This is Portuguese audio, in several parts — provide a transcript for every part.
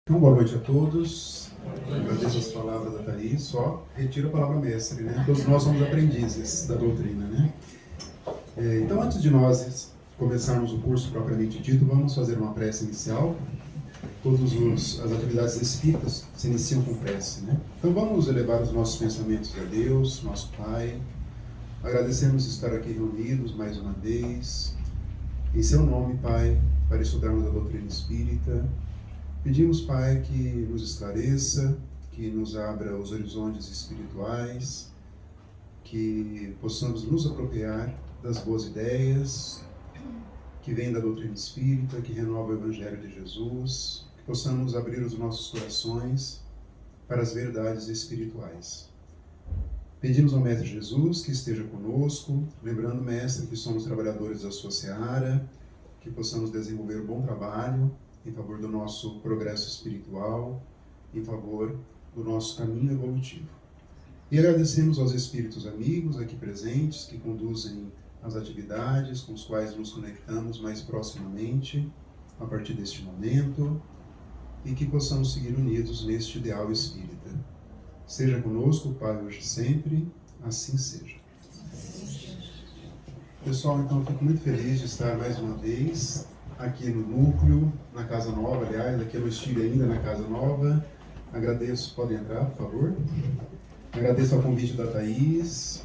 Então, boa noite a todos. Agradeço as palavras da Thaís. Só retiro a palavra mestre, né? Todos nós somos aprendizes da doutrina, né? Então, antes de nós começarmos o curso propriamente dito, vamos fazer uma prece inicial. Todas as atividades espíritas se iniciam com prece, né? Então, vamos elevar os nossos pensamentos a Deus, nosso Pai. Agradecemos estar aqui reunidos mais uma vez. Em seu nome, Pai, para estudarmos a doutrina espírita. Pedimos, Pai, que nos esclareça, que nos abra os horizontes espirituais, que possamos nos apropriar das boas ideias que vêm da doutrina espírita, que renova o Evangelho de Jesus, que possamos abrir os nossos corações para as verdades espirituais. Pedimos ao Mestre Jesus que esteja conosco, lembrando, Mestre, que somos trabalhadores da sua seara, que possamos desenvolver um bom trabalho em favor do nosso progresso espiritual, em favor do nosso caminho evolutivo. E agradecemos aos espíritos amigos aqui presentes, que conduzem as atividades com os quais nos conectamos mais proximamente a partir deste momento, e que possamos seguir unidos neste ideal espírita. Seja conosco, Pai, hoje e sempre, assim seja. Pessoal, então, fico muito feliz de estar mais uma vez aqui no núcleo, na Casa Nova, aliás, aqui eu estive ainda na Casa Nova. Agradeço, podem entrar, por favor. Agradeço ao convite da Thaís.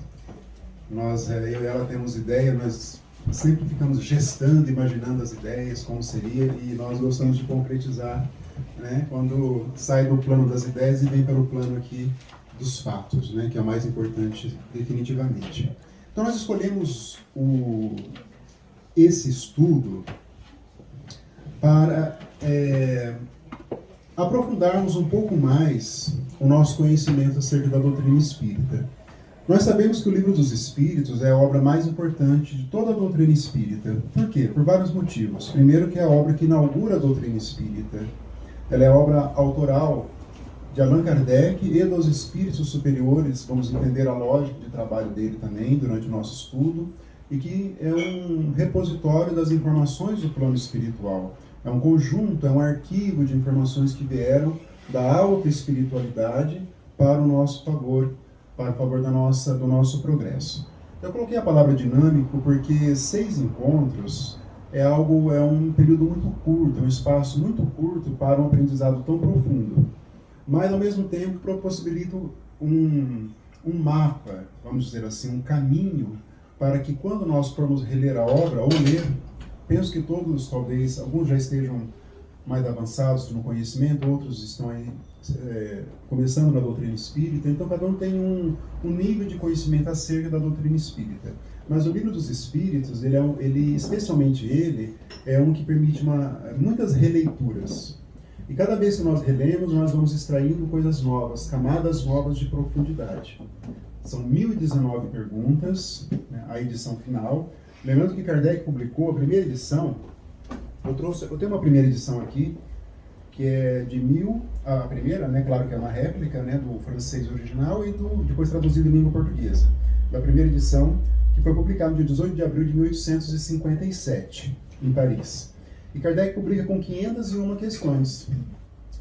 Eu e ela temos ideia, nós sempre ficamos gestando, imaginando as ideias, como seria, e nós gostamos de concretizar, né, quando sai do plano das ideias e vem para o plano aqui dos fatos, né, que é o mais importante definitivamente. Então nós escolhemos esse estudo para aprofundarmos um pouco mais o nosso conhecimento acerca da doutrina espírita. Nós sabemos que o Livro dos Espíritos é a obra mais importante de toda a doutrina espírita. Por quê? Por vários motivos. Primeiro, que é a obra que inaugura a doutrina espírita. Ela é a obra autoral de Allan Kardec e dos espíritos superiores, vamos entender a lógica de trabalho dele também durante o nosso estudo, e que é um repositório das informações do plano espiritual. É um conjunto, é um arquivo de informações que vieram da alta espiritualidade para o nosso favor, para o favor do nosso progresso. Eu coloquei a palavra dinâmico porque 6 encontros é um período muito curto, é um espaço muito curto para um aprendizado tão profundo. Mas, ao mesmo tempo, possibilita um mapa, vamos dizer assim, um caminho para que quando nós formos reler a obra ou ler, penso que todos, talvez, alguns já estejam mais avançados no conhecimento, outros estão aí começando na doutrina espírita, então cada um tem um nível de conhecimento acerca da doutrina espírita. Mas o Livro dos Espíritos, especialmente ele, é um que permite muitas releituras. E cada vez que nós relemos, nós vamos extraindo coisas novas, camadas novas de profundidade. São 1019 perguntas, né, a edição final. Lembrando que Kardec publicou a primeira edição, eu tenho uma primeira edição aqui, que é a primeira, né, claro que é uma réplica, né, do francês original e depois traduzido em língua portuguesa. Da primeira edição, que foi publicada no dia 18 de abril de 1857, em Paris. E Kardec publica com 501 questões.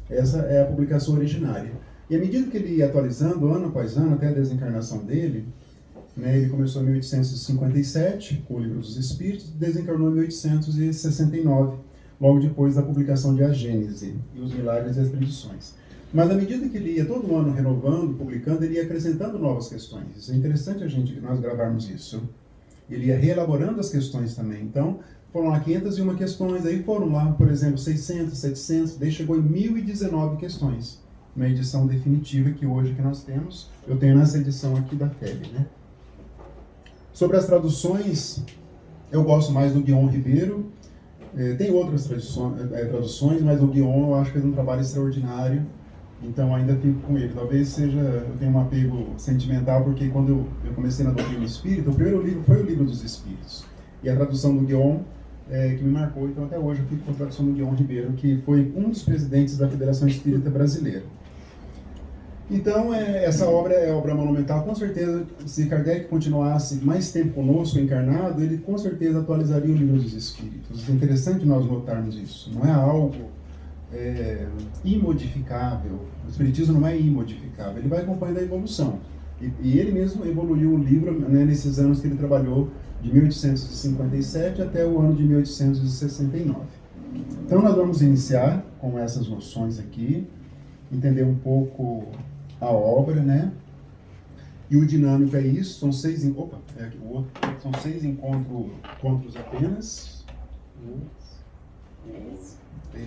Essa é a publicação originária. E à medida que ele ia atualizando, ano após ano, até a desencarnação dele, né, ele começou em 1857, com o Livro dos Espíritos, e desencarnou em 1869, logo depois da publicação de A Gênese e os Milagres e as Predições. Mas à medida que ele ia todo ano renovando, publicando, ele ia acrescentando novas questões. Isso é interessante nós gravarmos isso. Ele ia reelaborando as questões também. Então, foram lá 501 questões, aí foram lá, por exemplo, 600, 700, daí chegou em 1019 questões, na edição definitiva que hoje que nós temos. Eu tenho nessa edição aqui da FEB, né? Sobre as traduções, eu gosto mais do Guion Ribeiro. Tem outras traduções, mas o Guion eu acho que fez um trabalho extraordinário, então ainda fico com ele. Talvez eu tenha um apego sentimental, porque quando eu comecei na doutrina espírita, o primeiro livro foi o Livro dos Espíritos. E a tradução do Guion que me marcou, então até hoje eu fico com a tradução do Guion Ribeiro, que foi um dos presidentes da Federação Espírita Brasileira. Então, essa obra é obra monumental. Com certeza, se Kardec continuasse mais tempo conosco, encarnado, ele com certeza atualizaria o Livro dos Espíritos. É interessante nós notarmos isso. Não é algo imodificável. O Espiritismo não é imodificável, ele vai acompanhando a evolução. E ele mesmo evoluiu o livro, né, nesses anos que ele trabalhou, de 1857 até o ano de 1869. Então nós vamos iniciar com essas noções aqui, entender um pouco a obra, né? E o dinâmico é isso, são seis encontros apenas.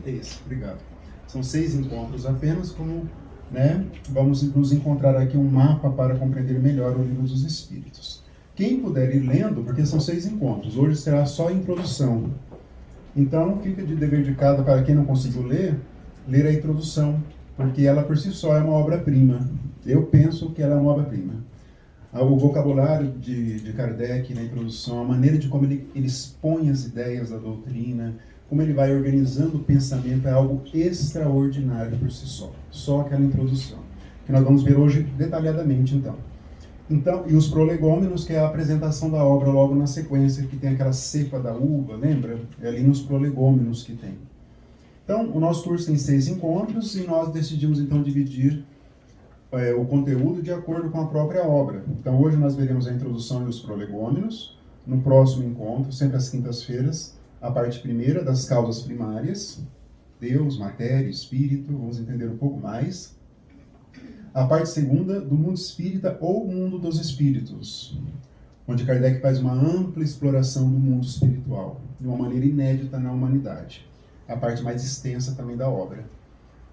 Esse, obrigado. São 6 encontros apenas, como, né, vamos nos encontrar aqui um mapa para compreender melhor o Livro dos Espíritos. Quem puder ir lendo, porque são 6 encontros, hoje será só a introdução. Então, fica de dever de casa para quem não conseguiu ler a introdução, porque ela por si só é uma obra-prima. Eu penso que ela é uma obra-prima. O vocabulário de Kardec na introdução, a maneira de como ele expõe as ideias da doutrina, como ele vai organizando o pensamento, é algo extraordinário por si só. Só aquela introdução, que nós vamos ver hoje detalhadamente, então. E os prolegômenos, que é a apresentação da obra logo na sequência, que tem aquela cepa da uva, lembra? É ali nos prolegômenos que tem. Então, o nosso curso tem 6 encontros e nós decidimos, então, dividir o conteúdo de acordo com a própria obra. Então, hoje nós veremos a introdução e os prolegômenos. No próximo encontro, sempre às quintas-feiras, a parte primeira das causas primárias, Deus, matéria, espírito, vamos entender um pouco mais. A parte segunda, do mundo espírita ou mundo dos espíritos, onde Kardec faz uma ampla exploração do mundo espiritual, de uma maneira inédita na humanidade. A parte mais extensa também da obra.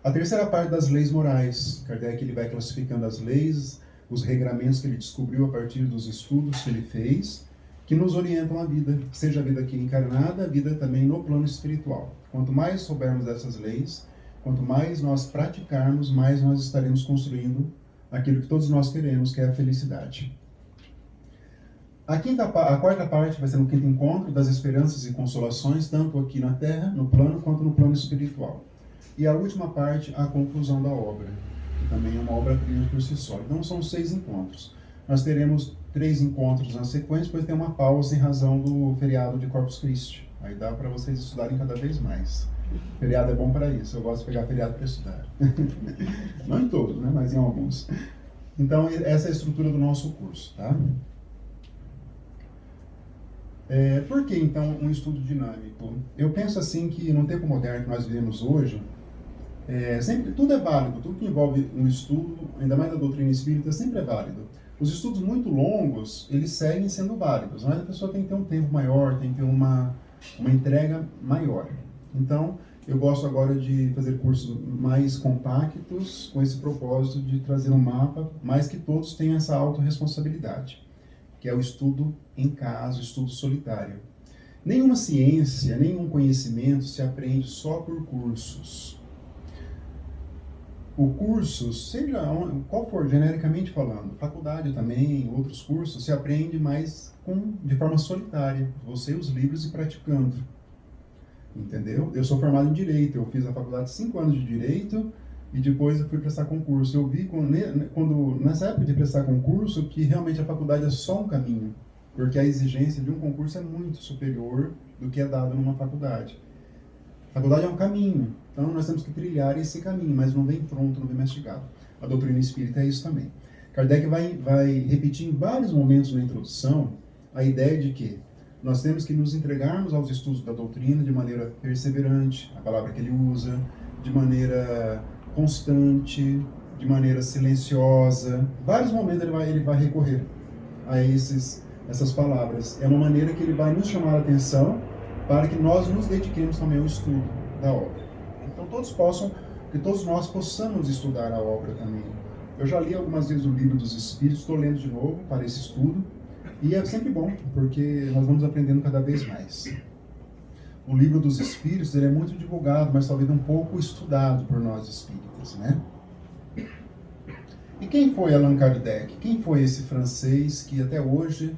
A terceira parte das leis morais. Kardec ele vai classificando as leis, os regramentos que ele descobriu a partir dos estudos que ele fez, que nos orientam a vida, seja a vida aqui encarnada, a vida também no plano espiritual. Quanto mais soubermos dessas leis, quanto mais nós praticarmos, mais nós estaremos construindo aquilo que todos nós queremos, que é a felicidade. A quarta parte vai ser no quinto encontro das esperanças e consolações, tanto aqui na Terra, no plano, quanto no plano espiritual. E a última parte, a conclusão da obra, que também é uma obra-prima por si só. Então são 6 encontros. Nós teremos 3 encontros na sequência, depois tem uma pausa em razão do feriado de Corpus Christi. Aí dá para vocês estudarem cada vez mais. Feriado é bom para isso, eu gosto de pegar feriado para estudar. Não em todos, né, mas em alguns. Então, essa é a estrutura do nosso curso, tá? Por que, então, um estudo dinâmico? Eu penso assim que no tempo moderno que nós vivemos hoje, sempre tudo é válido, tudo que envolve um estudo, ainda mais da doutrina espírita, sempre é válido. Os estudos muito longos, eles seguem sendo válidos, mas a pessoa tem que ter um tempo maior, tem que ter uma entrega maior. Então, eu gosto agora de fazer cursos mais compactos, com esse propósito de trazer um mapa, mas que todos tenham essa autorresponsabilidade, que é o estudo em casa, o estudo solitário. Nenhuma ciência, nenhum conhecimento se aprende só por cursos. O curso, seja qual for, genericamente falando, faculdade também, outros cursos, se aprende mais de forma solitária, você, os livros e praticando. Entendeu? Eu sou formado em Direito, eu fiz a faculdade 5 anos de Direito e depois eu fui prestar concurso. Eu vi nessa época de prestar concurso que realmente a faculdade é só um caminho, porque a exigência de um concurso é muito superior do que é dado numa faculdade. A faculdade é um caminho, então nós temos que trilhar esse caminho, mas não vem pronto, não vem mastigado. A doutrina espírita é isso também. Kardec vai repetir em vários momentos na introdução a ideia de que nós temos que nos entregarmos aos estudos da doutrina de maneira perseverante, a palavra que ele usa, de maneira constante, de maneira silenciosa. Vários momentos ele vai recorrer a essas palavras. É uma maneira que ele vai nos chamar a atenção para que nós nos dediquemos também ao estudo da obra. Então que todos nós possamos estudar a obra também. Eu já li algumas vezes o Livro dos Espíritos, estou lendo de novo para esse estudo. E é sempre bom, porque nós vamos aprendendo cada vez mais. O Livro dos Espíritos ele é muito divulgado, mas talvez um pouco estudado por nós espíritas, né? E quem foi Allan Kardec? Quem foi esse francês que até hoje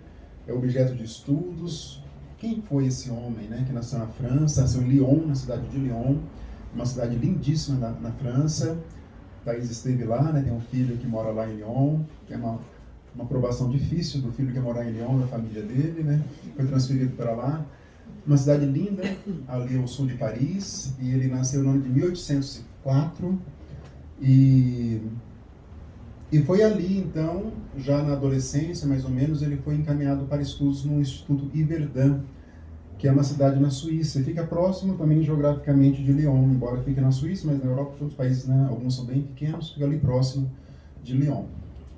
é objeto de estudos? Quem foi esse homem, né, que nasceu na França, nasceu em Lyon, na cidade de Lyon, uma cidade lindíssima na França. Thaís esteve lá, né, tem um filho que mora lá em Lyon, que é uma aprovação difícil do filho que ia morar em Lyon, da família dele, né? Foi transferido para lá. uma cidade linda, ali ao sul de Paris, e ele nasceu no ano de 1804, e foi ali, então, já na adolescência, mais ou menos, ele foi encaminhado para estudos no Instituto Yverdun, que é uma cidade na Suíça, e fica próximo também geograficamente de Lyon, embora fique na Suíça, mas na Europa, todos os países, né, alguns são bem pequenos, fica ali próximo de Lyon.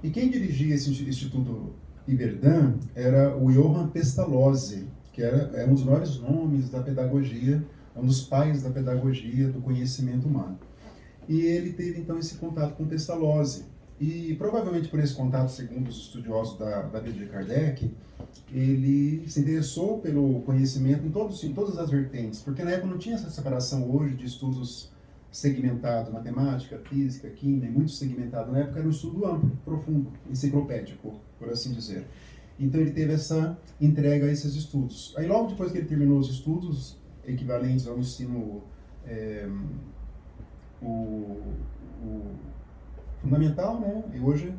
E quem dirigia esse Instituto Yverdun era o Johann Pestalozzi, que é um dos maiores nomes da pedagogia, um dos pais da pedagogia, do conhecimento humano. E ele teve, então, esse contato com Pestalozzi. E, provavelmente por esse contato, segundo os estudiosos da vida de Kardec, ele se interessou pelo conhecimento em todas as vertentes, porque na época não tinha essa separação hoje de estudos segmentados, matemática, física, química, muito segmentado. Na época era um estudo amplo, profundo, enciclopédico, por assim dizer. Então ele teve essa entrega a esses estudos. Aí logo depois que ele terminou os estudos equivalentes ao ensino o fundamental, né? E hoje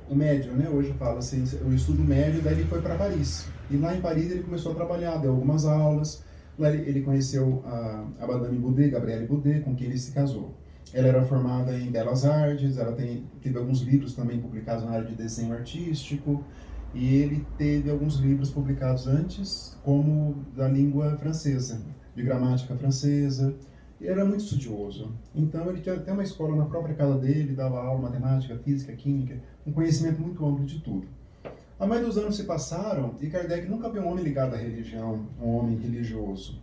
o médio, né? Hoje fala assim, o estudo médio, daí ele foi para Paris. E lá em Paris ele começou a trabalhar, deu algumas aulas. Lá ele conheceu a Madame Boudet, Gabrielle Boudet, com quem ele se casou. Ela era formada em Belas Artes, ela teve alguns livros também publicados na área de desenho artístico, e ele teve alguns livros publicados antes, como da língua francesa, de gramática francesa. Ele era muito estudioso. Então ele tinha até uma escola na própria casa dele, dava aula matemática, física, química, um conhecimento muito amplo de tudo. A maioria dos anos se passaram e Kardec nunca viu um homem ligado à religião, um homem religioso.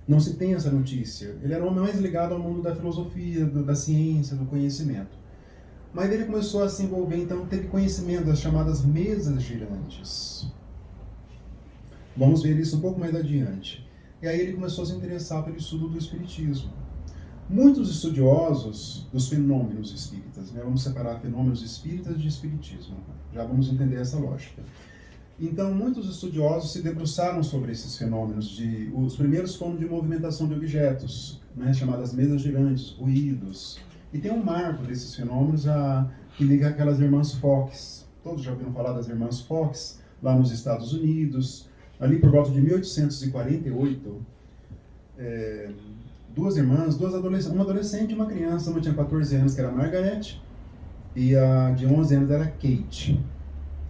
Não se tem essa notícia. Ele era um homem mais ligado ao mundo da filosofia, da ciência, do conhecimento. Mas ele começou a se envolver, então teve conhecimento das chamadas mesas girantes. Vamos ver isso um pouco mais adiante. E aí ele começou a se interessar pelo estudo do espiritismo. Muitos estudiosos dos fenômenos espíritas, né? Vamos separar fenômenos espíritas de espiritismo. Já vamos entender essa lógica. Então, muitos estudiosos se debruçaram sobre esses fenômenos. Os primeiros foram de movimentação de objetos, né? Chamadas mesas girantes, ruídos. E tem um marco desses fenômenos que liga aquelas irmãs Fox. Todos já ouviram falar das irmãs Fox, lá nos Estados Unidos. Ali por volta de 1848, duas irmãs, uma adolescente e uma criança, uma tinha 14 anos, que era a Margaret, e a de 11 anos era a Kate.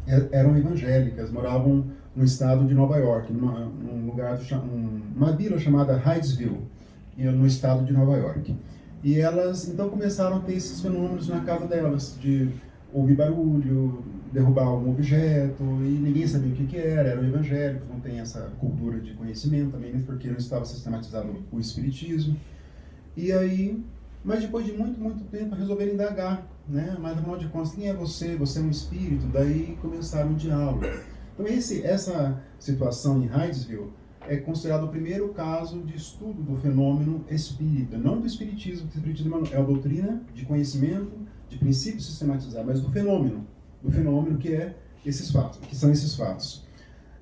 Eram evangélicas, moravam no estado de Nova York, numa vila chamada Hydesville, no estado de Nova York. E elas então começaram a ter esses fenômenos na casa delas, de ouvir barulho, derrubar algum objeto, e ninguém sabia o que era, eram evangélicos, não tem essa cultura de conhecimento também, mesmo porque não estava sistematizado o espiritismo. E aí, mas depois de muito, muito tempo, resolveram indagar, né? Mas afinal de contas, quem é você? Você é um espírito? Daí começaram o diálogo. Então essa situação em Hydesville é considerado o primeiro caso de estudo do fenômeno espírita, não do espiritismo, porque o espiritismo é a doutrina de conhecimento, de princípios sistematizados, mas do fenômeno que é esses fatos, que são esses fatos.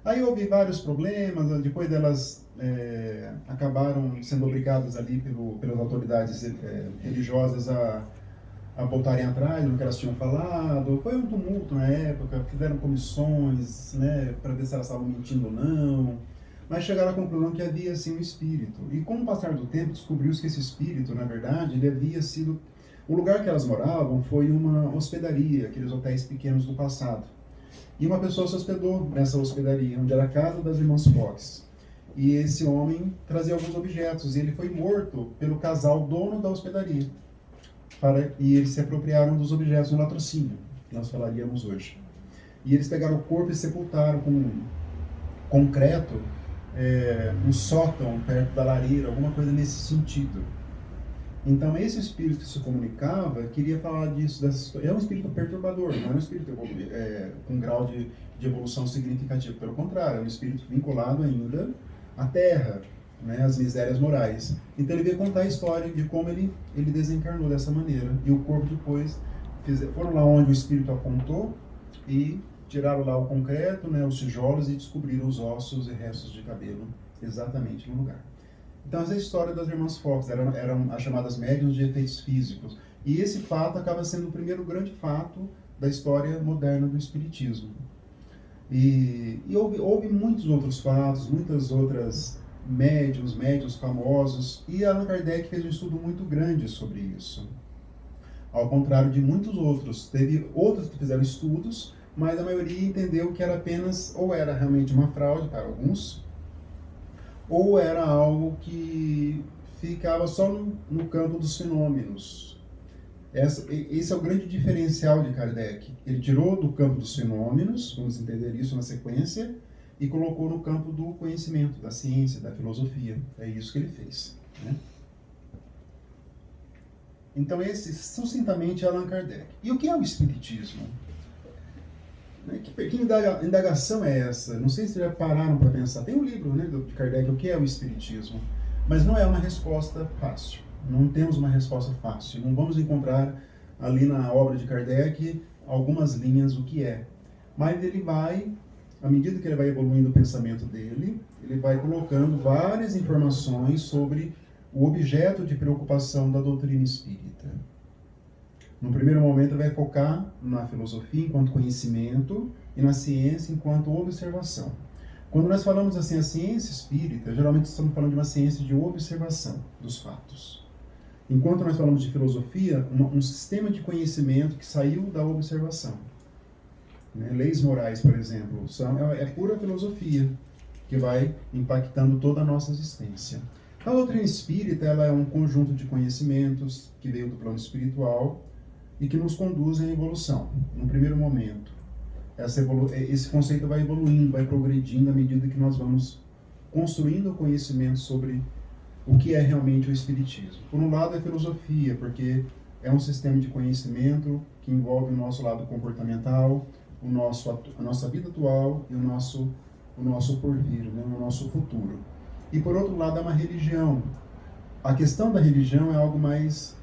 Aí houve vários problemas, depois delas acabaram sendo obrigadas ali pelas autoridades religiosas a voltarem atrás do que elas tinham falado. Foi um tumulto na época, fizeram comissões, né, para ver se elas estavam mentindo ou não, mas chegaram à conclusão que havia sim um espírito. E com o passar do tempo descobriu-se que esse espírito, na verdade, ele havia sido... O lugar que elas moravam foi uma hospedaria, aqueles hotéis pequenos do passado. E uma pessoa se hospedou nessa hospedaria, onde era a casa das irmãs Fox. E esse homem trazia alguns objetos, e ele foi morto pelo casal dono da hospedaria. E eles se apropriaram dos objetos no latrocínio, que nós falaríamos hoje. E eles pegaram o corpo e sepultaram com concreto, um sótão perto da lareira, alguma coisa nesse sentido. Então, esse espírito que se comunicava queria falar disso, é um espírito perturbador, não é um espírito com grau de evolução significativo. Pelo contrário, é um espírito vinculado ainda à terra, né, às misérias morais. Então, ele veio contar a história de como ele desencarnou dessa maneira. E o corpo depois, foram lá onde o espírito apontou e tiraram lá o concreto, né, os tijolos, e descobriram os ossos e restos de cabelo exatamente no lugar. Então, essa é a história das irmãs Fox, eram as chamadas médiuns de efeitos físicos. E esse fato acaba sendo o primeiro grande fato da história moderna do espiritismo. E houve muitos outros fatos, muitas outras médiuns famosos, e Allan Kardec fez um estudo muito grande sobre isso. Ao contrário de muitos outros. Teve outros que fizeram estudos, mas a maioria entendeu que era apenas, ou era realmente uma fraude para alguns, ou era algo que ficava só no campo dos fenômenos. Esse é o grande diferencial de Kardec. Ele tirou do campo dos fenômenos, vamos entender isso na sequência, e colocou no campo do conhecimento, da ciência, da filosofia. É isso que ele fez, né? Então esse, sucintamente, é Allan Kardec. E o que é o Espiritismo? Que indagação é essa? Não sei se já pararam para pensar. Tem um livro, né, de Kardec, o que é o Espiritismo? Mas não é uma resposta fácil. Não temos uma resposta fácil. Não vamos encontrar ali na obra de Kardec algumas linhas o que é. Mas ele vai, à medida que ele vai evoluindo o pensamento dele, ele vai colocando várias informações sobre o objeto de preocupação da doutrina espírita. No primeiro momento, ele vai focar na filosofia enquanto conhecimento e na ciência enquanto observação. Quando nós falamos assim, a ciência espírita, geralmente estamos falando de uma ciência de observação dos fatos. Enquanto nós falamos de filosofia, um sistema de conhecimento que saiu da observação. Né? Leis morais, por exemplo, é pura filosofia que vai impactando toda a nossa existência. A doutrina espírita, ela é um conjunto de conhecimentos que veio do plano espiritual e que nos conduzem à evolução. No primeiro momento, esse conceito vai evoluindo, vai progredindo à medida que nós vamos construindo o conhecimento sobre o que é realmente o Espiritismo. Por um lado, é filosofia, porque é um sistema de conhecimento que envolve o nosso lado comportamental, a nossa vida atual e o nosso porvir, né? O nosso futuro. E por outro lado, é uma religião. A questão da religião é algo mais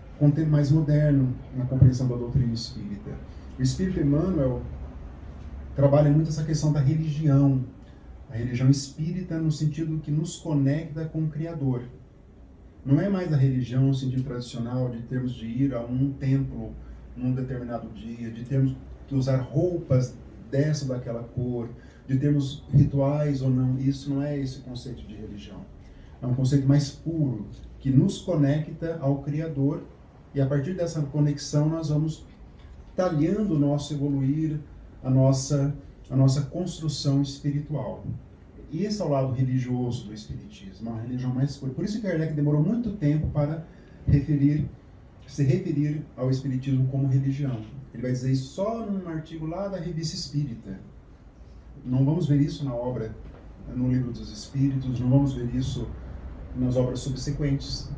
moderno na compreensão da doutrina espírita. O Espírito Emmanuel trabalha muito essa questão da religião, a religião espírita no sentido que nos conecta com o Criador. Não é mais a religião no sentido tradicional de termos de ir a um templo num determinado dia, de termos que usar roupas dessa ou daquela cor, de termos rituais ou não. Isso não é esse conceito de religião. É um conceito mais puro, que nos conecta ao Criador, e a partir dessa conexão nós vamos talhando o nosso evoluir, a nossa construção espiritual. E esse é o lado religioso do Espiritismo, uma religião mais pura. Por isso que Kardec demorou muito tempo para se referir ao Espiritismo como religião. Ele vai dizer isso só num artigo lá da Revista Espírita. Não vamos ver isso na obra, no Livro dos Espíritos, não vamos ver isso nas obras subsequentes.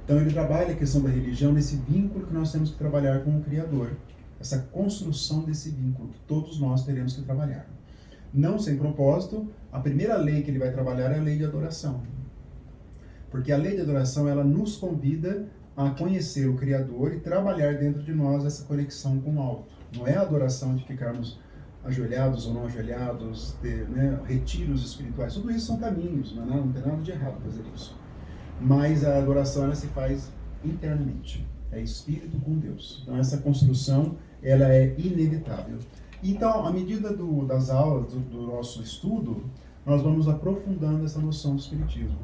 Então ele trabalha a questão da religião nesse vínculo que nós temos que trabalhar com o Criador. Essa construção desse vínculo que todos nós teremos que trabalhar. Não sem propósito, a primeira lei que ele vai trabalhar é a lei de adoração. Porque a lei de adoração, ela nos convida a conhecer o Criador e trabalhar dentro de nós essa conexão com o alto. Não é a adoração de ficarmos ajoelhados ou não ajoelhados, ter, né, retiros espirituais. Tudo isso são caminhos, não tem nada de errado fazer isso. Mas a adoração, ela se faz internamente. É espírito com Deus. Então essa construção, ela é inevitável. Então, à medida das aulas, do nosso estudo, nós vamos aprofundando essa noção do Espiritismo.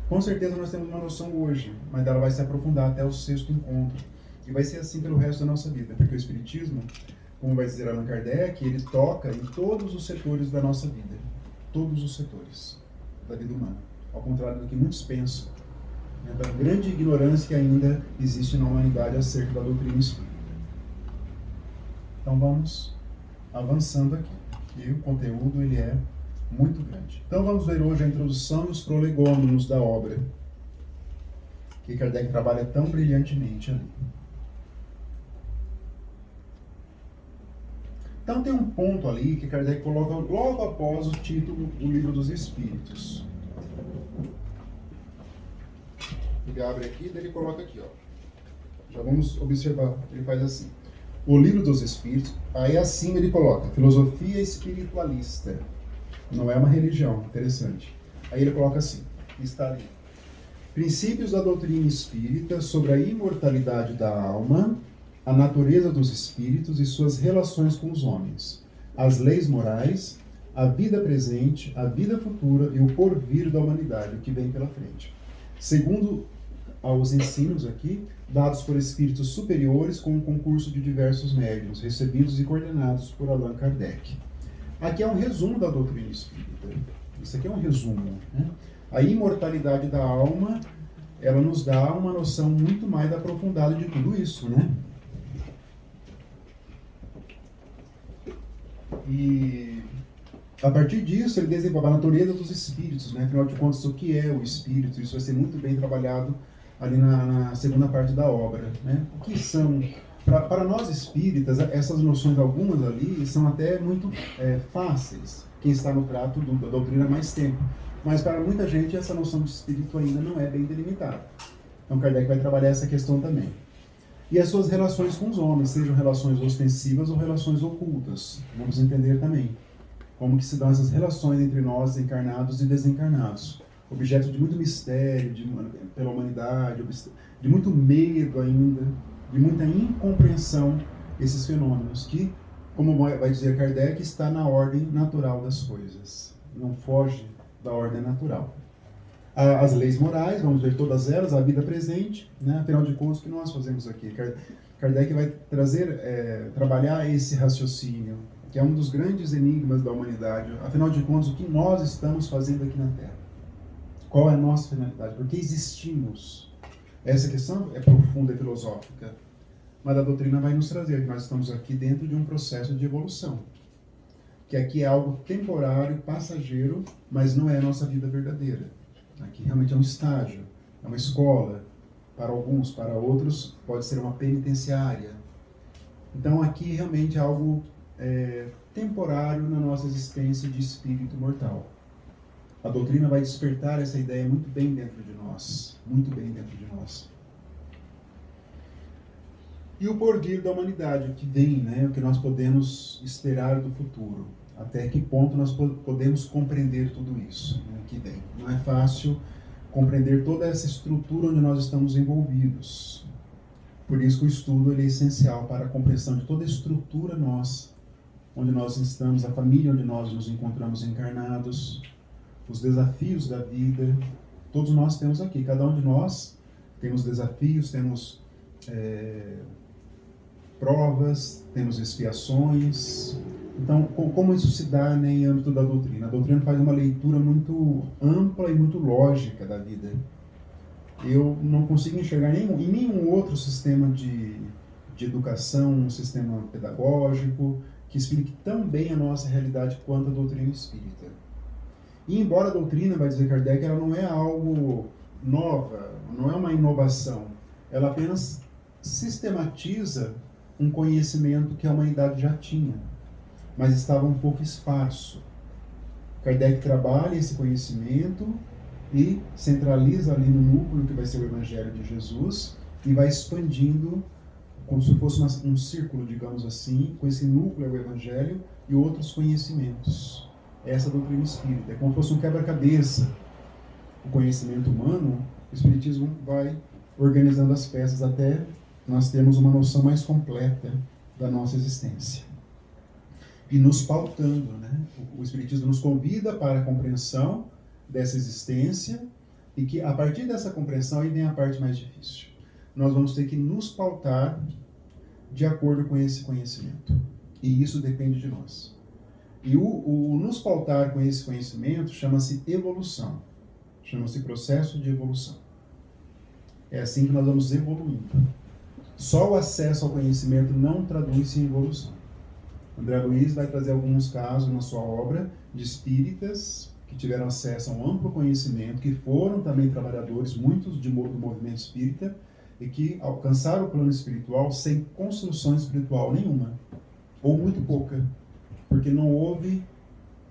Com certeza nós temos uma noção hoje, mas ela vai se aprofundar até o 6º encontro. E vai ser assim pelo resto da nossa vida, porque o Espiritismo, como vai dizer Allan Kardec, ele toca em todos os setores da nossa vida. Todos os setores da vida humana. Ao contrário do que muitos pensam, né, da grande ignorância que ainda existe na humanidade acerca da doutrina espírita. Então vamos avançando aqui. E o conteúdo, ele é muito grande. Então vamos ver hoje a introdução e os prolegômenos da obra, que Kardec trabalha tão brilhantemente ali. Então tem um ponto ali que Kardec coloca logo após o título do Livro dos Espíritos. Ele abre aqui, daí ele coloca aqui, ó. Já vamos observar, ele faz assim. O Livro dos Espíritos, aí acima ele coloca filosofia espiritualista. Não é uma religião, interessante. Aí ele coloca assim, está ali. Princípios da doutrina espírita sobre a imortalidade da alma, a natureza dos espíritos e suas relações com os homens, as leis morais, a vida presente, a vida futura e o porvir da humanidade, o que vem pela frente. Segundo aos ensinos aqui, dados por espíritos superiores com um concurso de diversos médiuns, recebidos e coordenados por Allan Kardec. Aqui é um resumo da doutrina espírita. Isso aqui é um resumo, né? A imortalidade da alma, ela nos dá uma noção muito mais aprofundada de tudo isso, né? E a partir disso, ele desenvolve a natureza dos espíritos, né? Afinal de contas, o que é o espírito? Isso vai ser muito bem trabalhado ali na segunda parte da obra, né? O que são... Para nós espíritas, essas noções, algumas ali, são até muito fáceis, quem está no trato da doutrina há mais tempo. Mas para muita gente, essa noção de espírito ainda não é bem delimitada. Então, Kardec vai trabalhar essa questão também. E as suas relações com os homens, sejam relações ostensivas ou relações ocultas. Vamos entender também como que se dão essas relações entre nós, encarnados e desencarnados. Objeto de muito mistério pela humanidade, de muito medo ainda, de muita incompreensão, esses fenômenos que, como vai dizer Kardec, está na ordem natural das coisas. Não foge da ordem natural. As leis morais, vamos ver todas elas, a vida presente, né? Afinal de contas, o que nós fazemos aqui? Kardec vai trabalhar esse raciocínio, que é um dos grandes enigmas da humanidade. Afinal de contas, o que nós estamos fazendo aqui na Terra? Qual é a nossa finalidade? Por que existimos? Essa questão é profunda e filosófica, mas a doutrina vai nos trazer que nós estamos aqui dentro de um processo de evolução, que aqui é algo temporário, passageiro, mas não é a nossa vida verdadeira. Aqui realmente é um estágio, é uma escola, para alguns, para outros pode ser uma penitenciária. Então aqui realmente é algo temporário na nossa existência de espírito mortal. A doutrina vai despertar essa ideia muito bem dentro de nós, muito bem dentro de nós. E o porvir da humanidade, o que vem, né? O que nós podemos esperar do futuro. Até que ponto nós podemos compreender tudo isso, né, que vem. Não é fácil compreender toda essa estrutura onde nós estamos envolvidos. Por isso que o estudo ele é essencial para a compreensão de toda a estrutura nossa, onde nós estamos, a família onde nós nos encontramos encarnados, os desafios da vida. Todos nós temos aqui, cada um de nós temos desafios, temos provas, temos expiações. Então, como isso se dá, né, em âmbito da doutrina? A doutrina faz uma leitura muito ampla e muito lógica da vida. Eu não consigo enxergar em nenhum outro sistema de educação, um sistema pedagógico, que explique tão bem a nossa realidade quanto a doutrina espírita. E embora a doutrina, vai dizer Kardec, ela não é algo nova, não é uma inovação. Ela apenas sistematiza um conhecimento que a humanidade já tinha, mas estava um pouco esparso. Kardec trabalha esse conhecimento e centraliza ali no núcleo que vai ser o Evangelho de Jesus e vai expandindo como se fosse um círculo, digamos assim, com esse núcleo o Evangelho e outros conhecimentos. Essa doutrina espírita é como se fosse um quebra-cabeça. O conhecimento humano, o Espiritismo vai organizando as peças até nós termos uma noção mais completa da nossa existência. E nos pautando, né? O Espiritismo nos convida para a compreensão dessa existência e que, a partir dessa compreensão, aí vem a parte mais difícil. Nós vamos ter que nos pautar de acordo com esse conhecimento. E isso depende de nós. E o nos pautar com esse conhecimento chama-se evolução. Chama-se processo de evolução. É assim que nós vamos evoluindo. Só o acesso ao conhecimento não traduz-se em evolução. André Luiz vai trazer alguns casos na sua obra de espíritas que tiveram acesso a um amplo conhecimento, que foram também trabalhadores, muitos do movimento espírita, e que alcançaram o plano espiritual sem construção espiritual nenhuma, ou muito pouca, porque não houve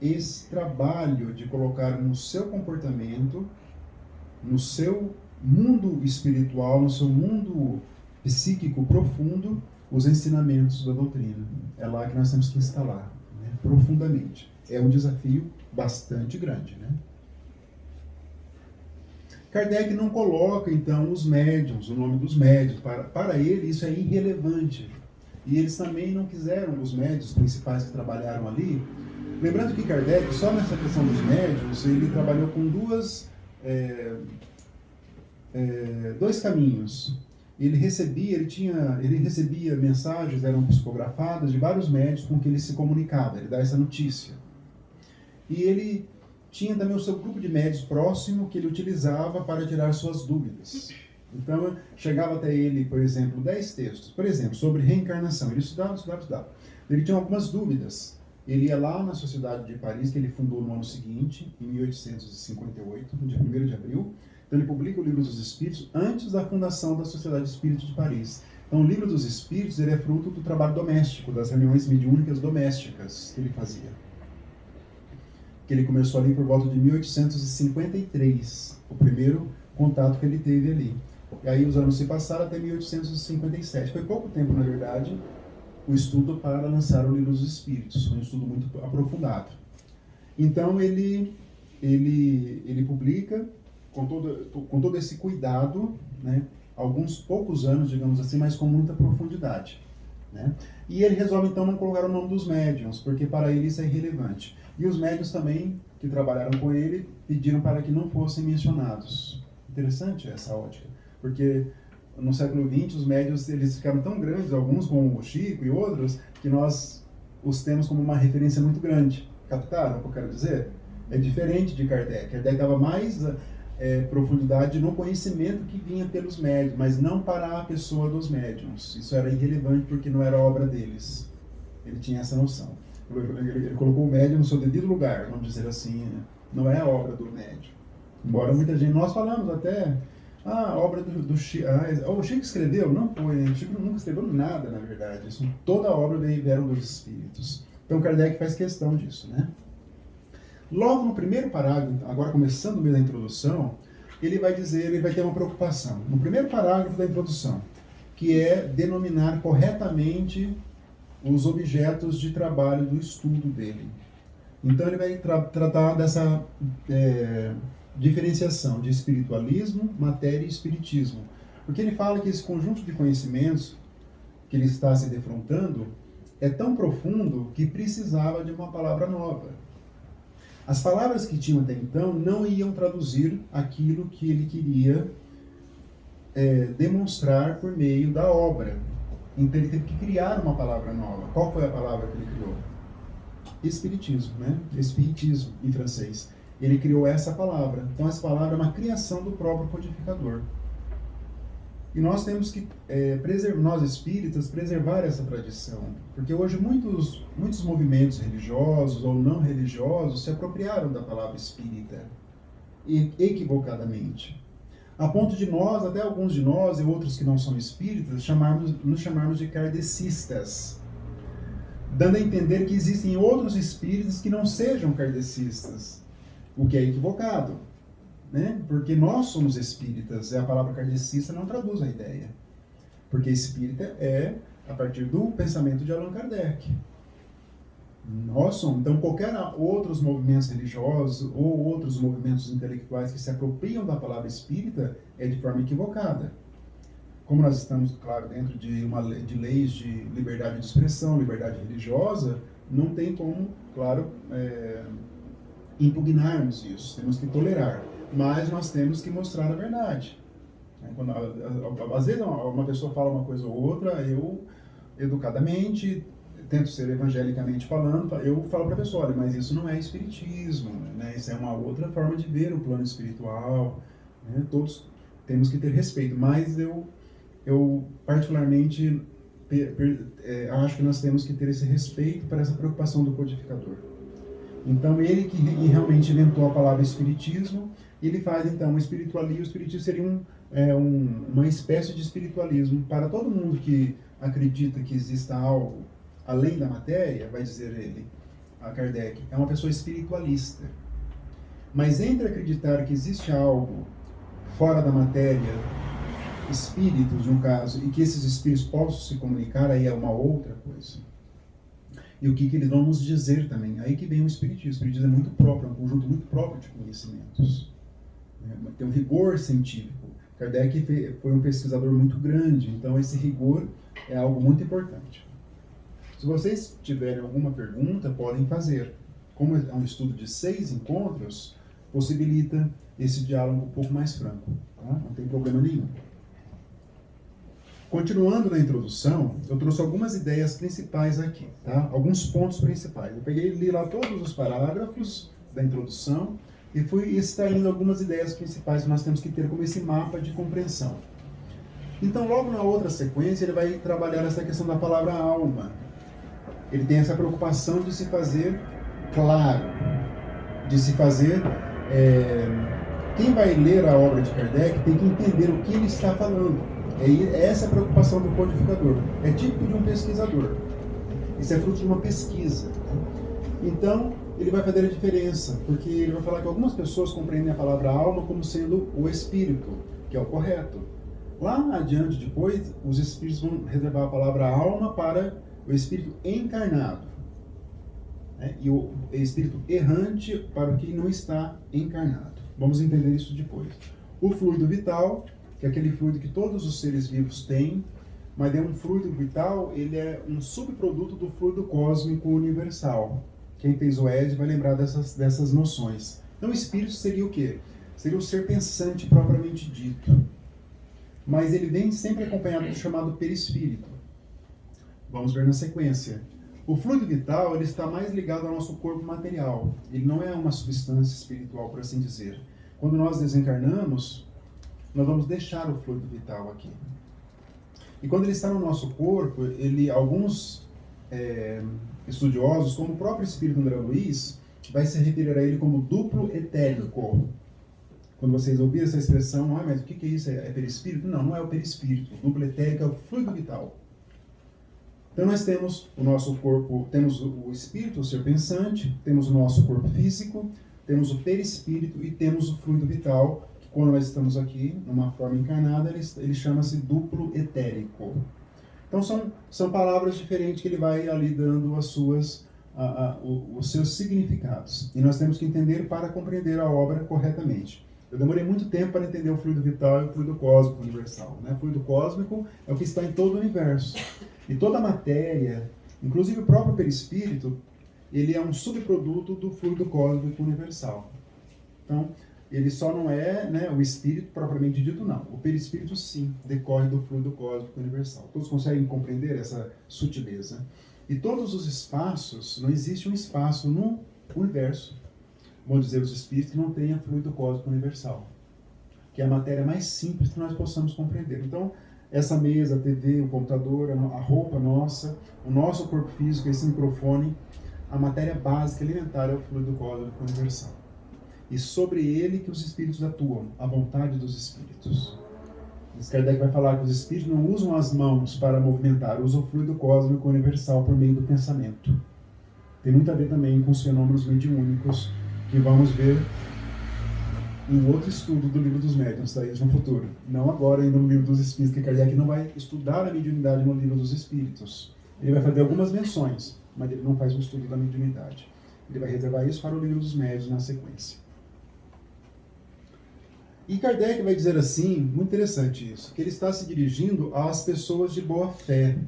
esse trabalho de colocar no seu comportamento, no seu mundo espiritual, no seu mundo psíquico profundo, os ensinamentos da doutrina. É lá que nós temos que instalar, né, profundamente. É um desafio bastante grande, né? Kardec não coloca, então, os médiuns, o nome dos médiuns. Para ele, isso é irrelevante. E eles também não quiseram, os médiuns principais que trabalharam ali, Lembrando que Kardec, só nessa questão dos médiuns, ele trabalhou com dois caminhos. Ele recebia mensagens, eram psicografadas, de vários médiuns com que ele se comunicava, ele dá essa notícia. E ele tinha também o seu grupo de médiuns próximo que ele utilizava para tirar suas dúvidas. Então, chegava até ele, por exemplo, 10 textos, por exemplo, sobre reencarnação. Ele estudava. Ele tinha algumas dúvidas. Ele ia lá na Sociedade de Paris, que ele fundou no ano seguinte, em 1858, no dia 1º de abril. Então ele publica o Livro dos Espíritos antes da fundação da Sociedade Espírita de Paris. Então o Livro dos Espíritos ele é fruto do trabalho doméstico, das reuniões mediúnicas domésticas que ele fazia. Que ele começou ali por volta de 1853, o primeiro contato que ele teve ali. E aí os anos se passaram até 1857. Foi pouco tempo, na verdade, o estudo para lançar o Livro dos Espíritos. Foi um estudo muito aprofundado. Então ele publica com todo esse cuidado, né, alguns poucos anos, digamos assim, mas com muita profundidade. Né? E ele resolve então não colocar o nome dos médiuns, porque para ele isso é irrelevante. E os médiuns também, que trabalharam com ele, pediram para que não fossem mencionados. Interessante essa ótica, porque no século XX os médiuns eles ficaram tão grandes, alguns como o Chico e outros, que nós os temos como uma referência muito grande. Captaram o que eu quero dizer? É diferente de Kardec. Kardec dava mais profundidade no conhecimento que vinha pelos médiuns, mas não para a pessoa dos médiuns. Isso era irrelevante porque não era obra deles. Ele tinha essa noção. Ele colocou o médium no seu devido lugar, vamos dizer assim, não é a obra do médium. Embora muita gente, nós falamos até, a obra do Chico, o Chico escreveu? Não foi, né? O Chico nunca escreveu nada, na verdade. Isso, toda a obra vieram dos espíritos. Então Kardec faz questão disso, né? Logo no primeiro parágrafo, agora começando mesmo a introdução, ele vai ter uma preocupação. No primeiro parágrafo da introdução, que é denominar corretamente os objetos de trabalho do estudo dele. Então ele vai tratar dessa diferenciação de espiritualismo, matéria e espiritismo. Porque ele fala que esse conjunto de conhecimentos que ele está se defrontando é tão profundo que precisava de uma palavra nova. As palavras que tinham até então não iam traduzir aquilo que ele queria demonstrar por meio da obra. Então ele teve que criar uma palavra nova. Qual foi a palavra que ele criou? Espiritismo, né? Espiritismo, em francês. Ele criou essa palavra. Então essa palavra é uma criação do próprio codificador. E nós temos que, nós espíritas, preservar essa tradição. Porque hoje muitos movimentos religiosos ou não religiosos se apropriaram da palavra espírita, equivocadamente. A ponto de nós, até alguns de nós e outros que não são espíritas, nos chamarmos de kardecistas, dando a entender que existem outros espíritos que não sejam kardecistas, o que é equivocado. Né? Porque nós somos espíritas, a palavra kardecista não traduz a ideia. Porque espírita é a partir do pensamento de Allan Kardec. Nós somos, então qualquer outros movimentos religiosos ou outros movimentos intelectuais que se apropriam da palavra espírita é de forma equivocada. Como nós estamos, claro, dentro de leis de liberdade de expressão, liberdade religiosa, não tem como, claro, impugnarmos isso, temos que tolerar. Mas nós temos que mostrar a verdade. Às vezes uma pessoa fala uma coisa ou outra, eu, educadamente, tento ser evangelicamente falando, eu falo para a pessoa, olha, mas isso não é espiritismo, né? Isso é uma outra forma de ver o plano espiritual, né? Todos temos que ter respeito, mas eu particularmente acho que nós temos que ter esse respeito para essa preocupação do codificador. Então ele que realmente inventou a palavra espiritismo, ele faz então o espiritualismo. O espiritismo seria uma espécie de espiritualismo para todo mundo que acredita que exista algo além da matéria, vai dizer ele, a Kardec, é uma pessoa espiritualista. Mas entre acreditar que existe algo fora da matéria, espíritos no caso, e que esses espíritos possam se comunicar, aí é uma outra coisa. E o que eles vão nos dizer também, aí que vem o espiritismo. O espiritismo é muito próprio, é um conjunto muito próprio de conhecimentos. Tem um rigor científico. Kardec foi um pesquisador muito grande, então esse rigor é algo muito importante. Se vocês tiverem alguma pergunta, podem fazer. como é um estudo de 6 encontros, possibilita esse diálogo um pouco mais franco. Tá? Não tem problema nenhum. Continuando na introdução, eu trouxe algumas ideias principais aqui, tá? Alguns pontos principais. Eu peguei e li lá todos os parágrafos da introdução e fui extraindo algumas ideias principais que nós temos que ter como esse mapa de compreensão. Então, logo na outra sequência, ele vai trabalhar essa questão da palavra alma. Ele tem essa preocupação de se fazer claro, de se fazer... Quem vai ler a obra de Kardec tem que entender o que ele está falando. É essa a preocupação do codificador. É típico de um pesquisador. Isso é fruto de uma pesquisa. Então, ele vai fazer a diferença, porque ele vai falar que algumas pessoas compreendem a palavra alma como sendo o espírito, que é o correto. Lá adiante, depois, os espíritos vão reservar a palavra alma para o espírito encarnado, né? E o espírito errante para o que não está encarnado. Vamos entender isso depois. O fluido vital, que é aquele fluido que todos os seres vivos têm, mas é um fluido vital, ele é um subproduto do fluido cósmico universal. Quem fez o ED vai lembrar dessas noções. Então, o espírito seria o quê? Seria o ser pensante propriamente dito. Mas ele vem sempre acompanhado do chamado perispírito. Vamos ver na sequência. O fluido vital, ele está mais ligado ao nosso corpo material. Ele não é uma substância espiritual, por assim dizer. Quando nós desencarnamos, nós vamos deixar o fluido vital aqui. E quando ele está no nosso corpo, alguns estudiosos, como o próprio espírito André Luiz, vai se referir a ele como duplo etérico. Quando vocês ouviram essa expressão, mas o que é isso? É perispírito? Não, não é o perispírito. O duplo etérico é o fluido vital. Então nós temos o nosso corpo, temos o espírito, o ser pensante, temos o nosso corpo físico, temos o perispírito e temos o fluido vital, que quando nós estamos aqui, numa forma encarnada, ele chama-se duplo etérico. Então são palavras diferentes que ele vai ali dando os seus significados. E nós temos que entender para compreender a obra corretamente. Eu demorei muito tempo para entender o fluido vital e o fluido cósmico universal, né? O fluido cósmico é o que está em todo o universo. E toda a matéria, inclusive o próprio perispírito, ele é um subproduto do fluido cósmico universal. Então, ele só não é, né, o espírito propriamente dito, não. O perispírito, sim, decorre do fluido cósmico universal. Todos conseguem compreender essa sutileza? E todos os espaços, não existe um espaço no universo, vamos dizer, os espíritos não têm fluido cósmico universal, que é a matéria mais simples que nós possamos compreender. Então, essa mesa, a TV, o computador, a roupa nossa, o nosso corpo físico, esse microfone, a matéria básica elementar é o fluido cósmico universal. E sobre ele que os espíritos atuam, a vontade dos espíritos. Kardec vai falar que os espíritos não usam as mãos para movimentar, usam o fluido cósmico universal por meio do pensamento. Tem muito a ver também com os fenômenos mediúnicos, que vamos ver em outro estudo do Livro dos Médiuns, daí no futuro. Não agora ainda no Livro dos Espíritos, que Kardec não vai estudar a mediunidade no Livro dos Espíritos. Ele vai fazer algumas menções, mas ele não faz um estudo da mediunidade. Ele vai reservar isso para o Livro dos Médiuns na sequência. E Kardec vai dizer assim, muito interessante isso, que ele está se dirigindo às pessoas de boa fé,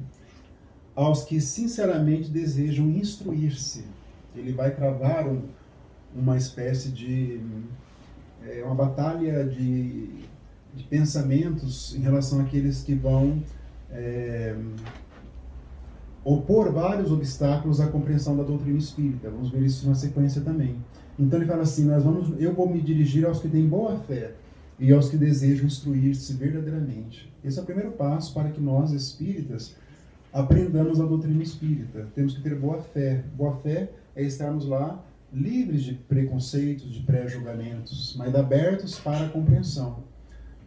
aos que sinceramente desejam instruir-se. Ele vai travar uma espécie de uma batalha de pensamentos em relação àqueles que vão opor vários obstáculos à compreensão da doutrina espírita. Vamos ver isso na sequência também. Então ele fala assim, eu vou me dirigir aos que têm boa fé e aos que desejam instruir-se verdadeiramente. Esse é o primeiro passo para que nós, espíritas, aprendamos a doutrina espírita. Temos que ter boa fé. Boa fé é estarmos lá livres de preconceitos, de pré-julgamentos, mas abertos para a compreensão.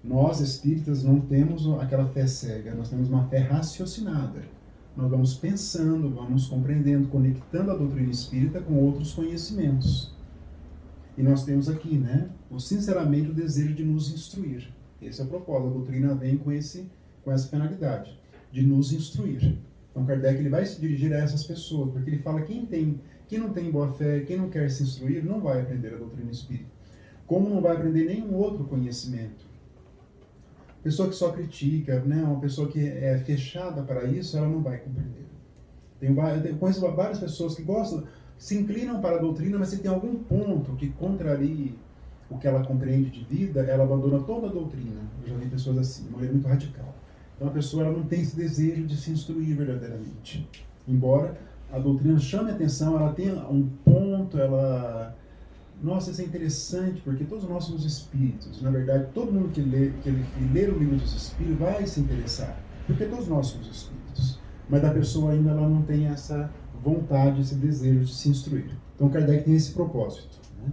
Nós, espíritas, não temos aquela fé cega, nós temos uma fé raciocinada. Nós vamos pensando, vamos compreendendo, conectando a doutrina espírita com outros conhecimentos. E nós temos aqui, né, sinceramente, o desejo de nos instruir. Esse é o propósito. A doutrina vem com essa finalidade, de nos instruir. Então, Kardec ele vai se dirigir a essas pessoas, porque ele fala que quem não tem boa fé, quem não quer se instruir, não vai aprender a doutrina espírita. Como não vai aprender nenhum outro conhecimento. Pessoa que só critica, né, uma pessoa que é fechada para isso, ela não vai compreender. Eu conheço várias pessoas que gostam se inclinam para a doutrina, mas se tem algum ponto que contrarie o que ela compreende de vida, ela abandona toda a doutrina. Eu já vi pessoas assim, uma maneira muito radical. Então a pessoa ela não tem esse desejo de se instruir verdadeiramente. Embora a doutrina chame a atenção, ela tenha um ponto, ela... Nossa, isso é interessante, porque todos nós somos espíritos. Na verdade, todo mundo que lê o livro dos espíritos vai se interessar, porque todos nós somos espíritos. Mas a pessoa ainda ela não tem essa vontade, esse desejo de se instruir. Então Kardec tem esse propósito. Né?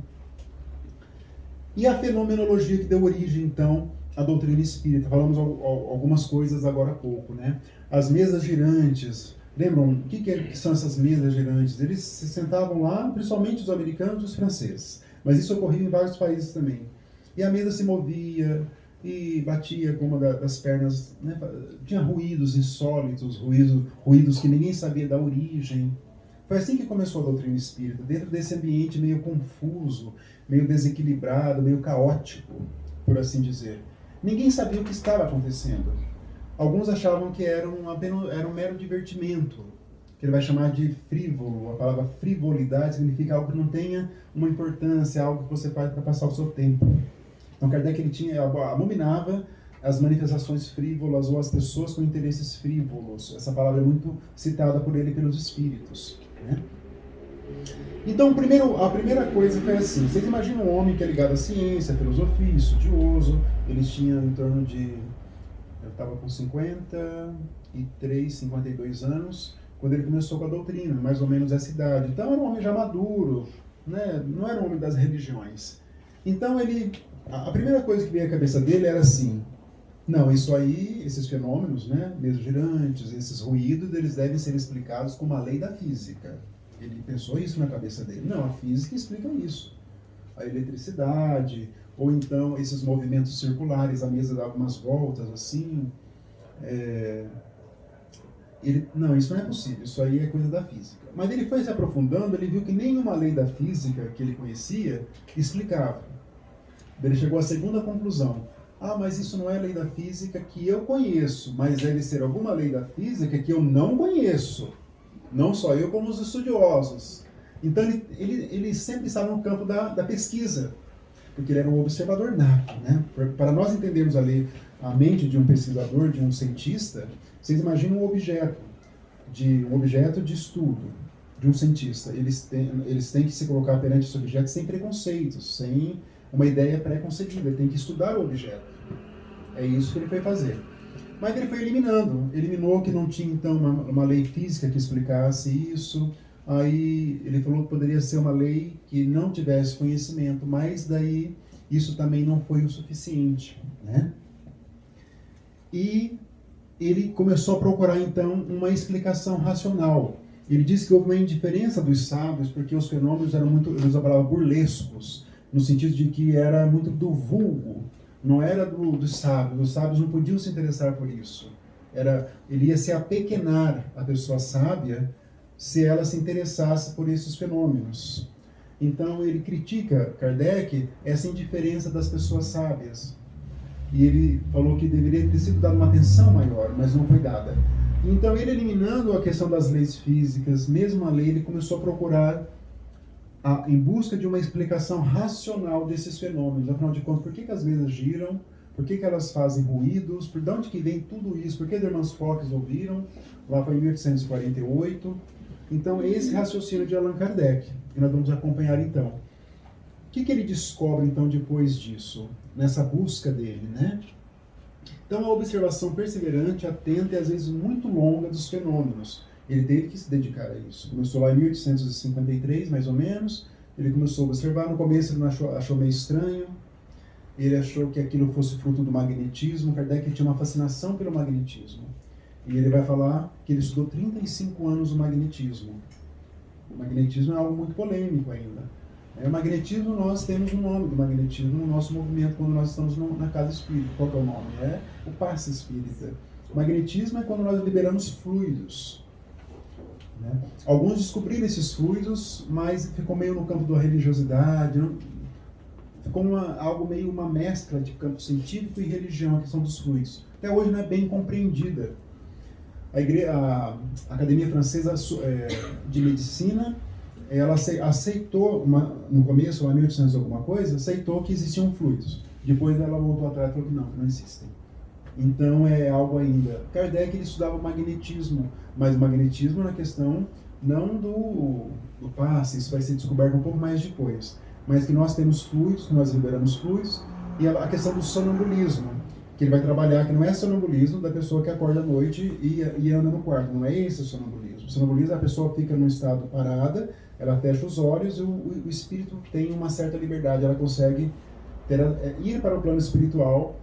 E a fenomenologia que deu origem, então, à doutrina espírita. Falamos algumas coisas agora há pouco. Né? As mesas girantes. Lembram o que são essas mesas girantes? Eles se sentavam lá, principalmente os americanos e os franceses. Mas isso ocorria em vários países também. E a mesa se movia e batia com uma das pernas. Né? Tinha ruídos insólitos, ruídos que ninguém sabia da origem. Foi assim que começou a doutrina espírita, dentro desse ambiente meio confuso, meio desequilibrado, meio caótico, por assim dizer. Ninguém sabia o que estava acontecendo. Alguns achavam que era um mero divertimento, que ele vai chamar de frívolo. A palavra frivolidade significa algo que não tenha uma importância, algo que você faz para passar o seu tempo. Então Kardec abominava as manifestações frívolas ou as pessoas com interesses frívolos. Essa palavra é muito citada por ele e pelos espíritos. Né? Então a primeira coisa foi assim, vocês imaginam um homem que é ligado à ciência, à filosofia, estudioso, eles tinham em torno de... Eu estava com 53, 52 anos, quando ele começou com a doutrina, mais ou menos essa idade. Então era um homem já maduro, né? Não era um homem das religiões. Então a primeira coisa que veio à cabeça dele era assim, não, isso aí, esses fenômenos, né, mesmo girantes, esses ruídos, eles devem ser explicados com uma lei da física. Ele pensou isso na cabeça dele. Não, a física explica isso. A eletricidade, ou então esses movimentos circulares, a mesa dá algumas voltas assim. Não, isso não é possível, isso aí é coisa da física. Mas ele foi se aprofundando, ele viu que nenhuma lei da física que ele conhecia explicava. Ele chegou à segunda conclusão. Mas isso não é lei da física que eu conheço, mas deve ser alguma lei da física que eu não conheço. Não só eu, como os estudiosos. Então ele sempre estava no campo da pesquisa, porque ele era um observador nato. Né? Para nós entendermos a mente de um pesquisador, de um cientista, vocês imaginam um objeto de estudo de um cientista. Eles têm que se colocar perante esse objeto sem preconceitos, sem uma ideia pré-concebida. Ele tem que estudar o objeto. É isso que ele foi fazer. Mas ele foi eliminou que não tinha então uma lei física que explicasse isso. Aí ele falou que poderia ser uma lei que não tivesse conhecimento, mas daí isso também não foi o suficiente, né? E ele começou a procurar então uma explicação racional. Ele disse que houve uma indiferença dos sábios porque os fenômenos eram muito, ele usava a palavra burlescos, no sentido de que era muito do vulgo, não era dos sábios. Os sábios não podiam se interessar por isso. Ele ia se apequenar a pessoa sábia se ela se interessasse por esses fenômenos. Então ele critica, Kardec, essa indiferença das pessoas sábias. E ele falou que deveria ter sido dada uma atenção maior, mas não foi dada. Então ele, eliminando a questão das leis físicas, mesmo a lei, ele começou a procurar em busca de uma explicação racional desses fenômenos. Afinal de contas, por que as mesas giram? Por que elas fazem ruídos? De onde que vem tudo isso? Por que as irmãs Fox ouviram? Lá foi em 1848. Então, esse raciocínio de Allan Kardec, que nós vamos acompanhar então. O que ele descobre então depois disso? Nessa busca dele, né? Então, a observação perseverante, atenta e às vezes muito longa dos fenômenos. Ele teve que se dedicar a isso. Começou lá em 1853, mais ou menos. Ele começou a observar. No começo ele achou meio estranho. Ele achou que aquilo fosse fruto do magnetismo. Kardec tinha uma fascinação pelo magnetismo. E ele vai falar que ele estudou 35 anos o magnetismo. O magnetismo é algo muito polêmico ainda. O magnetismo, nós temos um nome do magnetismo no nosso movimento quando nós estamos na casa espírita. Qual que é o nome? É o passe espírita. O magnetismo é quando nós liberamos fluidos. Né? Alguns descobriram esses fluidos, mas ficou meio no campo da religiosidade, ficou algo meio uma mescla de campo científico e religião, a questão dos fluidos. Até hoje não é bem compreendida. A Academia Francesa de Medicina ela aceitou, no começo, lá em 1800 alguma coisa, aceitou que existiam fluidos. Depois ela voltou atrás e falou que não existem. Então é algo ainda. Kardec ele estudava o magnetismo, mas o magnetismo na questão não do passe, isso vai ser descoberto um pouco mais depois, mas que nós temos fluidos, que nós liberamos fluidos, e a questão do sonambulismo, que ele vai trabalhar, que não é sonambulismo da pessoa que acorda à noite e anda no quarto, não é esse o sonambulismo. O sonambulismo é a pessoa fica num estado parada, ela fecha os olhos e o espírito tem uma certa liberdade, ela consegue ir para o plano espiritual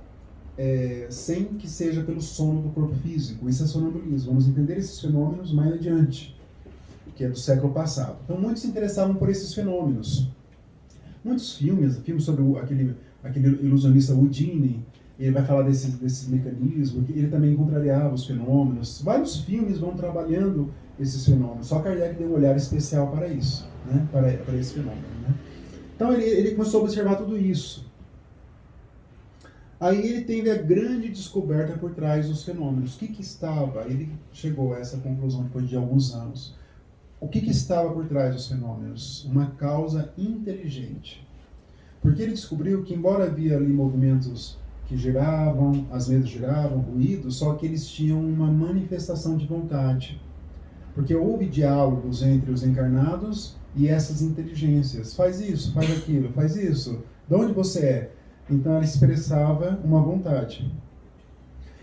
sem que seja pelo sono do corpo físico. Isso é sonambulismo. Vamos entender esses fenômenos mais adiante, que é do século passado. Então muitos se interessavam por esses fenômenos. Muitos filmes sobre aquele ilusionista Houdini, ele vai falar desses mecanismos, ele também contrariava os fenômenos. Vários filmes vão trabalhando esses fenômenos. Só Kardec deu um olhar especial para isso, né? para esse fenômeno. Né? Então ele começou a observar tudo isso. Aí ele teve a grande descoberta por trás dos fenômenos. O que estava? Ele chegou a essa conclusão depois de alguns anos. O que estava por trás dos fenômenos? Uma causa inteligente. Porque ele descobriu que, embora havia ali movimentos que geravam, às vezes geravam ruídos, só que eles tinham uma manifestação de vontade. Porque houve diálogos entre os encarnados e essas inteligências. Faz isso, faz aquilo, faz isso. De onde você é? Então ela expressava uma vontade.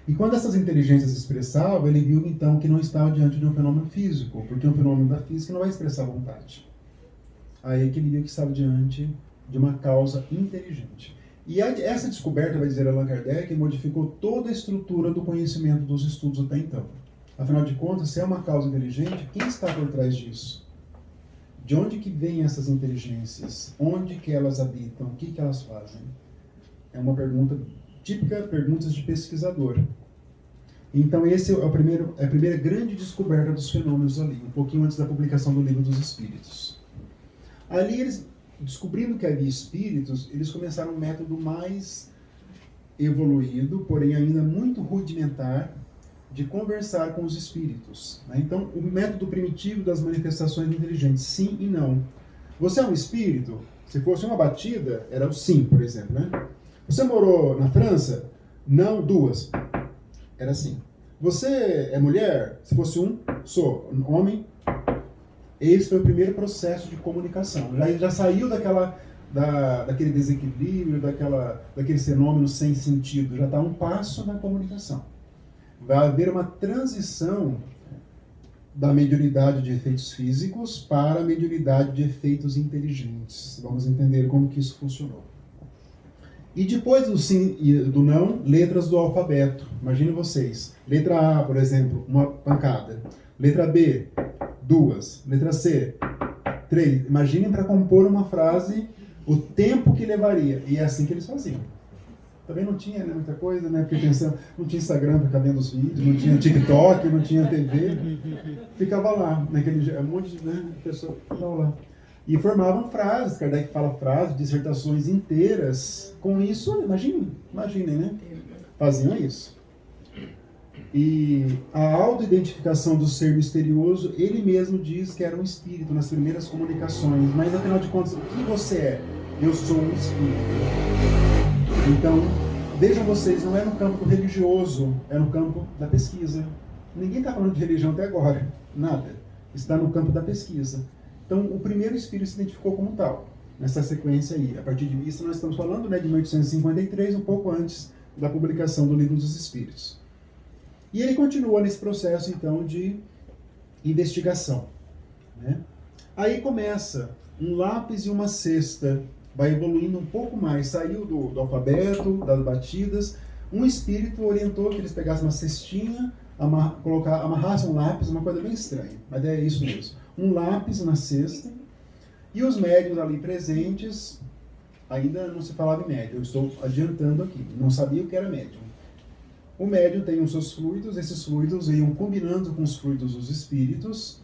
E quando essas inteligências expressavam, ele viu então que não estava diante de um fenômeno físico, porque um fenômeno da física não vai expressar vontade. Aí que ele viu que estava diante de uma causa inteligente. E essa descoberta, vai dizer Allan Kardec, modificou toda a estrutura do conhecimento dos estudos até então. Afinal de contas, se é uma causa inteligente, quem está por trás disso? De onde que vêm essas inteligências? Onde que elas habitam? O que elas fazem? É uma pergunta típica, perguntas de pesquisador. Então esse é a primeira grande descoberta dos fenômenos ali, um pouquinho antes da publicação do Livro dos Espíritos. Ali eles, descobrindo que havia espíritos, eles começaram um método mais evoluído, porém ainda muito rudimentar, de conversar com os espíritos. Né? Então, o método primitivo das manifestações inteligentes, sim e não. Você é um espírito? Se fosse uma batida, era o sim, por exemplo. Né? Você morou na França? Não, duas. Era assim. Você é mulher? Se fosse um, sou. Homem? Esse foi o primeiro processo de comunicação. Já saiu daquele desequilíbrio, daquele fenômeno sem sentido. Já está um passo na comunicação. Vai haver uma transição da mediunidade de efeitos físicos para a mediunidade de efeitos inteligentes. Vamos entender como que isso funcionou. E depois do sim e do não, letras do alfabeto. Imagine vocês. Letra A, por exemplo, uma pancada. Letra B, duas. Letra C, três. Imaginem para compor uma frase o tempo que levaria. E é assim que eles faziam. Também não tinha muita coisa, né? Porque pensando, não tinha Instagram para caber nos vídeos, não tinha TikTok, não tinha TV. Ficava lá, um monte de pessoas ficavam lá. E formavam frases, Kardec fala frases, dissertações inteiras. Com isso, imaginem, né? Faziam isso. E a autoidentificação do ser misterioso, ele mesmo diz que era um espírito nas primeiras comunicações. Mas, afinal de contas, o que você é? Eu sou um espírito. Então, vejam vocês, não é no campo religioso, é no campo da pesquisa. Ninguém está falando de religião até agora, nada. Está no campo da pesquisa. Então, o primeiro espírito se identificou como tal, nessa sequência aí. A partir disso, nós estamos falando de 1853, um pouco antes da publicação do Livro dos Espíritos. E ele continua nesse processo, então, de investigação. Né? Aí começa um lápis e uma cesta, vai evoluindo um pouco mais, saiu do alfabeto, das batidas. Um espírito orientou que eles pegassem uma cestinha, amarrassem um lápis, uma coisa bem estranha, mas é isso mesmo. Um lápis na cesta, e os médiuns ali presentes, ainda não se falava em médium, eu estou adiantando aqui, não sabia o que era médium. O médium tem os seus fluidos, esses fluidos iam combinando com os fluidos dos espíritos,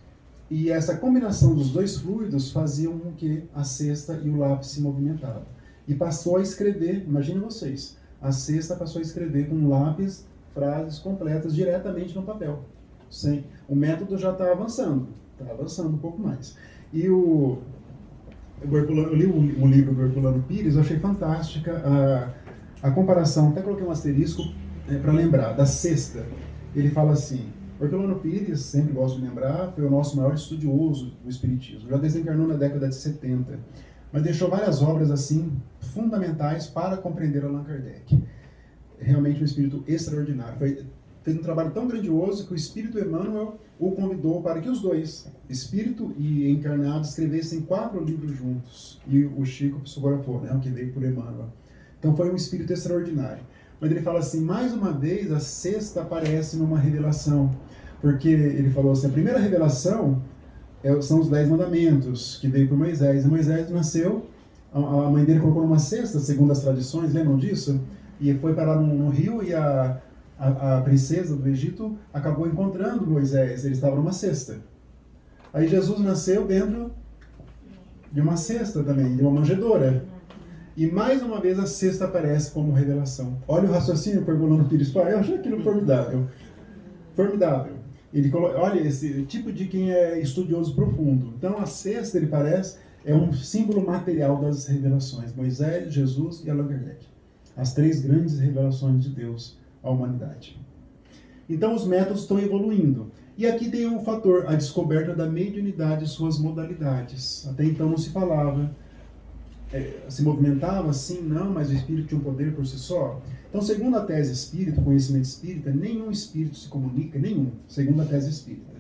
e essa combinação dos dois fluidos faziam com que a cesta e o lápis se movimentavam. E passou a escrever, imaginem vocês, a cesta passou a escrever com lápis frases completas diretamente no papel. O método já está avançando um pouco mais. E o Herculano, eu li o livro do Herculano Pires, eu achei fantástica a comparação, até coloquei um asterisco para lembrar, da sexta. Ele fala assim, Herculano Pires, sempre gosto de lembrar, foi o nosso maior estudioso do Espiritismo, já desencarnou na década de 70, mas deixou várias obras assim fundamentais para compreender Allan Kardec. Realmente um espírito extraordinário. Fez um trabalho tão grandioso que o Espírito Emmanuel o convidou para que os dois, espírito e encarnado, escrevessem 4 livros juntos. E o Chico psicografou, né, o que veio por Emmanuel. Então foi um espírito extraordinário. Mas ele fala assim, mais uma vez, a sexta aparece numa revelação. Porque ele falou assim, a primeira revelação são os 10 mandamentos, que veio por Moisés. E Moisés nasceu, a mãe dele colocou numa cesta, segundo as tradições, lembram disso? E foi parar no rio e a princesa do Egito acabou encontrando Moisés, ele estava numa cesta. Aí Jesus nasceu dentro de uma cesta também, de uma manjedoura. E mais uma vez a cesta aparece como revelação. Olha o raciocínio que o Herculano Pires faz, eu achei aquilo formidável. Formidável. Olha esse tipo de quem é estudioso profundo. Então a cesta, ele parece, é um símbolo material das revelações. Moisés, Jesus e Allan Kardec. As 3 grandes revelações de Deus à humanidade. Então os métodos estão evoluindo. E aqui tem um fator, a descoberta da mediunidade e suas modalidades. Até então não se falava, se movimentava assim, não, mas o espírito tinha um poder por si só. Então, segundo a tese espírita, conhecimento espírita, nenhum espírito se comunica, segundo a tese espírita,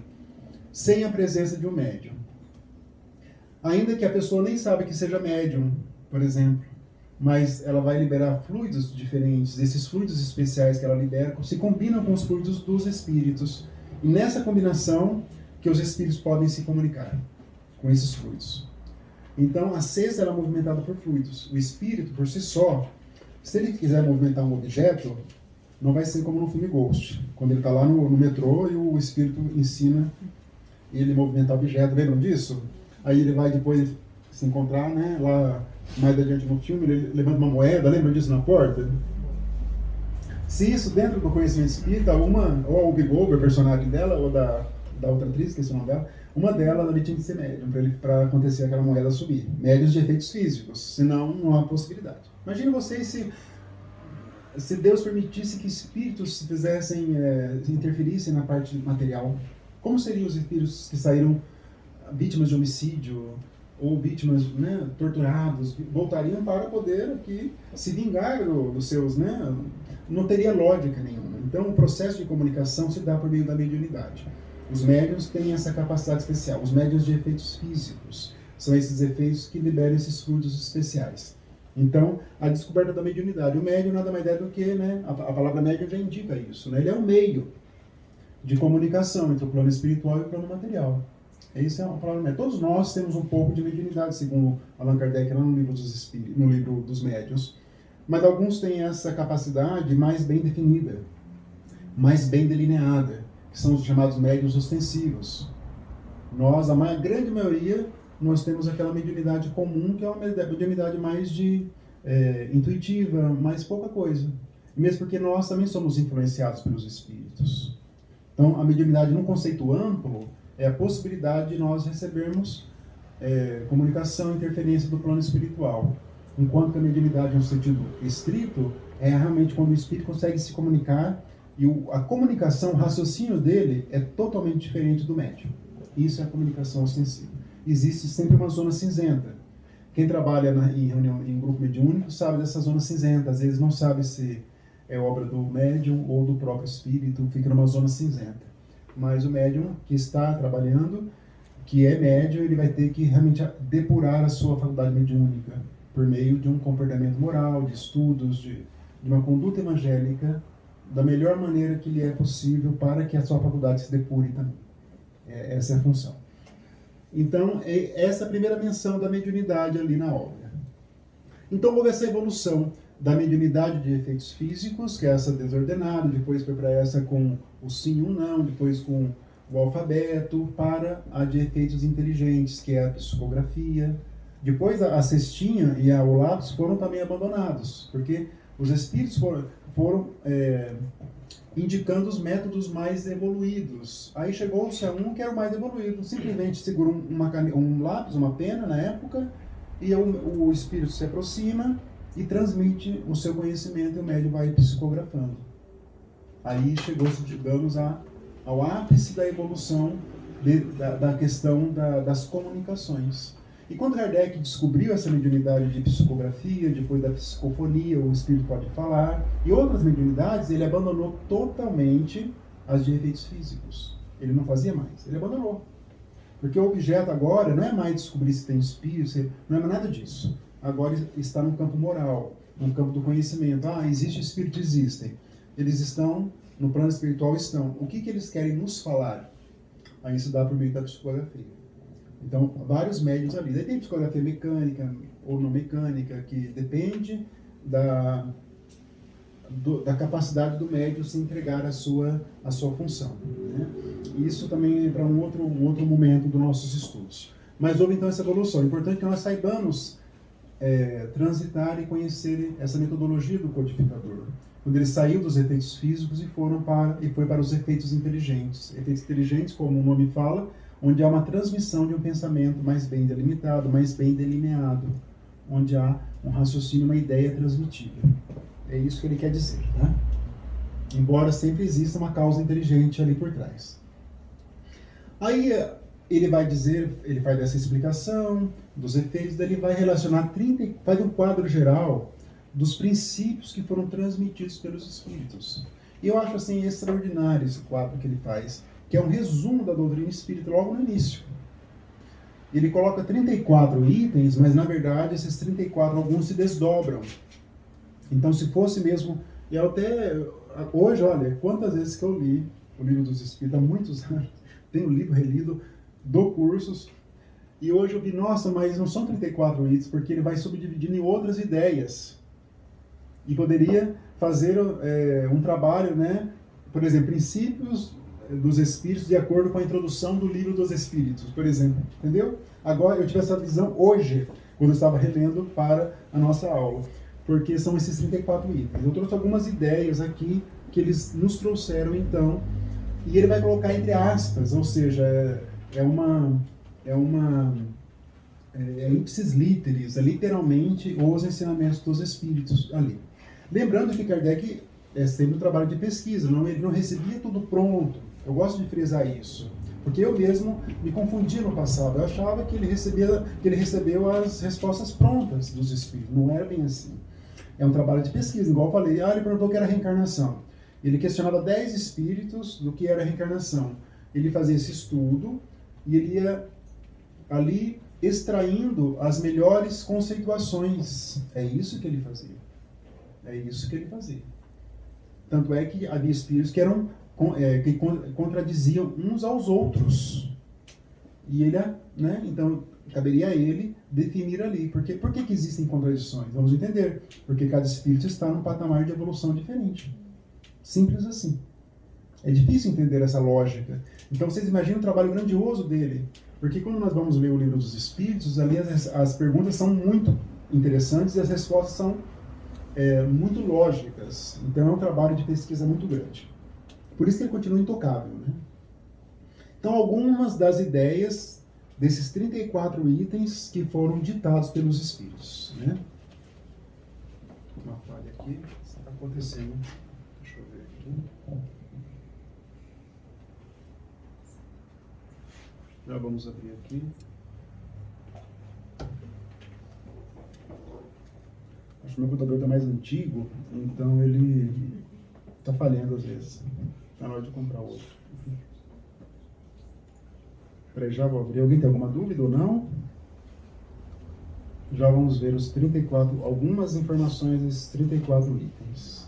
sem a presença de um médium. Ainda que a pessoa nem saiba que seja médium, por exemplo, mas ela vai liberar fluidos diferentes. Esses fluidos especiais que ela libera se combinam com os fluidos dos espíritos. E nessa combinação que os espíritos podem se comunicar com esses fluidos. Então a cesta é movimentada por fluidos. O espírito, por si só, se ele quiser movimentar um objeto, não vai ser como no filme Ghost, quando ele está lá no metrô e o espírito ensina ele a movimentar o objeto. Lembram disso? Aí ele vai depois se encontrar, né, lá mais adiante no filme, ele levanta uma moeda, lembra disso na porta? Se isso dentro do conhecimento espírita, ou a Whoopi Goldberg, personagem dela, ou da outra atriz, que é o nome dela, uma delas ali tinha que ser médium, para acontecer aquela moeda subir. Médios de efeitos físicos, senão não há possibilidade. Imagina vocês se Deus permitisse que espíritos interferissem na parte material. Como seriam os espíritos que saíram vítimas de homicídio, ou vítimas, né, torturados, voltariam para poder aqui se vingar dos seus, né, não teria lógica nenhuma. Então o processo de comunicação se dá por meio da mediunidade. Os médiuns têm essa capacidade especial. Os médiuns de efeitos físicos são esses efeitos que liberam esses fluidos especiais. Então, a descoberta da mediunidade. O médium nada mais é do que, né, a palavra médium já indica isso, né, ele é um meio de comunicação entre o plano espiritual e o plano material. Isso é uma palavra médium. Todos nós temos um pouco de mediunidade, segundo Allan Kardec, lá no livro dos Espíritos, no livro dos Médiuns. Mas alguns têm essa capacidade mais bem definida, mais bem delineada, que são os chamados médiuns ostensivos. Nós, a grande maioria, nós temos aquela mediunidade comum, que é uma mediunidade mais intuitiva, mais pouca coisa. Mesmo porque nós também somos influenciados pelos espíritos. Então, a mediunidade, num conceito amplo, é a possibilidade de nós recebermos comunicação e interferência do plano espiritual. Enquanto que a mediunidade, no sentido estrito, é realmente quando o espírito consegue se comunicar e a comunicação, o raciocínio dele é totalmente diferente do médium. Isso é a comunicação ostensiva. Existe sempre uma zona cinzenta. Quem trabalha em reunião, em grupo mediúnico sabe dessa zona cinzenta. Às vezes não sabe se é obra do médium ou do próprio espírito, fica numa zona cinzenta. Mas o médium que está trabalhando, que é médium, ele vai ter que realmente depurar a sua faculdade mediúnica por meio de um comportamento moral, de estudos, de uma conduta evangélica, da melhor maneira que lhe é possível para que a sua faculdade se depure também. Essa é a função. Então, essa é a primeira menção da mediunidade ali na obra. Então, houve essa evolução da mediunidade de efeitos físicos, que é essa desordenada, depois foi para essa com o sim e o não, depois com o alfabeto, para a de efeitos inteligentes, que é a psicografia. Depois a cestinha e o lápis foram também abandonados, porque os espíritos foram indicando os métodos mais evoluídos. Aí chegou-se a um que era o mais evoluído, simplesmente segura um lápis, uma pena na época, e o espírito se aproxima e transmite o seu conhecimento e o médium vai psicografando. Aí chegou-se, digamos, ao ápice da evolução da questão das comunicações. E quando Kardec descobriu essa mediunidade de psicografia, depois da psicofonia, o espírito pode falar, e outras mediunidades, ele abandonou totalmente as de efeitos físicos. Ele não fazia mais, ele abandonou. Porque o objeto agora não é mais descobrir se tem espírito, não é mais nada disso. Agora está no campo moral, no campo do conhecimento. Ah, existe espírito, existem. Eles estão, no plano espiritual estão. O que eles querem nos falar? Aí isso dá por meio da psicografia. Então, vários médiuns ali. Daí tem psicografia mecânica ou não mecânica, que depende da capacidade do médium se entregar a sua função. Né? Isso também é para um outro momento dos nossos estudos. Mas houve então essa evolução. É importante que nós saibamos transitar e conhecer essa metodologia do codificador. Quando ele saiu dos efeitos físicos e foi para os efeitos inteligentes. Efeitos inteligentes, como o nome fala, onde há uma transmissão de um pensamento mais bem delimitado, mais bem delineado, onde há um raciocínio, uma ideia transmitida. É isso que ele quer dizer, né? Embora sempre exista uma causa inteligente ali por trás. Aí ele vai dizer, ele faz essa explicação dos efeitos, daí ele vai relacionar faz um quadro geral dos princípios que foram transmitidos pelos espíritos. E eu acho assim extraordinário esse quadro que ele faz, que é um resumo da doutrina espírita logo no início. Ele coloca 34 itens, mas na verdade esses 34, alguns se desdobram. Então se fosse mesmo, e até hoje, olha, quantas vezes que eu li o Livro dos Espíritos, há muitos anos, tenho lido, relido, dou cursos, e hoje eu vi, nossa, mas não são 34 itens, porque ele vai subdividindo em outras ideias. E poderia fazer um trabalho, né? Por exemplo, princípios dos espíritos de acordo com a introdução do Livro dos Espíritos, por exemplo, entendeu? Agora eu tive essa visão hoje, quando eu estava relendo para a nossa aula, porque são esses 34 itens. Eu trouxe algumas ideias aqui que eles nos trouxeram então, e ele vai colocar entre aspas, ou seja, é ipsis literis, é literalmente os ensinamentos dos espíritos ali. Lembrando que Kardec é sempre um trabalho de pesquisa, ele não recebia tudo pronto. Eu gosto de frisar isso, porque eu mesmo me confundia no passado. Eu achava que ele recebeu as respostas prontas dos espíritos. Não era bem assim. É um trabalho de pesquisa, igual eu falei. Ele perguntou o que era reencarnação. Ele questionava 10 espíritos do que era reencarnação. Ele fazia esse estudo e ele ia ali extraindo as melhores conceituações. É isso que ele fazia. É isso que ele fazia. Tanto é que havia espíritos que que contradiziam uns aos outros. E ele, né? Então, caberia a ele definir ali. Por que existem contradições? Vamos entender. Porque cada espírito está num patamar de evolução diferente. Simples assim. É difícil entender essa lógica. Então, vocês imaginam o trabalho grandioso dele. Porque quando nós vamos ler o Livro dos Espíritos, ali as perguntas são muito interessantes e as respostas são muito lógicas. Então, é um trabalho de pesquisa muito grande. Por isso que ele continua intocável, né? Então, algumas das ideias desses 34 itens que foram ditados pelos espíritos, né? Uma falha aqui, está acontecendo. Deixa eu ver aqui. Já vamos abrir aqui. Acho que o meu computador está mais antigo, então ele está falhando às vezes. Está na hora de comprar outro. Peraí, já vou abrir. Alguém tem alguma dúvida ou não? Já vamos ver os 34, algumas informações desses 34 itens.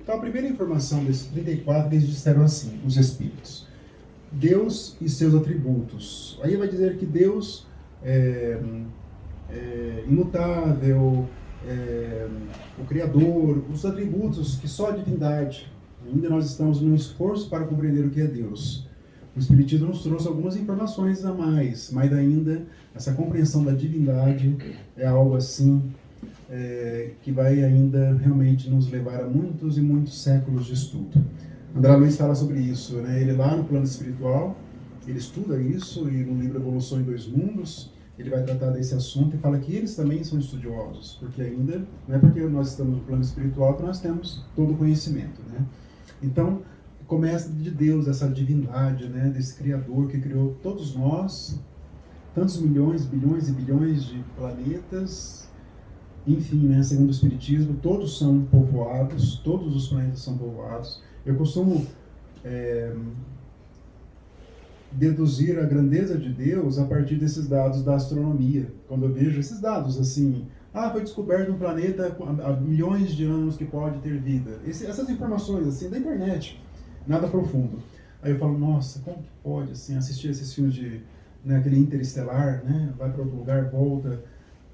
Então, a primeira informação desses 34, eles disseram assim, os espíritos. Deus e seus atributos. Aí vai dizer que Deus é imutável, o Criador, os atributos que só a divindade. Ainda nós estamos num esforço para compreender o que é Deus. O Espiritismo nos trouxe algumas informações a mais, mas ainda essa compreensão da divindade é algo assim que vai ainda realmente nos levar a muitos e muitos séculos de estudo. André Luiz fala sobre isso, né? Ele lá no plano espiritual, ele estuda isso, e no livro Evolução em Dois Mundos, ele vai tratar desse assunto e fala que eles também são estudiosos, porque ainda, não é porque nós estamos no plano espiritual que nós temos todo o conhecimento, né? Então, começa de Deus, essa divindade, né? Desse Criador que criou todos nós, tantos milhões, bilhões e bilhões de planetas, enfim, né? Segundo o Espiritismo, todos são povoados, todos os planetas são povoados. Eu costumo deduzir a grandeza de Deus a partir desses dados da astronomia. Quando eu vejo esses dados, assim, foi descoberto um planeta há milhões de anos que pode ter vida. Essas informações, assim, da internet, nada profundo. Aí eu falo, nossa, como que pode, assim, assistir esses filmes de, né, aquele Interestelar, né, vai para outro lugar, volta,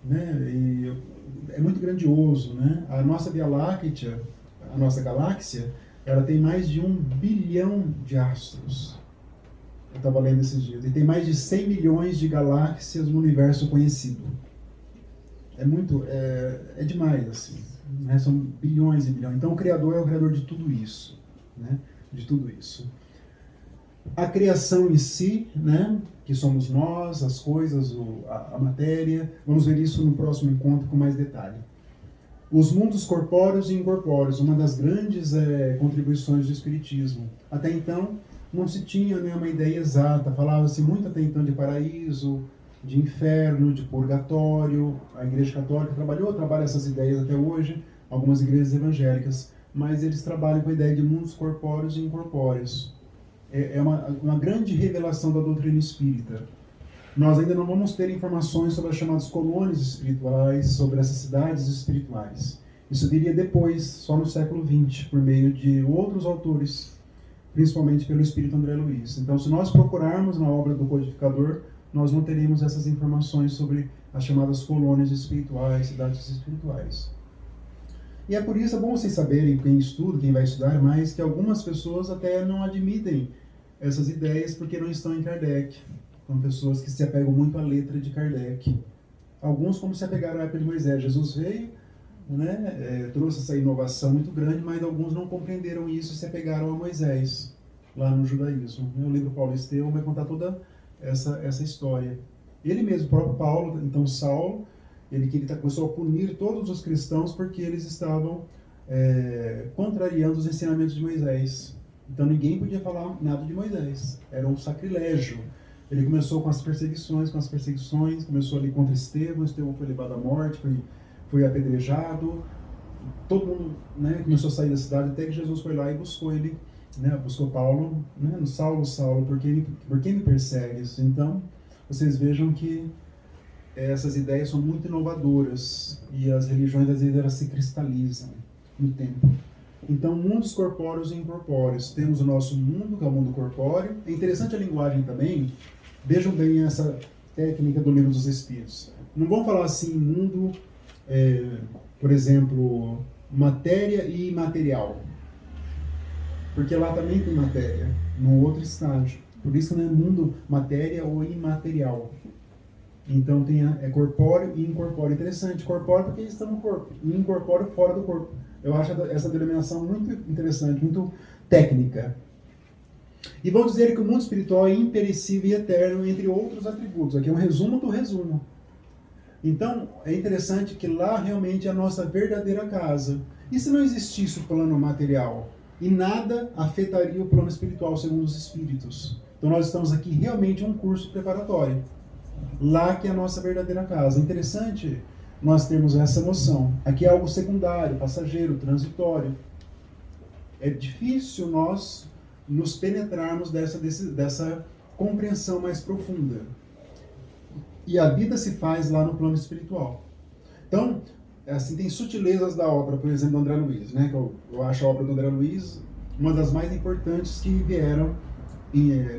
né, e é muito grandioso, né? A nossa Via Láctea, a nossa galáxia, ela tem mais de 1 bilhão de astros. Eu estava lendo esses dias. E tem mais de 100 milhões de galáxias no universo conhecido. É muito, é demais, assim. Né? São bilhões e bilhões. Então o Criador é o Criador de tudo isso. Né? De tudo isso. A criação em si, né? Que somos nós, as coisas, a matéria. Vamos ver isso no próximo encontro com mais detalhe. Os mundos corpóreos e incorpóreos, uma das grandes contribuições do Espiritismo. Até então, não se tinha, né, uma ideia exata. Falava-se muito até então de paraíso, de inferno, de purgatório. A Igreja Católica trabalha essas ideias até hoje, algumas igrejas evangélicas, mas eles trabalham com a ideia de mundos corpóreos e incorpóreos. É uma grande revelação da doutrina espírita. Nós ainda não vamos ter informações sobre as chamadas colônias espirituais, sobre essas cidades espirituais. Isso viria depois, só no século XX, por meio de outros autores, principalmente pelo espírito André Luiz. Então, se nós procurarmos na obra do codificador, nós não teremos essas informações sobre as chamadas colônias espirituais, cidades espirituais. E é por isso, é bom vocês saberem, quem estuda, quem vai estudar mais, que algumas pessoas até não admitem essas ideias porque não estão em Kardec. São pessoas que se apegam muito à letra de Kardec. Alguns como se apegaram à época de Moisés. Jesus veio, né, trouxe essa inovação muito grande, mas alguns não compreenderam isso e se apegaram a Moisés, lá no judaísmo. O livro Paulo Estevão vai contar toda essa história. Ele mesmo, o próprio Paulo, então Saulo, ele começou a punir todos os cristãos porque eles estavam contrariando os ensinamentos de Moisés. Então ninguém podia falar nada de Moisés. Era um sacrilégio. Ele começou com as perseguições, começou ali contra Estevão foi levado à morte, foi apedrejado, todo mundo, né, começou a sair da cidade, até que Jesus foi lá e buscou ele, né, buscou Paulo, né, no Saulo, por que me persegues? Então, vocês vejam que essas ideias são muito inovadoras, e as religiões, às vezes, elas se cristalizam no tempo. Então, mundos corpóreos e incorpóreos. Temos o nosso mundo, que é o mundo corpóreo. É interessante a linguagem também. Vejam bem essa técnica do Livro dos Espíritos. Não vão falar assim, mundo, por exemplo, matéria e imaterial. Porque lá também tem matéria, num outro estágio. Por isso não é mundo, matéria ou imaterial. Então tem corpóreo e incorpóreo. Interessante, corpóreo porque está no corpo, e incorpóreo fora do corpo. Eu acho essa denominação muito interessante, muito técnica. E vão dizer que o mundo espiritual é imperecível e eterno, entre outros atributos. Aqui é um resumo do resumo. Então, é interessante que lá realmente é a nossa verdadeira casa. E se não existisse o plano material? E nada afetaria o plano espiritual, segundo os espíritos. Então, nós estamos aqui realmente em um curso preparatório. Lá que é a nossa verdadeira casa. Interessante nós termos essa noção. Aqui é algo secundário, passageiro, transitório. É difícil nós nos penetrarmos dessa compreensão mais profunda. E a vida se faz lá no plano espiritual. Então, assim, tem sutilezas da obra, por exemplo, do André Luiz, né? Que eu acho a obra do André Luiz uma das mais importantes que vieram,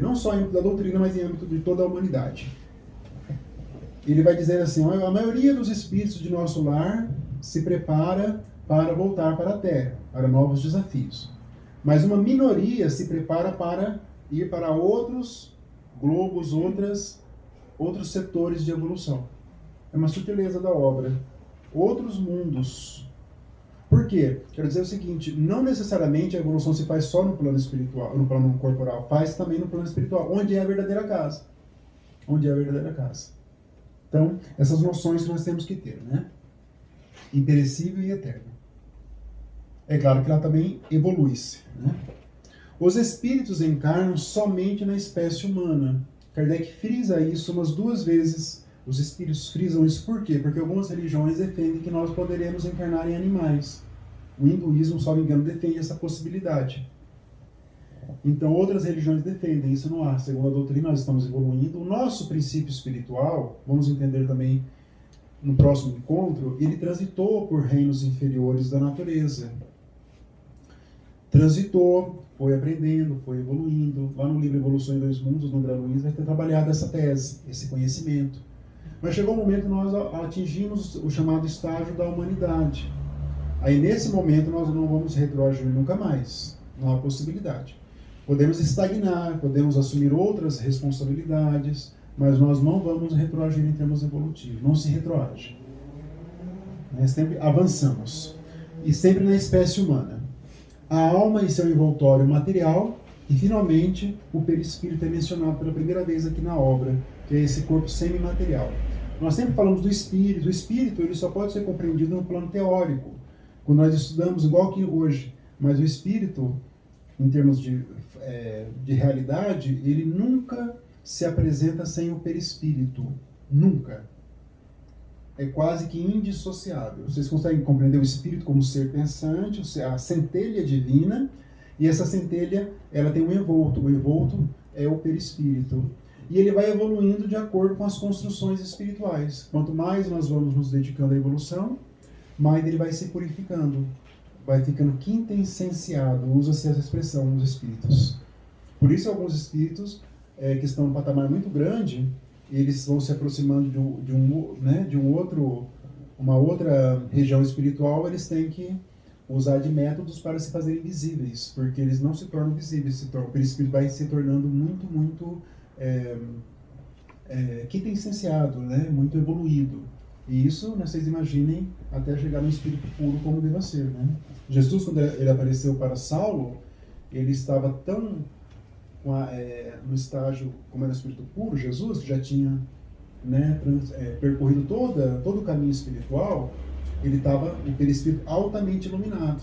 não só em âmbito da doutrina, mas em âmbito de toda a humanidade. Ele vai dizer assim: a maioria dos espíritos de nosso lar se prepara para voltar para a Terra, para novos desafios. Mas uma minoria se prepara para ir para outros globos, outros setores de evolução. É uma sutileza da obra. Outros mundos. Por quê? Quero dizer o seguinte: não necessariamente a evolução se faz só no plano espiritual, no plano corporal, faz também no plano espiritual, onde é a verdadeira casa. Onde é a verdadeira casa. Então, essas noções que nós temos que ter, né? Imperecível e eterno. É claro que ela também evolui-se, né? Os espíritos encarnam somente na espécie humana. Kardec frisa isso umas 2 vezes. Os espíritos frisam isso por quê? Porque algumas religiões defendem que nós poderemos encarnar em animais. O hinduísmo, só me engano, defende essa possibilidade. Então, outras religiões defendem isso no ar. Segundo a doutrina, nós estamos evoluindo. O nosso princípio espiritual, vamos entender também no próximo encontro, ele transitou por reinos inferiores da natureza. Transitou, foi aprendendo, foi evoluindo. Lá no livro Evolução em Dois Mundos, no André Luiz, vai ter trabalhado essa tese, esse conhecimento. Mas chegou um momento que nós atingimos o chamado estágio da humanidade. Aí, nesse momento, nós não vamos retroagir nunca mais. Não há possibilidade. Podemos estagnar, podemos assumir outras responsabilidades, mas nós não vamos retroagir em termos evolutivos. Não se retroage. Sempre avançamos. E sempre na espécie humana. A alma e seu envoltório material, e finalmente o perispírito é mencionado pela primeira vez aqui na obra, que é esse corpo semimaterial. Nós sempre falamos do espírito. O espírito ele só pode ser compreendido no plano teórico, quando nós estudamos igual que hoje. Mas o espírito, em termos de realidade, ele nunca se apresenta sem o perispírito. Nunca. É quase que indissociável. Vocês conseguem compreender o espírito como ser pensante, a centelha divina, e essa centelha ela tem um envolto. O envolto é o perispírito. E ele vai evoluindo de acordo com as construções espirituais. Quanto mais nós vamos nos dedicando à evolução, mais ele vai se purificando. Vai ficando quintessenciado, usa-se essa expressão nos espíritos. Por isso, alguns espíritos que estão num patamar muito grande, eles vão se aproximando de uma outra região espiritual, eles têm que usar de métodos para se fazerem visíveis, porque eles não se tornam visíveis, o perispírito vai se tornando muito quintessenciado, né? Muito evoluído. E isso, vocês imaginem, até chegar no espírito puro como deva ser, né? Jesus, quando ele apareceu para Saulo, ele estava tão no estágio, como era o espírito puro, Jesus, que já tinha percorrido todo o caminho espiritual, ele estava, o perispírito altamente iluminado.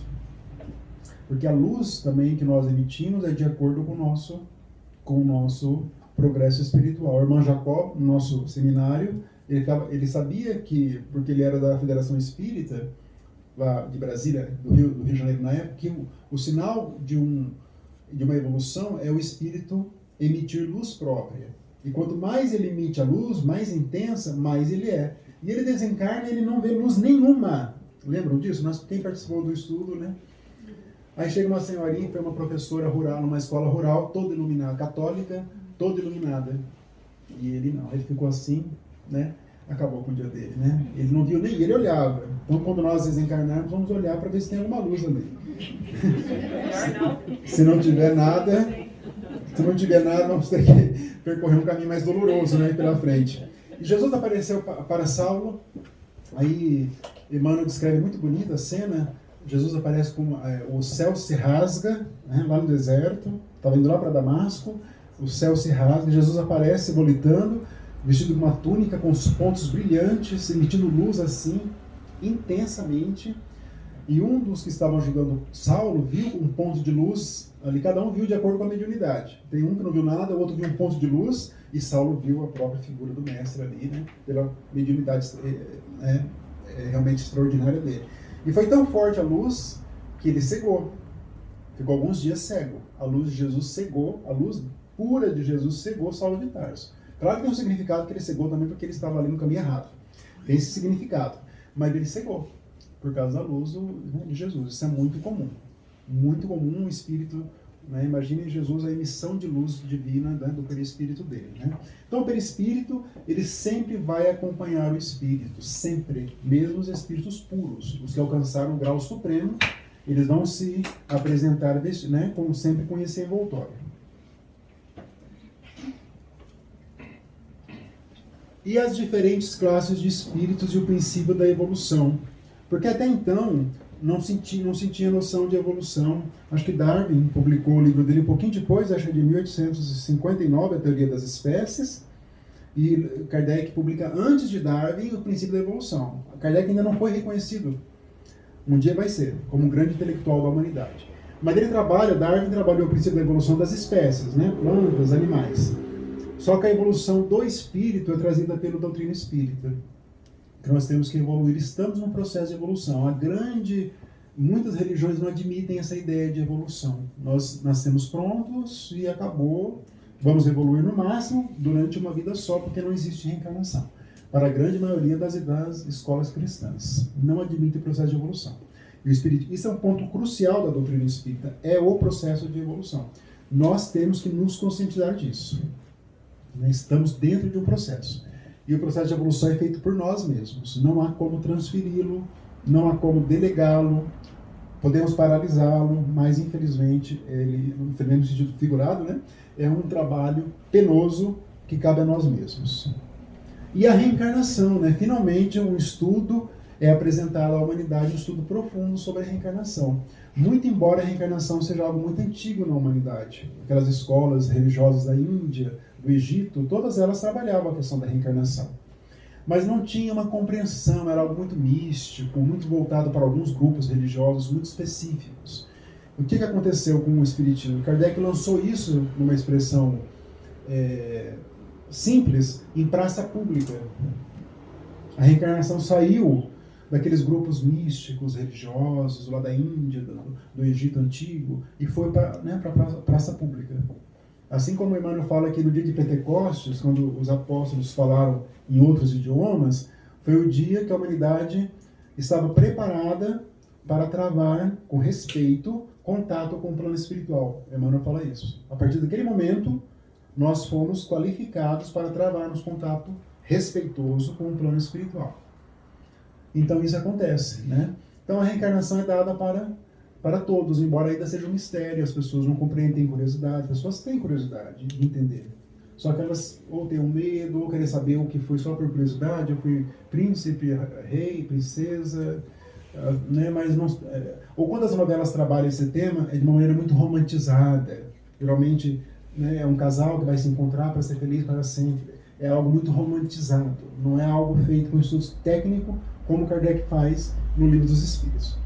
Porque a luz também que nós emitimos é de acordo com o nosso progresso espiritual. O irmão Jacó, no nosso seminário, ele sabia que, porque ele era da Federação Espírita, lá de Brasília, do Rio de Janeiro na época, que o sinal de uma evolução é o espírito emitir luz própria. E quanto mais ele emite a luz, mais intensa, mais ele é. E ele desencarna e ele não vê luz nenhuma. Lembram disso? Quem participou do estudo, né? Aí chega uma senhorinha, foi uma professora rural, numa escola rural, toda iluminada, católica, toda iluminada. E ele não, ele ficou assim, né? Acabou com o dia dele, né? Ele não viu nem, ele olhava. Então, quando nós desencarnarmos, vamos olhar para ver se tem alguma luz ali. Se não tiver nada, vamos ter que percorrer um caminho mais doloroso, né, pela frente. E Jesus apareceu para Saulo, aí Emmanuel descreve muito bonita a cena. Jesus aparece com o céu se rasga, né, lá no deserto, estava indo lá para Damasco, o céu se rasga, Jesus aparece volitando, vestido com uma túnica com os pontos brilhantes, emitindo luz assim, intensamente. E um dos que estavam ajudando Saulo viu um ponto de luz ali, cada um viu de acordo com a mediunidade. Tem um que não viu nada, o outro viu um ponto de luz, e Saulo viu a própria figura do mestre ali, né, pela mediunidade realmente extraordinária dele. E foi tão forte a luz que ele cegou. Ficou alguns dias cego. A luz de Jesus cegou, a luz pura de Jesus cegou Saulo de Tarso. Claro que tem um significado que ele cegou também porque ele estava ali no caminho errado. Tem esse significado. Mas ele cegou. por causa da luz de Jesus. Isso é muito comum. Muito comum um espírito, né? Imagine Jesus, a emissão de luz divina, né, do perispírito dele. Né? Então o perispírito, ele sempre vai acompanhar o espírito, sempre, mesmo os espíritos puros, os que alcançaram o grau supremo, eles vão se apresentar, né, sempre com esse envoltório. E as diferentes classes de espíritos e o princípio da evolução. Porque até então não se tinha noção de evolução. Acho que Darwin publicou o livro dele um pouquinho depois, acho que de 1859, a Teoria das Espécies, e Kardec publica antes de Darwin o princípio da evolução. Kardec ainda não foi reconhecido. Um dia vai ser, como um grande intelectual da humanidade. Mas Darwin trabalhou o princípio da evolução das espécies, né? Plantas, animais. Só que a evolução do espírito é trazida pela doutrina espírita. Que nós temos que evoluir, estamos num processo de evolução. Muitas religiões não admitem essa ideia de evolução. Nós nascemos prontos e acabou, vamos evoluir no máximo durante uma vida só, porque não existe reencarnação. Para a grande maioria das escolas cristãs, não admite o processo de evolução. E isso é um ponto crucial da doutrina espírita, é o processo de evolução. Nós temos que nos conscientizar disso. Estamos dentro de um processo. E o processo de evolução é feito por nós mesmos. Não há como transferi-lo, não há como delegá-lo, podemos paralisá-lo, mas infelizmente, ele, no sentido figurado, né, é um trabalho penoso que cabe a nós mesmos. E a reencarnação, né? Finalmente um estudo é apresentado à humanidade, um estudo profundo sobre a reencarnação. Muito embora a reencarnação seja algo muito antigo na humanidade. Aquelas escolas religiosas da Índia, do Egito, todas elas trabalhavam a questão da reencarnação. Mas não tinha uma compreensão, era algo muito místico, muito voltado para alguns grupos religiosos muito específicos. O que aconteceu com o Espiritismo? Kardec lançou isso numa expressão simples, em praça pública. A reencarnação saiu daqueles grupos místicos, religiosos, lá da Índia, do Egito Antigo, e foi para a praça pública. Assim como Emmanuel fala que no dia de Pentecostes, quando os apóstolos falaram em outros idiomas, foi o dia que a humanidade estava preparada para travar, com respeito, contato com o plano espiritual. Emmanuel fala isso. A partir daquele momento, nós fomos qualificados para travarmos contato respeitoso com o plano espiritual. Então isso acontece, né? Então a reencarnação é dada para todos, embora ainda seja um mistério, as pessoas não compreendem, têm curiosidade, as pessoas têm curiosidade de entender. Só que elas ou têm um medo, ou querem saber o que foi só por curiosidade, eu fui príncipe, rei, princesa, né? Mas não, ou quando as novelas trabalham esse tema, é de uma maneira muito romantizada. Geralmente, né, é um casal que vai se encontrar para ser feliz para sempre. É algo muito romantizado, não é algo feito com estudos técnicos, como Kardec faz no Livro dos Espíritos.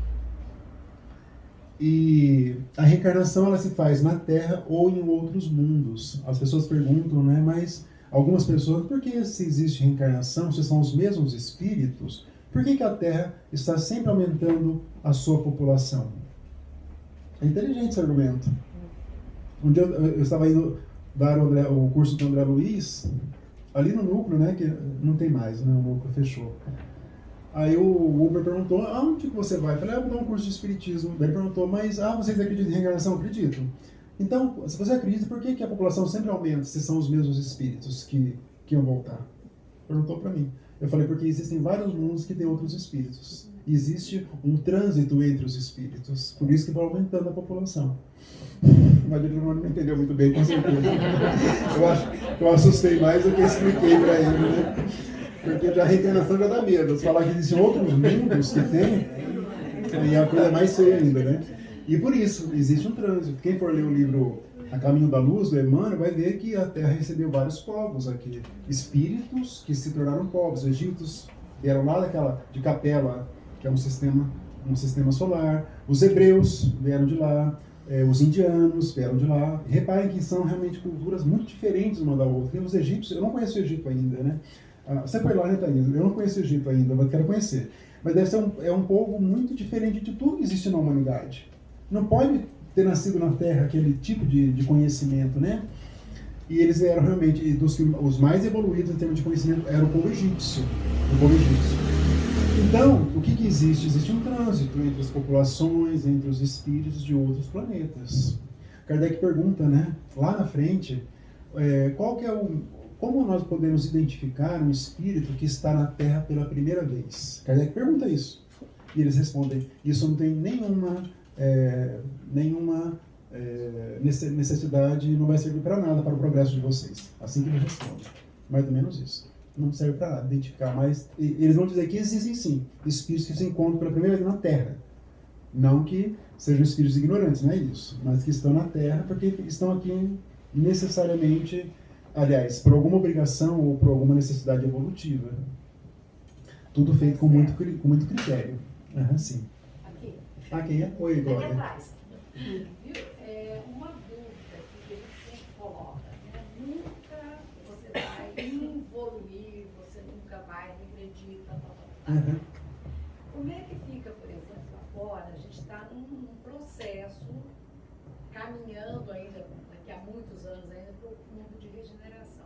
E a reencarnação ela se faz na Terra ou em outros mundos. As pessoas perguntam, né, mas algumas pessoas, por que se existe reencarnação, se são os mesmos espíritos, por que a Terra está sempre aumentando a sua população? É inteligente esse argumento. Um dia eu estava indo dar o curso do André Luiz, ali no núcleo, né, que não tem mais, né, o núcleo fechou. Aí o Uber perguntou, aonde que você vai? Eu falei, vou dar um curso de espiritismo. Daí ele perguntou, mas vocês acreditam em reencarnação? Acredito. Então, se você acredita, por que a população sempre aumenta se são os mesmos espíritos que iam voltar? Perguntou para mim. Eu falei, porque existem vários mundos que têm outros espíritos. Existe um trânsito entre os espíritos, por isso que vai aumentando a população. Mas ele não entendeu muito bem, com certeza. Eu acho que eu assustei mais do que expliquei para ele, né? Porque a reencarnação já dá medo. Se falar que existem outros mundos que tem, aí a coisa é mais feia ainda, né? E por isso, existe um trânsito. Quem for ler o livro A Caminho da Luz, do Emmanuel, vai ver que a Terra recebeu vários povos aqui. Espíritos que se tornaram povos. Os egípcios vieram lá de Capela, que é um sistema solar. Os hebreus vieram de lá. Os indianos vieram de lá. E reparem que são realmente culturas muito diferentes uma da outra. Tem os egípcios, eu não conheço o Egito ainda, né? Você foi lá, né, Thaís? Eu não conheço o Egito ainda, mas quero conhecer. Mas deve ser um povo muito diferente de tudo que existe na humanidade. Não pode ter nascido na Terra aquele tipo de conhecimento, né? E eles eram realmente, os mais evoluídos em termos de conhecimento, era o povo egípcio. O povo egípcio. Então, o que existe? Existe um trânsito entre as populações, entre os espíritos de outros planetas. Kardec pergunta, né, lá na frente, qual que é como nós podemos identificar um espírito que está na Terra pela primeira vez? Kardec pergunta isso. E eles respondem, isso não tem nenhuma necessidade, não vai servir para nada para o progresso de vocês. Assim que ele responde. Mais ou menos isso. Não serve para nada identificar, mas eles vão dizer que existem sim espíritos que se encontram pela primeira vez na Terra. Não que sejam espíritos ignorantes, não é isso. Mas que estão na Terra porque estão aqui necessariamente, aliás, por alguma obrigação ou por alguma necessidade evolutiva. Tudo feito com muito critério. Sim. Aqui. Oi, Glória. Aqui atrás. Viu? Uma dúvida que ele sempre coloca, né? Nunca você vai evoluir, você nunca vai regredir, Como é que fica, por exemplo, agora, a gente está num processo, caminhando ainda, daqui a muitos anos ainda, para o mundo de regeneração.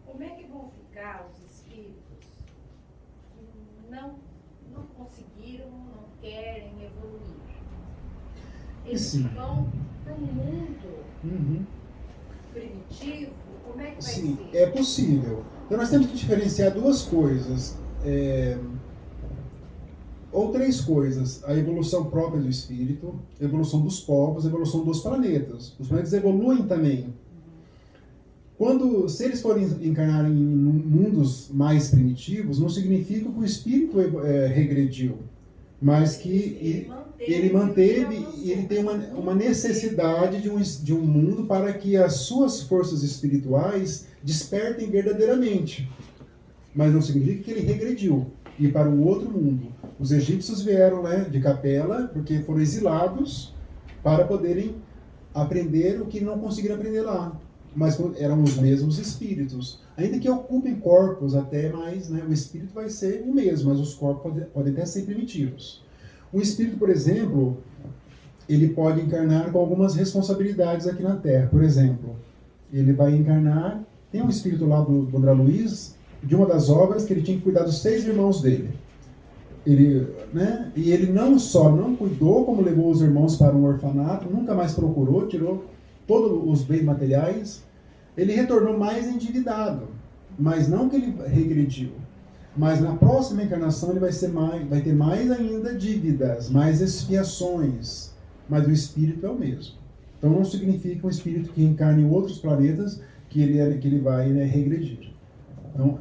Como é que vão ficar os espíritos que não conseguiram, não querem evoluir? Eles vão para um mundo primitivo? Como é que vai ser? É possível. Então nós temos que diferenciar duas coisas, ou três coisas: a evolução própria do espírito, a evolução dos povos, a evolução dos planetas. Os planetas evoluem também. Se eles forem encarnar em mundos mais primitivos, não significa que o espírito regrediu, mas que ele manteve e ele tem uma necessidade de um mundo para que as suas forças espirituais despertem verdadeiramente. Mas não significa que ele regrediu e para um outro mundo. Os egípcios vieram, né, de Capela porque foram exilados para poderem aprender o que não conseguiram aprender lá. Mas eram os mesmos espíritos. Ainda que ocupem corpos até mais, né, o espírito vai ser o mesmo, mas os corpos podem até ser primitivos. O espírito, por exemplo, ele pode encarnar com algumas responsabilidades aqui na Terra. Por exemplo, ele vai encarnar... Tem um espírito lá do André Luiz, de uma das obras, que ele tinha que cuidar dos 6 irmãos dele. E ele não só não cuidou, como levou os irmãos para um orfanato, nunca mais procurou, tirou todos os bens materiais. Ele retornou mais endividado, mas não que ele regrediu. Mas na próxima encarnação ele vai ter mais ainda dívidas, mais expiações, mas o espírito é o mesmo. Então não significa um espírito que encarna em outros planetas que ele vai, né, regredir. Então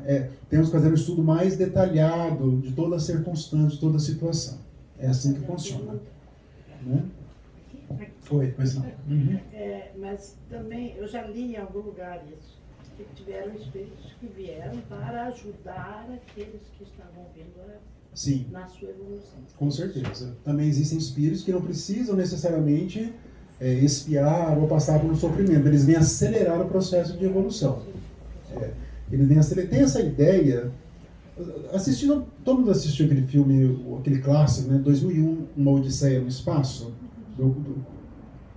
temos que fazer um estudo mais detalhado de toda a circunstância, de toda a situação. É assim que funciona. Né? Pois não. Mas também, eu já li em algum lugar isso, que tiveram espíritos que vieram para ajudar aqueles que estavam vindo na sua evolução. Com certeza. Também existem espíritos que não precisam necessariamente expiar ou passar por um sofrimento. Eles vêm acelerar o processo de evolução. Eles vêm acelerar. Tem essa ideia... Todo mundo assistiu aquele filme, aquele clássico, né? 2001, Uma Odisseia no Espaço?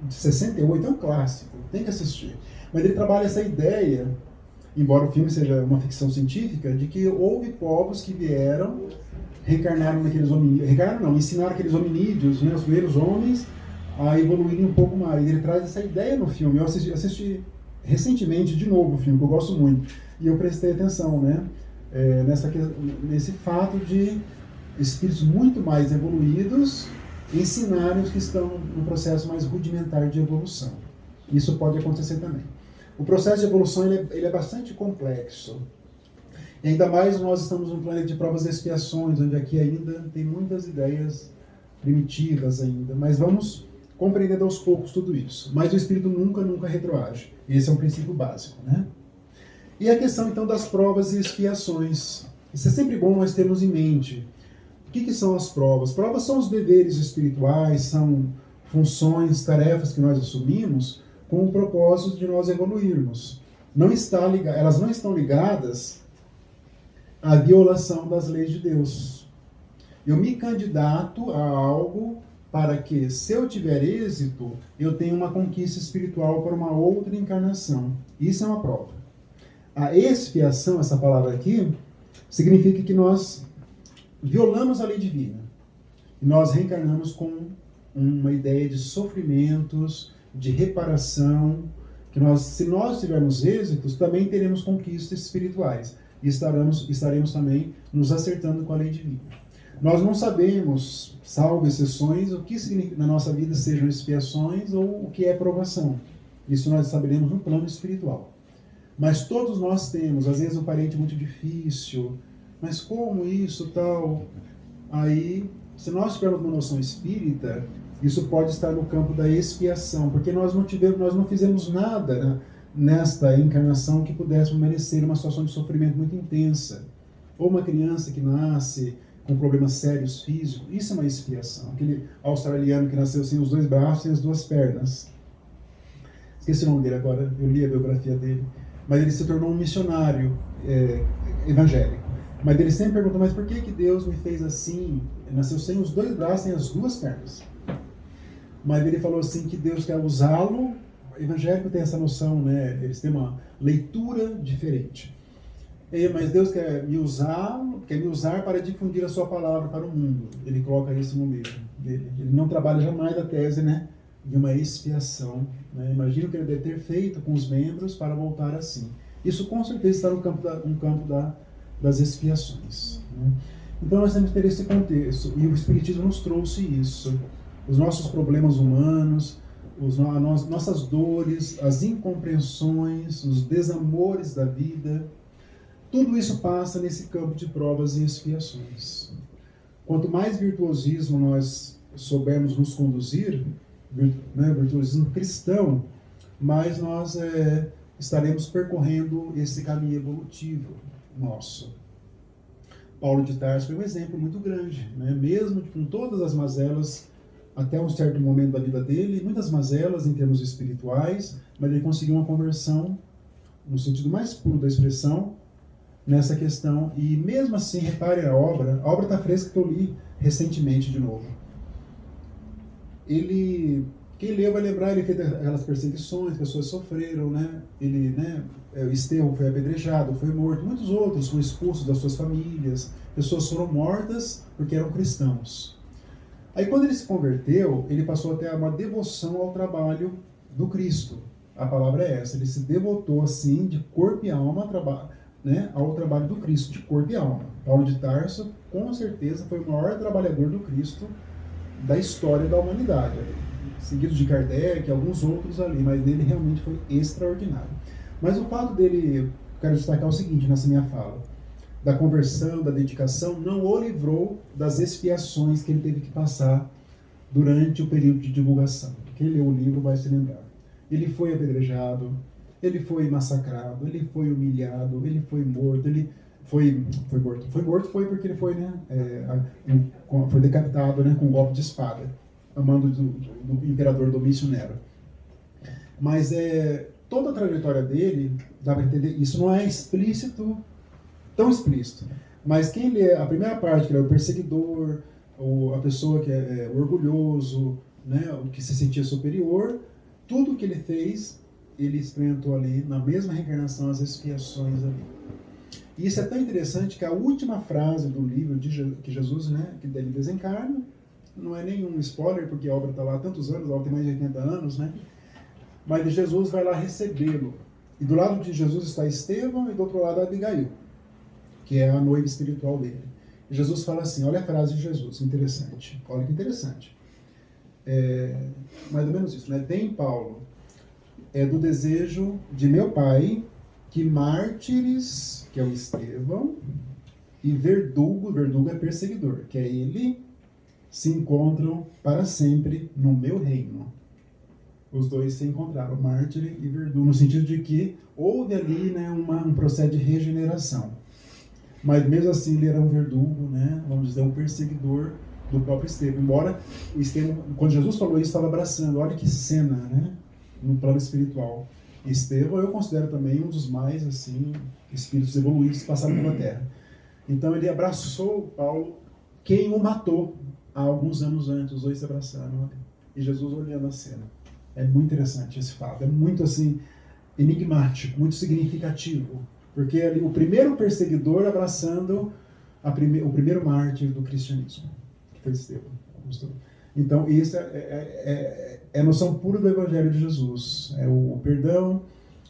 De 68, é um clássico, tem que assistir. Mas ele trabalha essa ideia, embora o filme seja uma ficção científica, de que houve povos que vieram, reencarnaram naqueles hominídeos, ensinaram aqueles hominídeos, né, os primeiros homens, a evoluírem um pouco mais. Ele traz essa ideia no filme. Eu assisti recentemente de novo o filme, que eu gosto muito, e eu prestei atenção, né, nesse fato de espíritos muito mais evoluídos ensinarem os que estão no processo mais rudimentar de evolução. Isso pode acontecer também. O processo de evolução ele é bastante complexo. E ainda mais nós estamos num planeta de provas e expiações, onde aqui ainda tem muitas ideias primitivas ainda. Mas vamos compreendendo aos poucos tudo isso. Mas o espírito nunca retroage. Esse é um princípio básico, né? E a questão então das provas e expiações. Isso é sempre bom nós termos em mente. O que são as provas? Provas são os deveres espirituais, são funções, tarefas que nós assumimos com o propósito de nós evoluirmos. Elas não estão ligadas à violação das leis de Deus. Eu me candidato a algo para que, se eu tiver êxito, eu tenha uma conquista espiritual para uma outra encarnação. Isso é uma prova. A expiação, essa palavra aqui, significa que nós violamos a lei divina. E nós reencarnamos com uma ideia de sofrimentos, de reparação, que se nós tivermos êxitos, também teremos conquistas espirituais. E estaremos também nos acertando com a lei divina. Nós não sabemos, salvo exceções, o que significa, na nossa vida sejam expiações ou o que é provação. Isso nós saberemos no plano espiritual. Mas todos nós temos, às vezes, um parente muito difícil, mas como isso, tal? Aí, se nós tivermos uma noção espírita, isso pode estar no campo da expiação, porque nós não fizemos nada, né, nesta encarnação que pudesse merecer uma situação de sofrimento muito intensa. Ou uma criança que nasce com problemas sérios físicos, isso é uma expiação. Aquele australiano que nasceu sem os 2 braços e as 2 pernas. Esqueci o nome dele agora, eu li a biografia dele. Mas ele se tornou um missionário evangélico. Mas ele sempre perguntou, mas por que Deus me fez assim? Ele nasceu sem os 2 braços e as 2 pernas. Mas ele falou assim que Deus quer usá-lo. O evangélico tem essa noção, né? Eles têm uma leitura diferente. Mas Deus quer me usar para difundir a sua palavra para o mundo. Ele coloca isso no livro dele. Ele não trabalha jamais a tese, né, de uma expiação. Né? Imagina o que ele deve ter feito com os membros para voltar assim. Isso com certeza está no campo das expiações. Né? Então nós temos que ter esse contexto. E o Espiritismo nos trouxe isso. Os nossos problemas humanos, nossas dores, as incompreensões, os desamores da vida, tudo isso passa nesse campo de provas e expiações. Quanto mais virtuosismo nós soubermos nos conduzir, né, virtuosismo cristão, mais nós estaremos percorrendo esse caminho evolutivo nosso. Paulo de Tarso foi um exemplo muito grande, né? Mesmo com todas as mazelas, até um certo momento da vida dele, muitas mazelas em termos espirituais, mas ele conseguiu uma conversão, no sentido mais puro da expressão, nessa questão. E mesmo assim, repare a obra está fresca, que eu li recentemente de novo. Quem leu vai lembrar, ele fez aquelas perseguições, pessoas sofreram, né? Estevão foi apedrejado, foi morto, muitos outros foram expulsos das suas famílias, pessoas foram mortas porque eram cristãos. Aí quando ele se converteu, ele passou a ter uma devoção ao trabalho do Cristo. A palavra é essa, ele se devotou assim, de corpo e alma, né, ao trabalho do Cristo, de corpo e alma. Paulo de Tarso, com certeza, foi o maior trabalhador do Cristo da história da humanidade. Seguido de Kardec, alguns outros ali, mas dele realmente foi extraordinário. Mas o fato dele, quero destacar o seguinte nessa minha fala, da conversão, da dedicação, não o livrou das expiações que ele teve que passar durante o período de divulgação. Quem leu o livro vai se lembrar. Ele foi apedrejado, ele foi massacrado, ele foi humilhado, ele foi morto, ele foi morto. Foi morto porque ele foi, né, foi decapitado, né, com um golpe de espada, a mando do imperador Domício Nero. Mas toda a trajetória dele, dá para entender, isso não é explícito, tão explícito. Mas quem lê a primeira parte, que é o perseguidor, ou a pessoa que é orgulhoso, né, o que se sentia superior, tudo que ele fez, ele experimentou ali, na mesma reencarnação, as expiações ali. E isso é tão interessante que a última frase do livro, que Jesus, né, que ele desencarna, não é nenhum spoiler, porque a obra está lá há tantos anos, a obra tem mais de 80 anos, né? Mas Jesus vai lá recebê-lo. E do lado de Jesus está Estevão e do outro lado Abigail, que é a noiva espiritual dele. E Jesus fala assim, olha a frase de Jesus, interessante. Olha que interessante. Mais ou menos isso, né? Tem Paulo, do desejo de meu Pai, que mártires, que é o Estevão, e verdugo é perseguidor, que é ele, se encontram para sempre no meu reino. Os dois se encontraram, mártir e verdugo, no sentido de que houve ali, né, um processo de regeneração. Mas mesmo assim ele era um verdugo, né, vamos dizer, um perseguidor do próprio Estevão. Embora o Estevão, quando Jesus falou isso, estava abraçando. Olha que cena, né, no plano espiritual. Estevão eu considero também um dos mais, assim, espíritos evoluídos que passaram pela Terra. Então ele abraçou Paulo, quem o matou há alguns anos antes, os dois se abraçaram. E Jesus olhando a cena. É muito interessante esse fato, é muito assim, enigmático, muito significativo. Porque ali, o primeiro perseguidor abraçando o primeiro mártir do cristianismo, que foi Estevão. Então, essa é a noção pura do Evangelho de Jesus. É o perdão,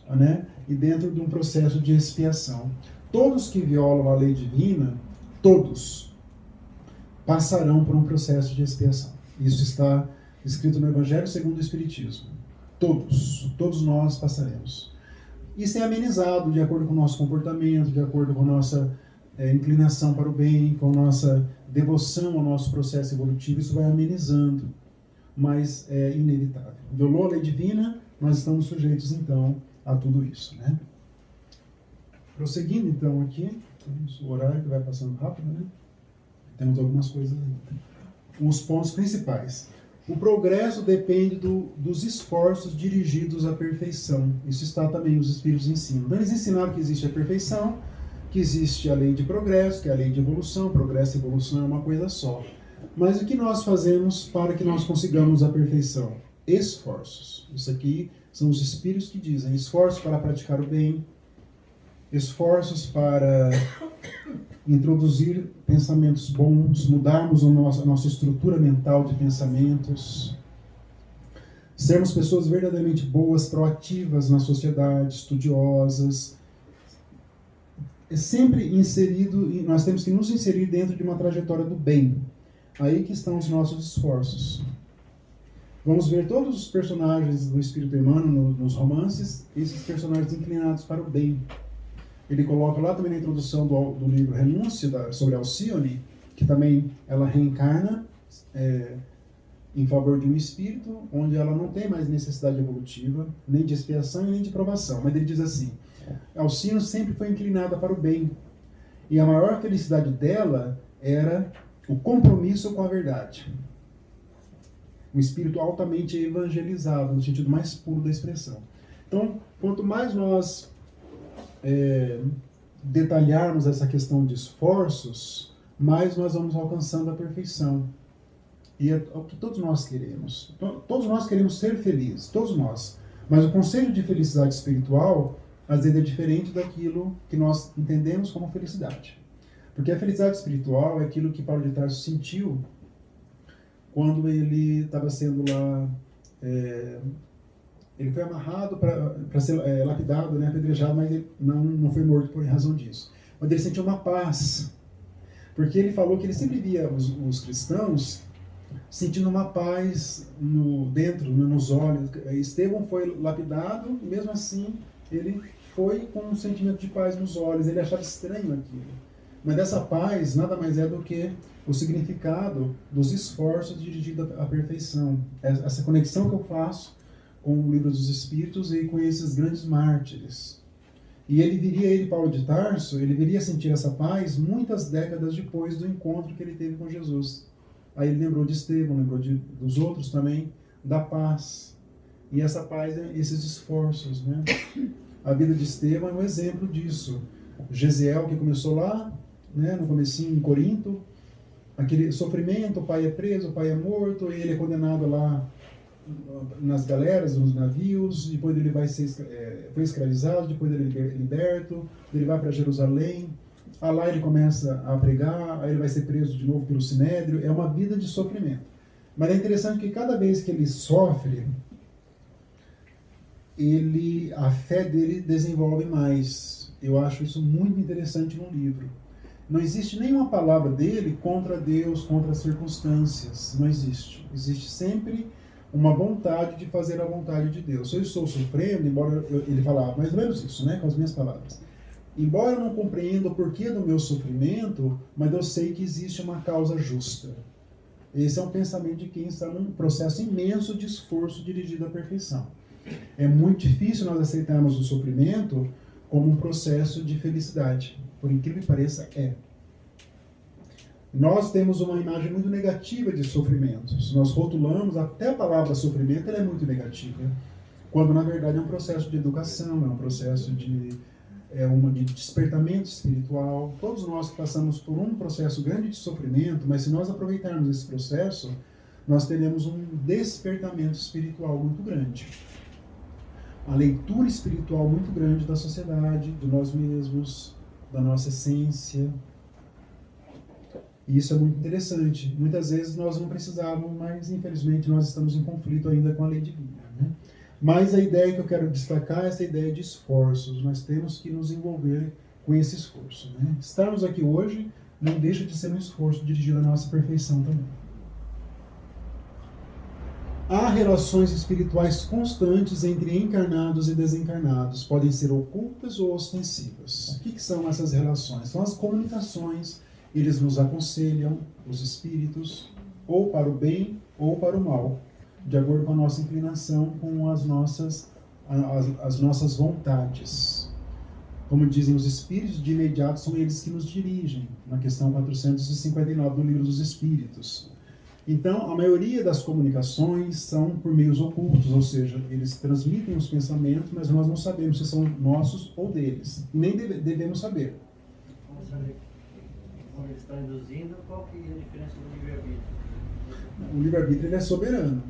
né? E dentro de um processo de expiação. Todos que violam a lei divina, todos, passarão por um processo de expiação. Isso está escrito no Evangelho segundo o Espiritismo. Todos nós passaremos. Isso é amenizado de acordo com o nosso comportamento, de acordo com a nossa inclinação para o bem, com a nossa devoção ao nosso processo evolutivo. Isso vai amenizando, mas é inevitável. Violou a lei divina, nós estamos sujeitos, então, a tudo isso, né? Prosseguindo, então, aqui, o horário que vai passando rápido, né? Temos algumas coisas ainda. Os pontos principais. O progresso depende dos esforços dirigidos à perfeição. Isso está também, os Espíritos ensinam. Então, eles ensinaram que existe a perfeição, que existe a lei de progresso, que é a lei de evolução. Progresso e evolução é uma coisa só. Mas o que nós fazemos para que nós consigamos a perfeição? Esforços. Isso aqui são os Espíritos que dizem. Esforços para praticar o bem, esforços para introduzir pensamentos bons, mudarmos a nossa estrutura mental de pensamentos, sermos pessoas verdadeiramente boas, proativas na sociedade, estudiosas. É sempre inserido, nós temos que nos inserir dentro de uma trajetória do bem. Aí que estão os nossos esforços. Vamos ver todos os personagens do Espírito Emmanuel nos romances, esses personagens inclinados para o bem. Ele coloca lá também na introdução do livro Renúncia, sobre Alcione, que também ela reencarna em favor de um espírito, onde ela não tem mais necessidade evolutiva, nem de expiação e nem de provação. Mas ele diz assim, Alcione sempre foi inclinada para o bem, e a maior felicidade dela era o compromisso com a verdade. Um espírito altamente evangelizado, no sentido mais puro da expressão. Então, quanto mais nós detalharmos essa questão de esforços, mais nós vamos alcançando a perfeição. E é o que todos nós queremos. Todos nós queremos ser felizes, todos nós. Mas o conceito de felicidade espiritual, às vezes, é diferente daquilo que nós entendemos como felicidade. Porque a felicidade espiritual é aquilo que Paulo de Tarso sentiu quando ele estava sendo lá... Ele foi amarrado para ser lapidado, né, apedrejado, mas ele não foi morto por razão disso. Mas ele sentiu uma paz, porque ele falou que ele sempre via os cristãos sentindo uma paz dentro, nos olhos. Estevão foi lapidado, e mesmo assim ele foi com um sentimento de paz nos olhos. Ele achava estranho aquilo. Mas dessa paz nada mais é do que o significado dos esforços dirigidos à perfeição. Essa conexão que eu faço com o Livro dos Espíritos e com esses grandes mártires. E Paulo de Tarso, ele viria a sentir essa paz muitas décadas depois do encontro que ele teve com Jesus. Aí ele lembrou de Estevão, lembrou dos outros também, da paz. E essa paz é esses esforços, né? A vida de Estevão é um exemplo disso. Gesiel, que começou lá, né, no comecinho em Corinto, aquele sofrimento, o pai é preso, o pai é morto, e ele é condenado lá nas galeras, nos navios, depois ele foi escravizado, depois ele é liberto, ele vai para Jerusalém, lá ele começa a pregar, aí ele vai ser preso de novo pelo Sinédrio. É uma vida de sofrimento. Mas é interessante que cada vez que ele sofre, a fé dele desenvolve mais. Eu acho isso muito interessante no livro. Não existe nenhuma palavra dele contra Deus, contra as circunstâncias. Não existe. Existe sempre uma vontade de fazer a vontade de Deus. Eu estou sofrendo, embora ele falava mais ou menos isso, né, com as minhas palavras. Embora eu não compreenda o porquê do meu sofrimento, mas eu sei que existe uma causa justa. Esse é um pensamento de quem está num processo imenso de esforço dirigido à perfeição. É muito difícil nós aceitarmos o sofrimento como um processo de felicidade. Por incrível que pareça, é. Nós temos uma imagem muito negativa de sofrimentos. Nós rotulamos, até a palavra sofrimento ela é muito negativa, quando na verdade é um processo de educação, é um processo de despertamento espiritual. Todos nós que passamos por um processo grande de sofrimento, mas se nós aproveitarmos esse processo, nós teremos um despertamento espiritual muito grande. A leitura espiritual muito grande da sociedade, de nós mesmos, da nossa essência. E isso é muito interessante. Muitas vezes nós não precisávamos, mas infelizmente nós estamos em conflito ainda com a lei divina, né? Mas a ideia que eu quero destacar é essa ideia de esforços. Nós temos que nos envolver com esse esforço, né? Estarmos aqui hoje não deixa de ser um esforço dirigido à nossa perfeição também. Há relações espirituais constantes entre encarnados e desencarnados. Podem ser ocultas ou ostensivas. O que são essas relações? São as comunicações. Eles nos aconselham, os espíritos, ou para o bem ou para o mal, de acordo com a nossa inclinação, com as nossas vontades. Como dizem os espíritos, de imediato são eles que nos dirigem, na questão 459 do Livro dos Espíritos. Então, a maioria das comunicações são por meios ocultos, ou seja, eles transmitem os pensamentos, mas nós não sabemos se são nossos ou deles. Nem devemos saber. Vamos saber como eles estão induzindo, qual que é a diferença do livre-arbítrio? O livre-arbítrio ele é soberano.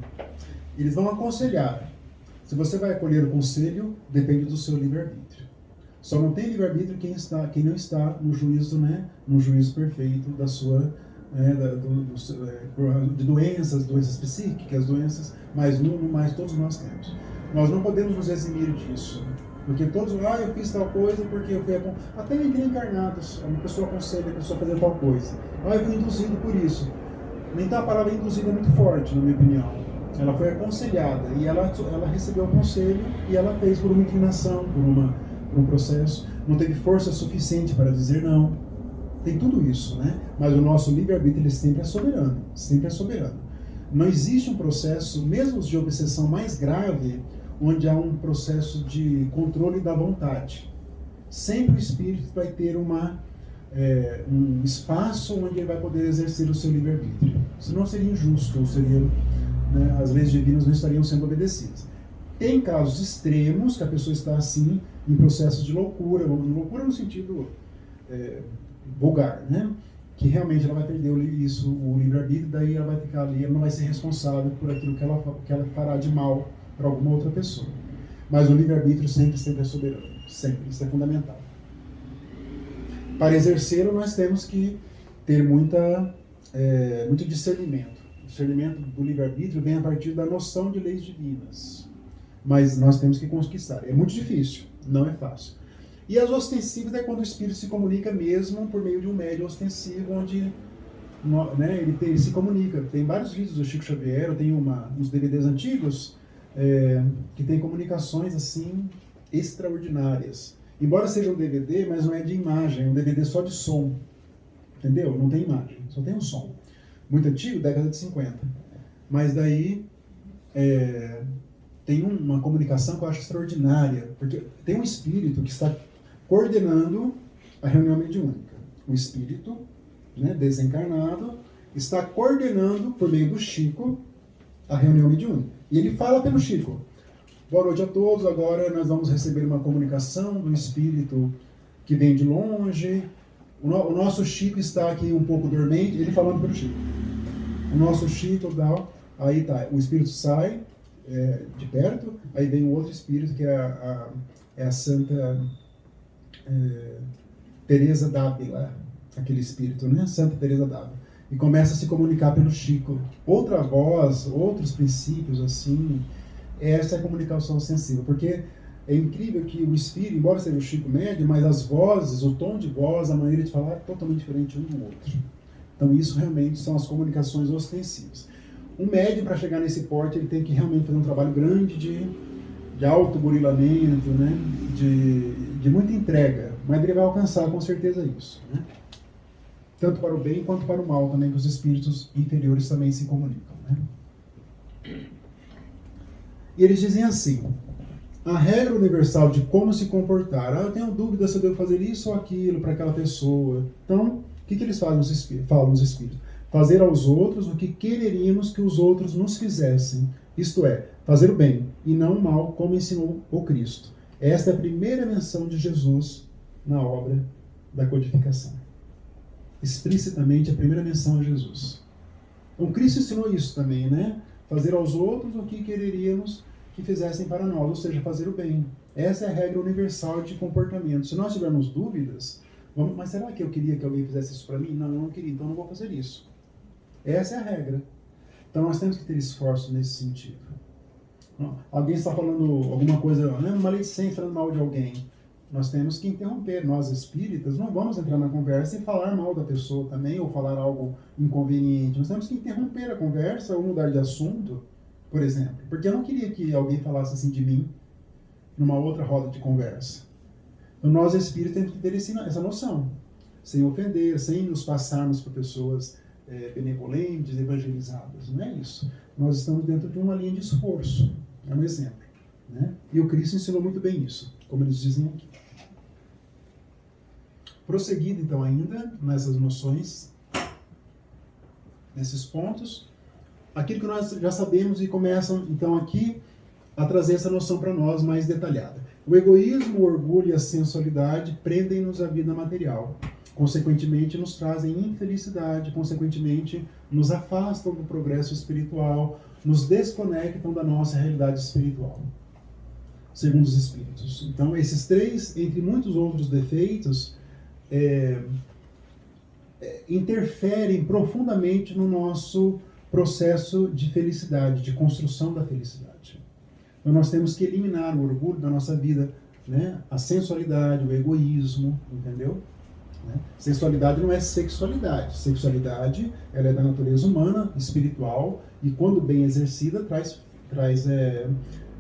Eles vão aconselhar. Se você vai acolher o conselho, depende do seu livre-arbítrio. Só não tem livre-arbítrio quem não está no juízo, né, no juízo perfeito da sua... de doenças psíquicas, doenças, mas no mais todos nós temos. Nós não podemos nos eximir disso, porque todos, eu fiz tal coisa porque eu fui até entre encarnados, uma pessoa aconselha a pessoa a fazer tal coisa. Eu fui induzido por isso. Então a palavra induzida é muito forte, na minha opinião. Ela foi aconselhada e ela recebeu o conselho e ela fez por uma inclinação, por um processo. Não teve força suficiente para dizer não. Tem tudo isso, né? Mas o nosso livre-arbítrio ele sempre é soberano, sempre é soberano. Não existe um processo, mesmo de obsessão mais grave, onde há um processo de controle da vontade. Sempre o espírito vai ter um espaço onde ele vai poder exercer o seu livre-arbítrio. Senão seria injusto, né, as leis divinas não estariam sendo obedecidas. Tem casos extremos que a pessoa está assim, em processo de loucura no sentido... vulgar, né? Que realmente ela vai perder o livre-arbítrio, daí ela vai ficar ali, ela não vai ser responsável por aquilo que ela fará de mal para alguma outra pessoa. Mas o livre-arbítrio sempre é soberano, sempre, isso é fundamental. Para exercê-lo, nós temos que ter muito discernimento. O discernimento do livre-arbítrio vem a partir da noção de leis divinas. Mas nós temos que conquistar. É muito difícil, não é fácil. E as ostensivas é quando o espírito se comunica mesmo por meio de um médium ostensivo, onde né, ele se comunica. Tem vários vídeos do Chico Xavier, eu tenho uns DVDs antigos que tem comunicações assim extraordinárias. Embora seja um DVD, mas não é de imagem, é um DVD só de som. Entendeu? Não tem imagem, só tem um som. Muito antigo, década de 50. Mas daí tem uma comunicação que eu acho extraordinária, porque tem um espírito que está coordenando a reunião mediúnica. O espírito, né, desencarnado, está coordenando, por meio do Chico, a reunião mediúnica. E ele fala pelo Chico: boa noite a todos, agora nós vamos receber uma comunicação do espírito que vem de longe. O nosso Chico está aqui um pouco dormente, ele falando pelo Chico. O nosso Chico, aí tá, o espírito sai de perto, aí vem um outro espírito que é a Santa Teresa d'Ávila, aquele espírito, né? Santa Teresa d'Ávila. E começa a se comunicar pelo Chico. Outra voz, outros princípios, assim. Essa é a comunicação sensível. Porque é incrível que o espírito, embora seja o Chico médio, mas as vozes, o tom de voz, a maneira de falar é totalmente diferente um do outro. Então isso realmente são as comunicações ostensivas. Um médium, para chegar nesse porte, ele tem que realmente fazer um trabalho grande de autoburilamento, né? de muita entrega. Mas ele vai alcançar com certeza isso, né? Tanto para o bem quanto para o mal também, que os espíritos inferiores também se comunicam, né? E eles dizem assim: a regra universal de como se comportar. Eu tenho dúvida se eu devo fazer isso ou aquilo para aquela pessoa. Então, o que eles falam os espíritos? Fazer aos outros o que quereríamos que os outros nos fizessem. Isto é, fazer o bem e não o mal, como ensinou o Cristo. Esta é a primeira menção de Jesus na obra da codificação. Explicitamente a primeira menção a Jesus. Então Cristo ensinou isso também, né? Fazer aos outros o que quereríamos que fizessem para nós, ou seja, fazer o bem. Essa é a regra universal de comportamento. Se nós tivermos dúvidas, Mas será que eu queria que alguém fizesse isso para mim? Não, eu não queria, então eu não vou fazer isso. Essa é a regra. Então nós temos que ter esforço nesse sentido. Alguém está falando alguma coisa, uma maledicência, falando mal de alguém. Nós temos que interromper. Nós espíritas não vamos entrar na conversa e falar mal da pessoa também, ou falar algo inconveniente. Nós temos que interromper a conversa ou mudar de assunto, por exemplo. Porque eu não queria que alguém falasse assim de mim numa outra roda de conversa. Então nós espíritas temos que ter essa noção. Sem ofender, sem nos passarmos por pessoas benevolentes, evangelizadas. Não é isso. Nós estamos dentro de uma linha de esforço. É um exemplo. Né? E o Cristo ensinou muito bem isso, como eles dizem aqui. Prosseguindo, então, ainda nessas noções, nesses pontos, aquilo que nós já sabemos e começam, então, aqui a trazer essa noção para nós mais detalhada. O egoísmo, o orgulho e a sensualidade prendem-nos à vida material. Consequentemente, nos trazem infelicidade, consequentemente, nos afastam do progresso espiritual, nos desconectam da nossa realidade espiritual, segundo os Espíritos. Então, esses três, entre muitos outros defeitos, interferem profundamente no nosso processo de felicidade, de construção da felicidade. Então, nós temos que eliminar o orgulho da nossa vida, né? A sensualidade, o egoísmo, entendeu? Sensualidade não é sexualidade. Sexualidade, ela é da natureza humana, espiritual, e quando bem exercida, traz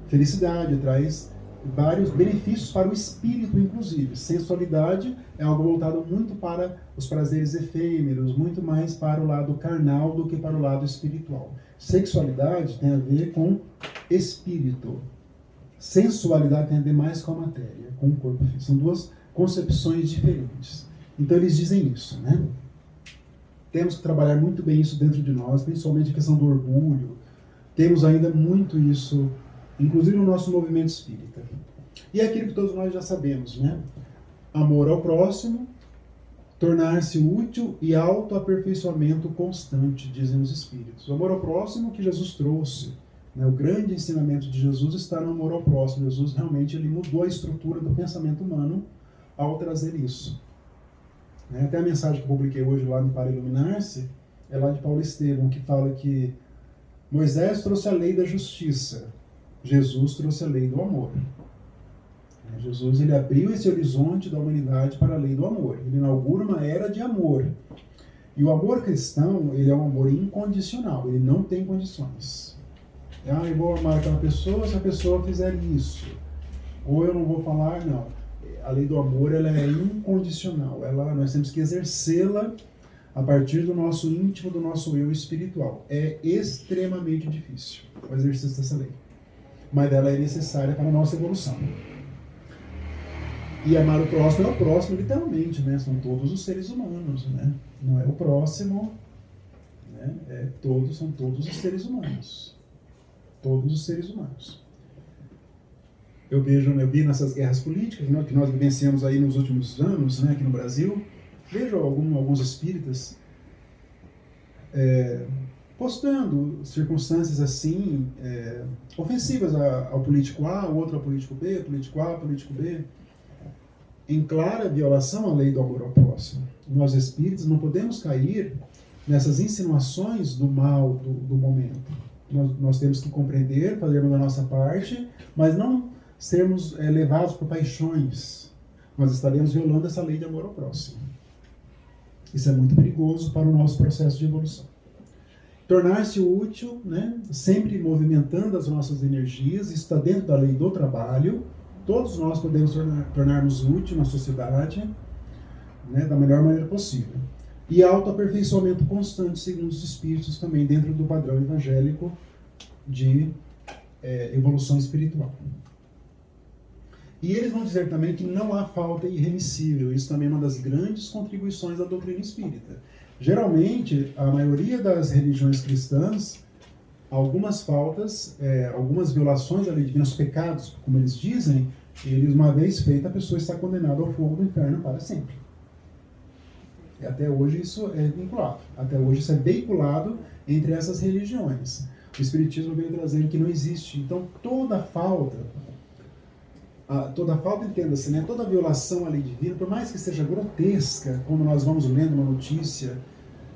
felicidade, traz vários benefícios para o espírito, inclusive. Sensualidade é algo voltado muito para os prazeres efêmeros, muito mais para o lado carnal do que para o lado espiritual. Sexualidade tem a ver com espírito. Sensualidade tem a ver mais com a matéria, com o corpo físico. São duas concepções diferentes. Então eles dizem isso, né? Temos que trabalhar muito bem isso dentro de nós, principalmente a questão do orgulho. Temos ainda muito isso, inclusive no nosso movimento espírita. E é aquilo que todos nós já sabemos, né? Amor ao próximo, tornar-se útil e autoaperfeiçoamento constante, dizem os Espíritos. O amor ao próximo que Jesus trouxe, né? O grande ensinamento de Jesus está no amor ao próximo. Jesus realmente ele mudou a estrutura do pensamento humano ao trazer isso. Até a mensagem que eu publiquei hoje lá no Para Iluminar-se é lá de Paulo Estevam, que fala que Moisés trouxe a lei da justiça, Jesus trouxe a lei do amor. Jesus ele abriu esse horizonte da humanidade para a lei do amor. Ele inaugura uma era de amor. E o amor cristão, ele é um amor incondicional, ele não tem condições. Eu vou amar aquela pessoa se a pessoa fizer isso. Ou eu não vou falar, não. A lei do amor ela é incondicional. Nós temos que exercê-la a partir do nosso íntimo, do nosso eu espiritual. É extremamente difícil o exercício dessa lei. Mas ela é necessária para a nossa evolução. E amar o próximo é o próximo, literalmente, né? São todos os seres humanos, né? Não é o próximo, né? São todos os seres humanos. Todos os seres humanos. Eu vi nessas guerras políticas, né, que nós vivenciamos aí nos últimos anos, né, aqui no Brasil, vejo alguns espíritas postando circunstâncias assim, ofensivas ao político A, o outro ao político B, político A, político B, em clara violação à lei do amor ao próximo. Nós espíritas não podemos cair nessas insinuações do mal do momento. Nós temos que compreender, fazermos a nossa parte, mas não sermos levados por paixões. Nós estaremos violando essa lei de amor ao próximo. Isso é muito perigoso para o nosso processo de evolução. Tornar-se útil, né? Sempre movimentando as nossas energias, isso está dentro da lei do trabalho. Todos nós podemos tornar-nos úteis na sociedade, né? Da melhor maneira possível. E autoaperfeiçoamento constante, segundo os Espíritos, também dentro do padrão evangélico de evolução espiritual. E eles vão dizer também que não há falta irremissível. Isso também é uma das grandes contribuições da doutrina espírita. Geralmente, a maioria das religiões cristãs, algumas faltas, algumas violações da lei divina, os pecados, como eles dizem, eles, uma vez feita, a pessoa está condenada ao fogo do inferno para sempre. E até hoje isso é vinculado. Até hoje isso é veiculado entre essas religiões. O Espiritismo veio trazendo que não existe. Então, toda falta toda falta, entenda-se, né? Toda violação à lei divina, por mais que seja grotesca, como nós vamos lendo uma notícia,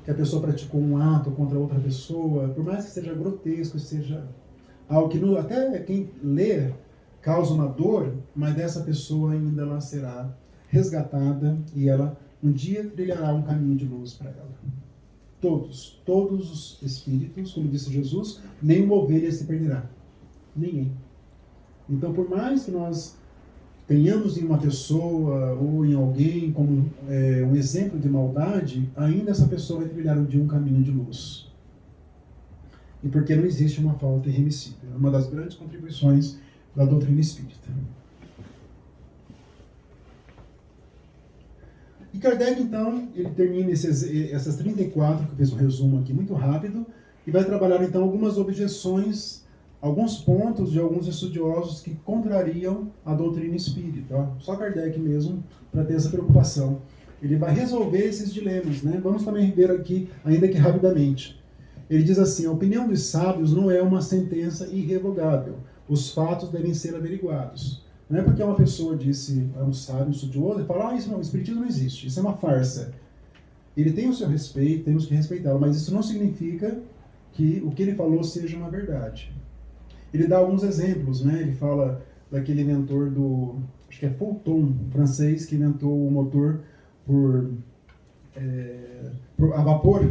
que a pessoa praticou um ato contra outra pessoa, por mais que seja grotesco, seja algo que até quem lê causa uma dor, mas dessa pessoa ainda ela será resgatada e ela um dia trilhará um caminho de luz para ela. Todos os espíritos, como disse Jesus, nenhuma ovelha se perderá. Ninguém. Então, por mais que nós tenhamos em uma pessoa ou em alguém como um exemplo de maldade, ainda essa pessoa vai trilhar um dia um caminho de luz. E porque não existe uma falta irremissível. É uma das grandes contribuições da doutrina espírita. E Kardec, então, ele termina essas 34, que eu fiz um resumo aqui muito rápido, e vai trabalhar, então, algumas objeções, alguns pontos de alguns estudiosos que contrariam a doutrina espírita. Ó. Só Kardec mesmo, para ter essa preocupação. Ele vai resolver esses dilemas, né? Vamos também ver aqui, ainda que rapidamente. Ele diz assim, a opinião dos sábios não é uma sentença irrevogável. Os fatos devem ser averiguados. Não é porque uma pessoa disse, é um sábio, um estudioso, e fala, isso não, o espiritismo não existe, isso é uma farsa. Ele tem o seu respeito, temos que respeitá-lo, mas isso não significa que o que ele falou seja uma verdade. Ele dá alguns exemplos, né? Ele fala daquele inventor acho que é Fulton, francês, que inventou o motor a vapor.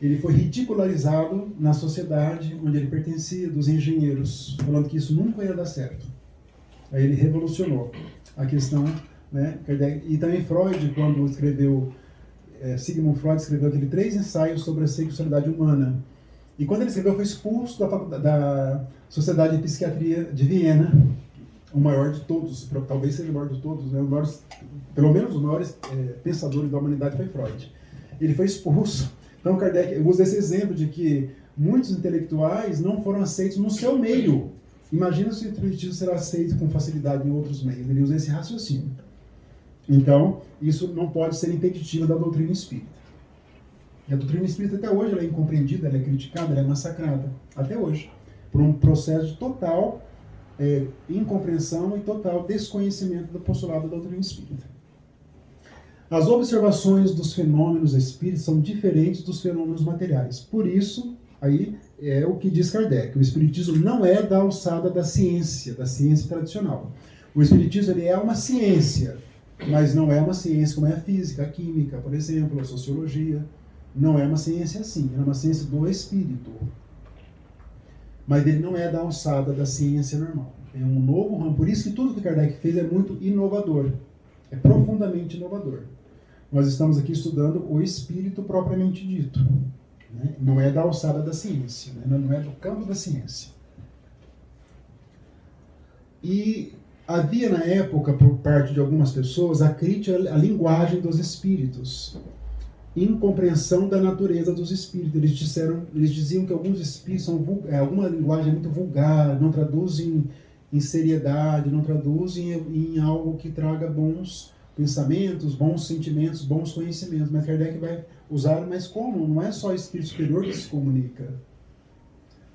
Ele foi ridicularizado na sociedade onde ele pertencia, dos engenheiros, falando que isso nunca ia dar certo. Aí ele revolucionou a questão, né? E também Freud, quando escreveu, Sigmund Freud escreveu aquele 3 ensaios sobre a sexualidade humana. E quando ele escreveu, foi expulso da Sociedade de Psiquiatria de Viena, o maior de todos, talvez seja o maior de todos, né? Pelo menos os maiores pensadores da humanidade foi Freud. Ele foi expulso. Então Kardec usa esse exemplo de que muitos intelectuais não foram aceitos no seu meio. Imagina se o espiritismo será aceito com facilidade em outros meios. Ele usa esse raciocínio. Então, isso não pode ser impeditivo da doutrina espírita. E a doutrina espírita até hoje ela é incompreendida, ela é criticada, ela é massacrada. Até hoje. Por um processo de total incompreensão e total desconhecimento do postulado da doutrina espírita. As observações dos fenômenos espíritas são diferentes dos fenômenos materiais. Por isso, aí é o que diz Kardec. O espiritismo não é da alçada da ciência tradicional. O espiritismo ele é uma ciência, mas não é uma ciência como é a física, a química, por exemplo, a sociologia. Não é uma ciência assim, é uma ciência do espírito. Mas ele não é da alçada da ciência normal. É um novo ramo. Por isso que tudo que Kardec fez é muito inovador. É profundamente inovador. Nós estamos aqui estudando o espírito propriamente dito. Né? Não é da alçada da ciência, né? Não é do campo da ciência. E havia na época, por parte de algumas pessoas, a crítica à linguagem dos espíritos, incompreensão da natureza dos espíritos. Eles diziam que alguns espíritos alguma linguagem muito vulgar, não traduzem em seriedade, não traduzem em algo que traga bons pensamentos, bons sentimentos, bons conhecimentos. Mas Kardec vai usar, mas como? Não é só o espírito superior que se comunica.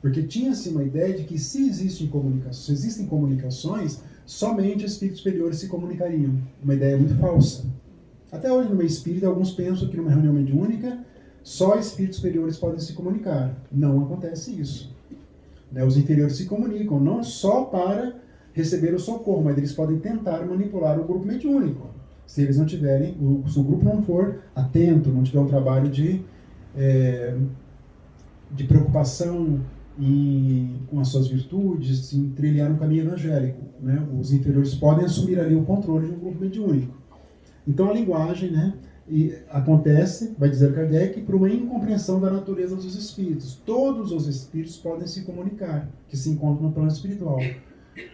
Porque tinha-se uma ideia de que se existem comunicações, somente espíritos superiores se comunicariam. Uma ideia muito falsa. Até hoje, no meio espírita, alguns pensam que numa reunião mediúnica, só espíritos superiores podem se comunicar. Não acontece isso. Os inferiores se comunicam, não só para receber o socorro, mas eles podem tentar manipular o grupo mediúnico. Se eles não tiverem, se o grupo não for atento, não tiver um trabalho de preocupação com as suas virtudes, em trilhar um caminho evangélico, né? Os inferiores podem assumir ali o controle de um grupo mediúnico. Então a linguagem, né, acontece, vai dizer Kardec, por uma incompreensão da natureza dos espíritos. Todos os espíritos podem se comunicar, que se encontram no plano espiritual.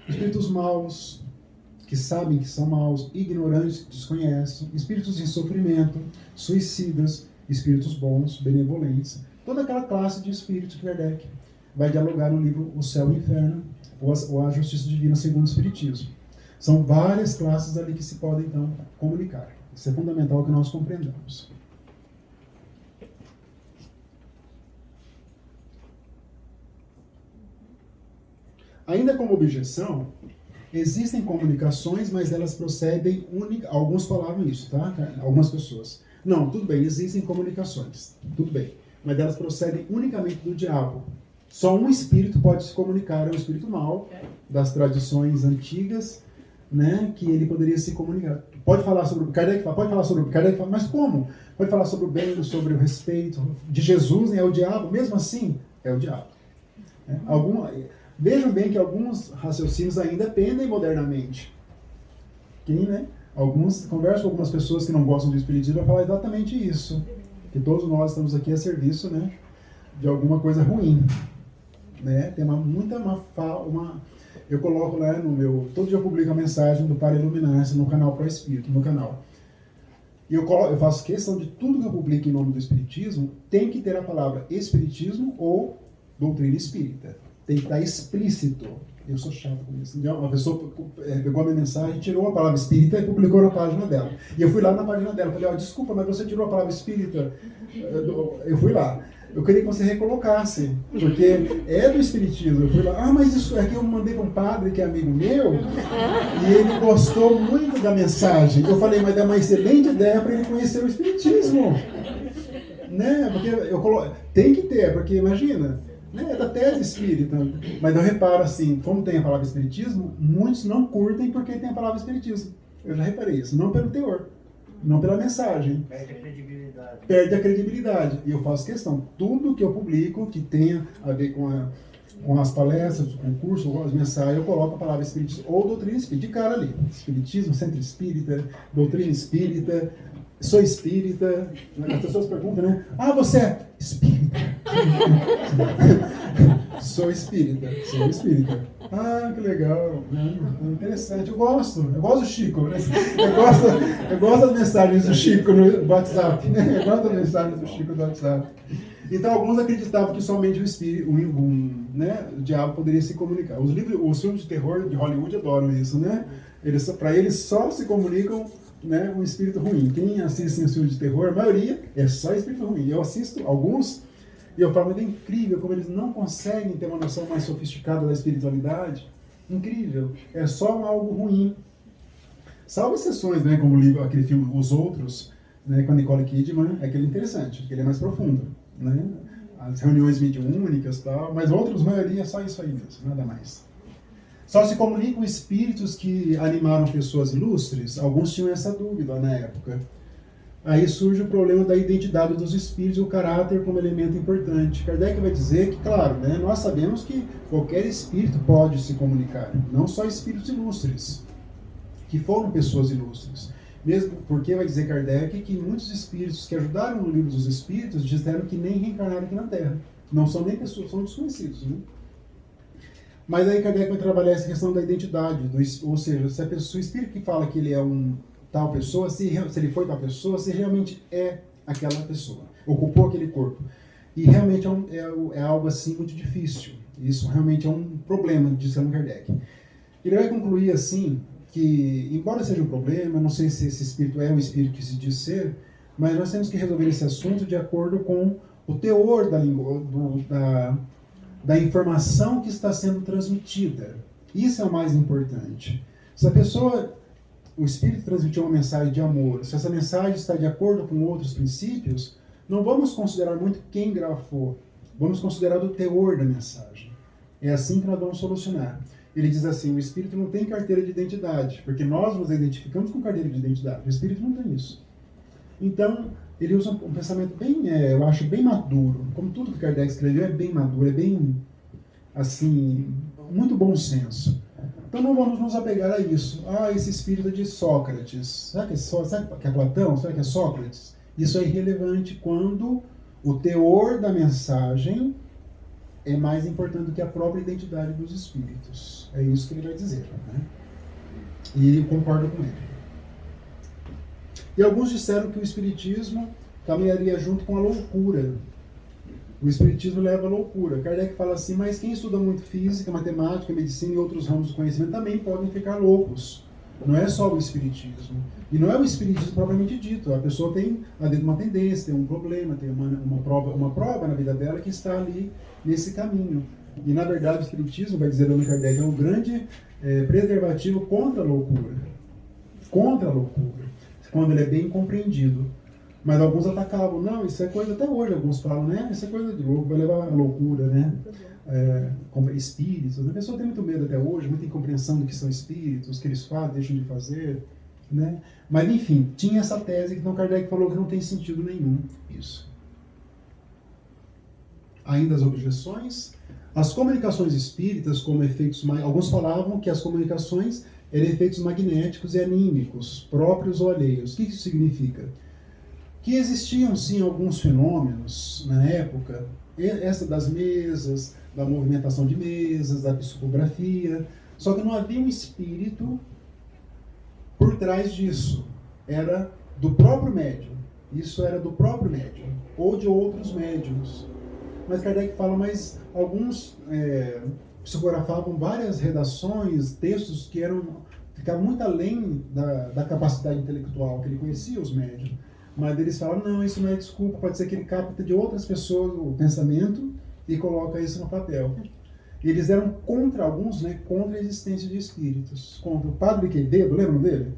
Espíritos maus, que sabem que são maus, ignorantes, que desconhecem, espíritos em sofrimento, suicidas, espíritos bons, benevolentes, toda aquela classe de espíritos que Kardec vai dialogar no livro O Céu e o Inferno, ou A Justiça Divina segundo o Espiritismo. São várias classes ali que se podem, então, comunicar. Isso é fundamental que nós compreendamos. Ainda como objeção, Existem comunicações, mas elas procedem alguns falavam isso, tá? Algumas pessoas. Não, tudo bem, existem comunicações, tudo bem. Mas elas procedem unicamente do diabo. Só um espírito pode se comunicar, é o espírito mau, das tradições antigas, né? Que ele poderia se comunicar. Pode falar sobre Kardec, mas como? Pode falar sobre o bem, sobre o respeito de Jesus, né? É o diabo, mesmo assim, é o diabo. Né? Vejam bem que alguns raciocínios ainda pendem modernamente. Né? Converso com algumas pessoas que não gostam do espiritismo para falar exatamente isso. Que todos nós estamos aqui a serviço, né, de alguma coisa ruim. Né? Tem eu coloco lá no meu... Todo dia eu publico a mensagem do Para Iluminar-se no canal Pro Espírito, no canal. E eu faço questão de tudo que eu publico em nome do Espiritismo tem que ter a palavra Espiritismo ou doutrina espírita. Tem que estar explícito. Eu sou chato com isso. Uma pessoa pegou a minha mensagem, tirou a palavra espírita e publicou na página dela. E eu fui lá na página dela, falei, desculpa, mas você tirou a palavra espírita. Eu fui lá. Eu queria que você recolocasse, porque é do espiritismo. Eu fui lá, mas isso aqui eu mandei para um padre que é amigo meu, e ele gostou muito da mensagem. Eu falei, mas é uma excelente ideia para ele conhecer o espiritismo. Né? Porque tem que ter, porque imagina... É da tese espírita, mas eu reparo assim, como tem a palavra espiritismo, muitos não curtem porque tem a palavra espiritismo. Eu já reparei isso, não pelo teor, não pela mensagem. Perde a credibilidade. Perde a credibilidade. E eu faço questão, tudo que eu publico que tenha a ver com as palestras, o concurso, as mensagens, eu coloco a palavra espiritismo ou doutrina espírita, de cara ali. Espiritismo, centro espírita, doutrina espírita, sou espírita. As pessoas perguntam, né? Você é espírita? Sou espírita. Que legal. Interessante. Eu gosto do Chico. Né? Eu gosto das mensagens do Chico no WhatsApp. Né? Eu gosto das mensagens do Chico no WhatsApp. Então, alguns acreditavam que somente o diabo poderia se comunicar. Os filmes de terror de Hollywood adoram isso, né? Para eles só se comunicam, né, um espírito ruim. Quem assiste os filmes de terror, a maioria é só espírito ruim. Eu assisto alguns e eu falo, mas é incrível como eles não conseguem ter uma noção mais sofisticada da espiritualidade. Incrível. É só algo ruim. Salvo exceções, né, como aquele filme Os Outros, né, com a Nicole Kidman, é aquele interessante, aquele é mais profundo. Né? As reuniões mediúnicas e tal, mas outros, a maioria é só isso aí mesmo, nada mais. Só se comunicam espíritos que animaram pessoas ilustres? Alguns tinham essa dúvida na época. Aí surge o problema da identidade dos espíritos e o caráter como elemento importante. Kardec vai dizer que, claro, né, nós sabemos que qualquer espírito pode se comunicar, não só espíritos ilustres, que foram pessoas ilustres. Mesmo porque vai dizer Kardec que muitos espíritos que ajudaram no livro dos espíritos disseram que nem reencarnaram aqui na Terra. Não são nem pessoas, são desconhecidos, né? Mas aí Kardec vai trabalhar essa questão da identidade, ou seja, se o espírito que fala que ele é tal pessoa, se ele foi tal pessoa, se realmente é aquela pessoa, ocupou aquele corpo. E realmente é algo assim muito difícil. Isso realmente é um problema, disse Allan Kardec. Ele vai concluir assim, que embora seja um problema, não sei se esse espírito é um espírito que se diz ser, mas nós temos que resolver esse assunto de acordo com o teor da informação que está sendo transmitida. Isso é o mais importante. Se o espírito transmitiu uma mensagem de amor, se essa mensagem está de acordo com outros princípios, não vamos considerar muito quem grafou, vamos considerar o teor da mensagem. É assim que nós vamos solucionar. Ele diz assim, o espírito não tem carteira de identidade, porque nós nos identificamos com carteira de identidade, o espírito não tem isso. Então, ele usa um pensamento bem, eu acho, bem maduro. Como tudo que Kardec escreveu é bem maduro, é bem, assim, muito bom senso. Então não vamos nos apegar a isso. Esse espírito é de Sócrates. Será que é Platão? Será que é Sócrates? Isso é irrelevante quando o teor da mensagem é mais importante do que a própria identidade dos espíritos. É isso que ele vai dizer. Né? E eu concordo com ele. E alguns disseram que o espiritismo caminharia junto com a loucura. O espiritismo leva à loucura. Kardec fala assim, mas quem estuda muito física, matemática, medicina e outros ramos do conhecimento também podem ficar loucos. Não é só o espiritismo. E não é o espiritismo propriamente dito. A pessoa tem uma tendência, tem um problema, tem uma prova na vida dela que está ali nesse caminho. E na verdade o espiritismo, vai dizer Allan Kardec, preservativo contra a loucura. Contra a loucura. Quando ele é bem compreendido. Mas alguns atacavam, não, isso é coisa, até hoje alguns falam, né? Isso é coisa de louco, vai levar à loucura, né? Espíritos. A pessoa tem muito medo até hoje, muita incompreensão do que são espíritos, que eles fazem, deixam de fazer, né? Mas enfim, tinha essa tese que então Kardec falou que não tem sentido nenhum isso. Ainda as objeções. As comunicações espíritas, como efeitos... Alguns falavam que as comunicações eram efeitos magnéticos e anímicos, próprios ou alheios. O que isso significa? Que existiam, sim, alguns fenômenos na época, essa das mesas, da movimentação de mesas, da psicografia, só que não havia um espírito por trás disso. Era do próprio médium. Isso era do próprio médium, ou de outros médiums. Mas Kardec fala, mas alguns psicografavam várias redações, textos que ficavam muito além da capacidade intelectual, que ele conhecia os médiums. Mas eles falam, não, isso não é desculpa, pode ser que ele capta de outras pessoas o pensamento e coloca isso no papel. E eles eram contra alguns, né, contra a existência de espíritos. Contra o Padre Quevedo, lembram dele?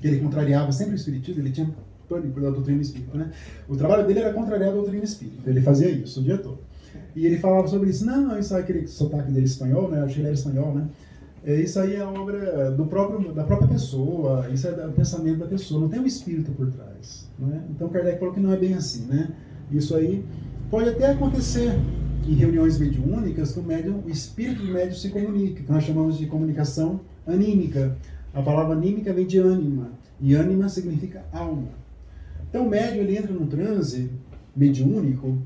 Que ele contrariava sempre o espiritismo, ele tinha pânico da doutrina espírita, né? O trabalho dele era contrariar a doutrina espírita, ele fazia isso o dia todo. E ele falava sobre isso, não, isso aí, aquele sotaque dele espanhol, né, acho que ele era espanhol, né? Isso aí é obra da própria pessoa, isso é do pensamento da pessoa, não tem um espírito por trás. Né? Então Kardec falou que não é bem assim. Né? Isso aí pode até acontecer em reuniões mediúnicas que o espírito do médium se comunica, que nós chamamos de comunicação anímica. A palavra anímica vem de ânima, e ânima significa alma. Então o médium ele entra num transe mediúnico,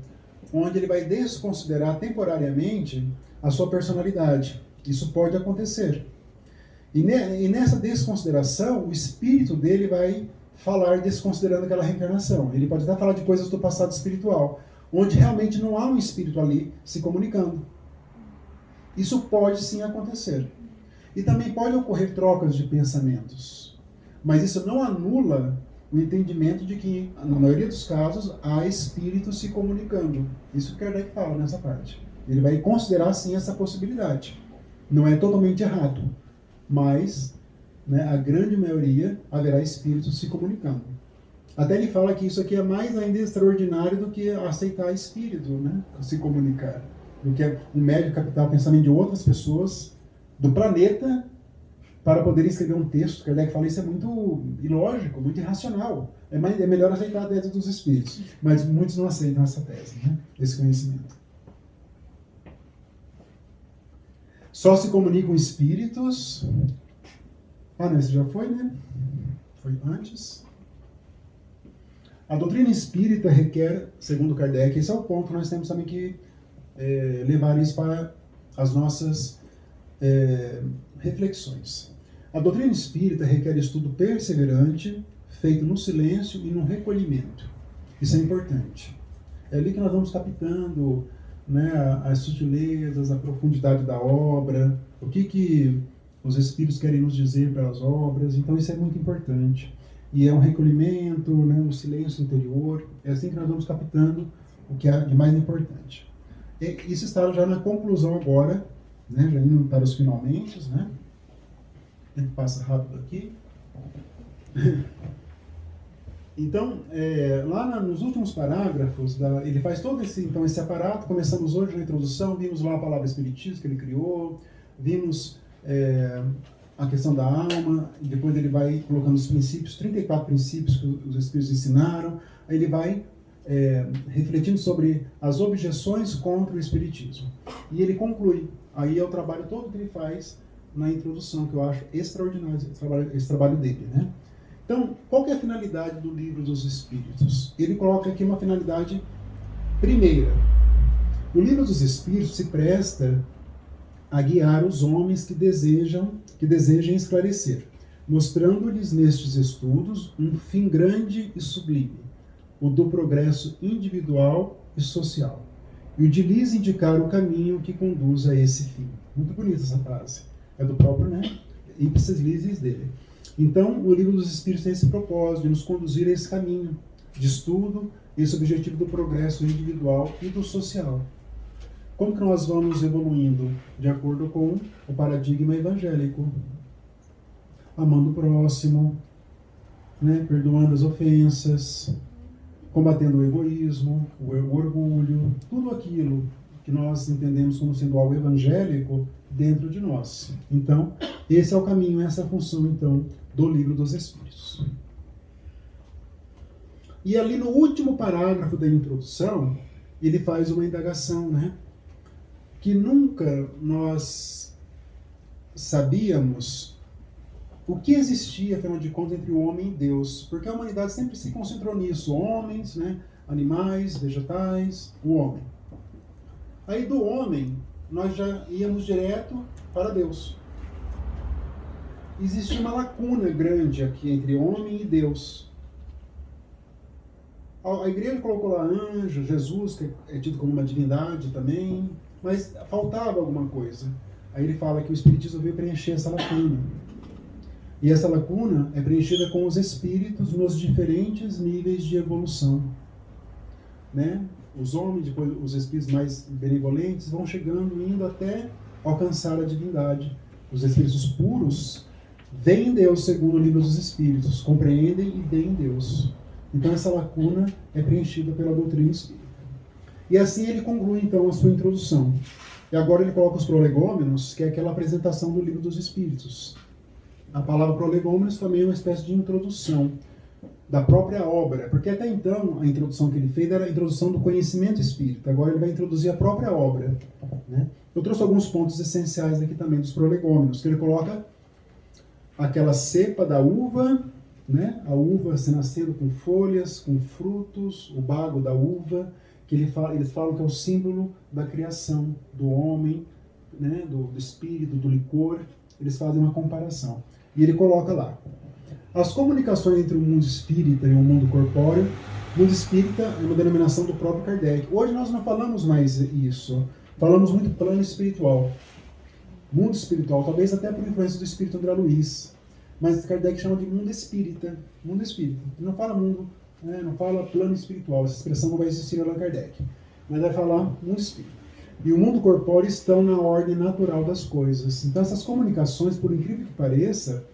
onde ele vai desconsiderar temporariamente a sua personalidade. Isso pode acontecer. E nessa desconsideração, o espírito dele vai falar desconsiderando aquela reencarnação. Ele pode até falar de coisas do passado espiritual, onde realmente não há um espírito ali se comunicando. Isso pode sim acontecer. E também pode ocorrer trocas de pensamentos. Mas isso não anula o entendimento de que, na maioria dos casos, há espíritos se comunicando. Isso que Kardec fala nessa parte. Ele vai considerar sim essa possibilidade. Não é totalmente errado, mas né, a grande maioria haverá espíritos se comunicando. Até ele fala que isso aqui é mais ainda extraordinário do que aceitar espírito, né, se comunicar. Do que um médium captar o pensamento de outras pessoas do planeta para poder escrever um texto. Kardec fala isso é muito ilógico, muito irracional. É melhor aceitar a tese dos espíritos. Mas muitos não aceitam essa tese, né, esse conhecimento. Só se comunicam espíritos. Não, esse já foi, né? Foi antes. A doutrina espírita requer, segundo Kardec, esse é o ponto, nós temos também que levar isso para as nossas reflexões. A doutrina espírita requer estudo perseverante, feito no silêncio e no recolhimento. Isso é importante. É ali que nós vamos captando, né, as sutilezas, a profundidade da obra, o que os Espíritos querem nos dizer pelas obras. Então isso é muito importante. E é um recolhimento, né, um silêncio interior. É assim que nós vamos captando o que é de mais importante. E isso está já na conclusão agora, né, já indo para os finalmente, né? A gente passa rápido aqui. Então, lá nos últimos parágrafos, ele faz todo esse aparato. Começamos hoje na introdução, vimos lá a palavra espiritismo que ele criou, vimos a questão da alma, e depois ele vai colocando os princípios, 34 princípios que os espíritos ensinaram. Aí ele vai refletindo sobre as objeções contra o espiritismo. E ele conclui. Aí é o trabalho todo que ele faz na introdução, que eu acho extraordinário esse trabalho dele, né? Então, qual que é a finalidade do Livro dos Espíritos? Ele coloca aqui uma finalidade primeira. O Livro dos Espíritos se presta a guiar os homens que desejem esclarecer, mostrando-lhes nestes estudos um fim grande e sublime, o do progresso individual e social, e o de lhes indicar o caminho que conduz a esse fim. Muito bonita essa frase. É do próprio, né? Ipsis lisis dele. Então, o Livro dos Espíritos tem esse propósito de nos conduzir a esse caminho de estudo, esse objetivo do progresso individual e do social. Como que nós vamos evoluindo? De acordo com o paradigma evangélico. Amando o próximo, né? Perdoando as ofensas, combatendo o egoísmo, o orgulho, tudo aquilo que nós entendemos como sendo algo evangélico dentro de nós. Então, esse é o caminho, essa é a função, então, do Livro dos Espíritos. E ali no último parágrafo da introdução, ele faz uma indagação, né? Que nunca nós sabíamos o que existia, afinal de contas, entre o homem e Deus. Porque a humanidade sempre se concentrou nisso. Homens, né? Animais, vegetais, o homem. Aí do homem, nós já íamos direto para Deus. Existia uma lacuna grande aqui entre homem e Deus. A igreja colocou lá anjo, Jesus, que é tido como uma divindade também, mas faltava alguma coisa. Aí ele fala que o Espiritismo veio preencher essa lacuna. E essa lacuna é preenchida com os espíritos nos diferentes níveis de evolução. Né? Os homens, depois os espíritos mais benevolentes, vão chegando, indo até alcançar a divindade. Os espíritos puros veem Deus segundo o Livro dos Espíritos, compreendem e veem Deus. Então essa lacuna é preenchida pela doutrina espírita. E assim ele conclui então a sua introdução. E agora ele coloca os prolegômenos, que é aquela apresentação do Livro dos Espíritos. A palavra prolegômenos também é uma espécie de introdução da própria obra, porque até então a introdução que ele fez era a introdução do conhecimento espírita. Agora ele vai introduzir a própria obra. Né? Eu trouxe alguns pontos essenciais aqui também dos prolegômenos, que ele coloca aquela cepa da uva, né? A uva se nascendo com folhas, com frutos, o bago da uva, que eles falam que é o símbolo da criação do homem, né? do espírito, do licor. Eles fazem uma comparação. E ele coloca lá: as comunicações entre o mundo espírita e o mundo corpóreo. O mundo espírita é uma denominação do próprio Kardec. Hoje nós não falamos mais isso. Falamos muito plano espiritual. Mundo espiritual, talvez até por influência do espírito André Luiz. Mas Kardec chama de mundo espírita. Mundo espírita. Ele não fala mundo, né? Não fala plano espiritual. Essa expressão não vai existir em Allan Kardec. Mas vai falar mundo espírita. E o mundo corpóreo estão na ordem natural das coisas. Então essas comunicações, por incrível que pareça,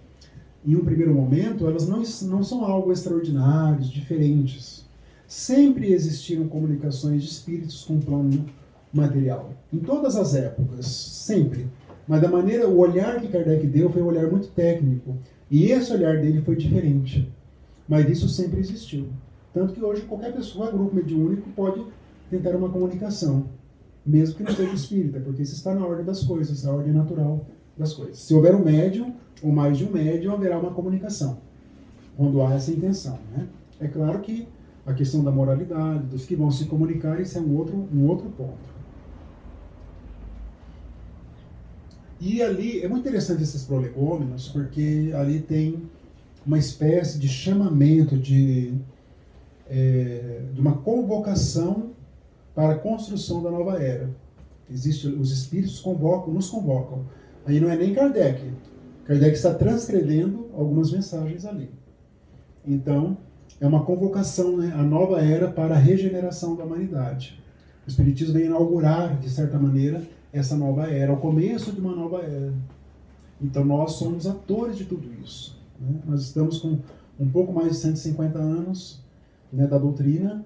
em um primeiro momento, elas não são algo extraordinário, diferentes. Sempre existiram comunicações de espíritos com plano material. Em todas as épocas, sempre. Mas da maneira, o olhar que Kardec deu foi um olhar muito técnico. E esse olhar dele foi diferente. Mas isso sempre existiu. Tanto que hoje qualquer pessoa, grupo mediúnico, pode tentar uma comunicação. Mesmo que não seja espírita, porque isso está na ordem das coisas, na ordem natural das coisas. Se houver um médium, ou mais de um médium, haverá uma comunicação, quando há essa intenção. Né? É claro que a questão da moralidade, dos que vão se comunicar, isso é um outro ponto. E ali, é muito interessante esses prolegômenos, porque ali tem uma espécie de chamamento, de uma convocação para a construção da nova era. Os espíritos nos convocam. Aí não é nem Kardec. Kardec está transcrevendo algumas mensagens ali. Então, é uma convocação, né, a nova era para a regeneração da humanidade. O Espiritismo vem inaugurar, de certa maneira, essa nova era, o começo de uma nova era. Então, nós somos atores de tudo isso. Né? Nós estamos com um pouco mais de 150 anos, né, da doutrina,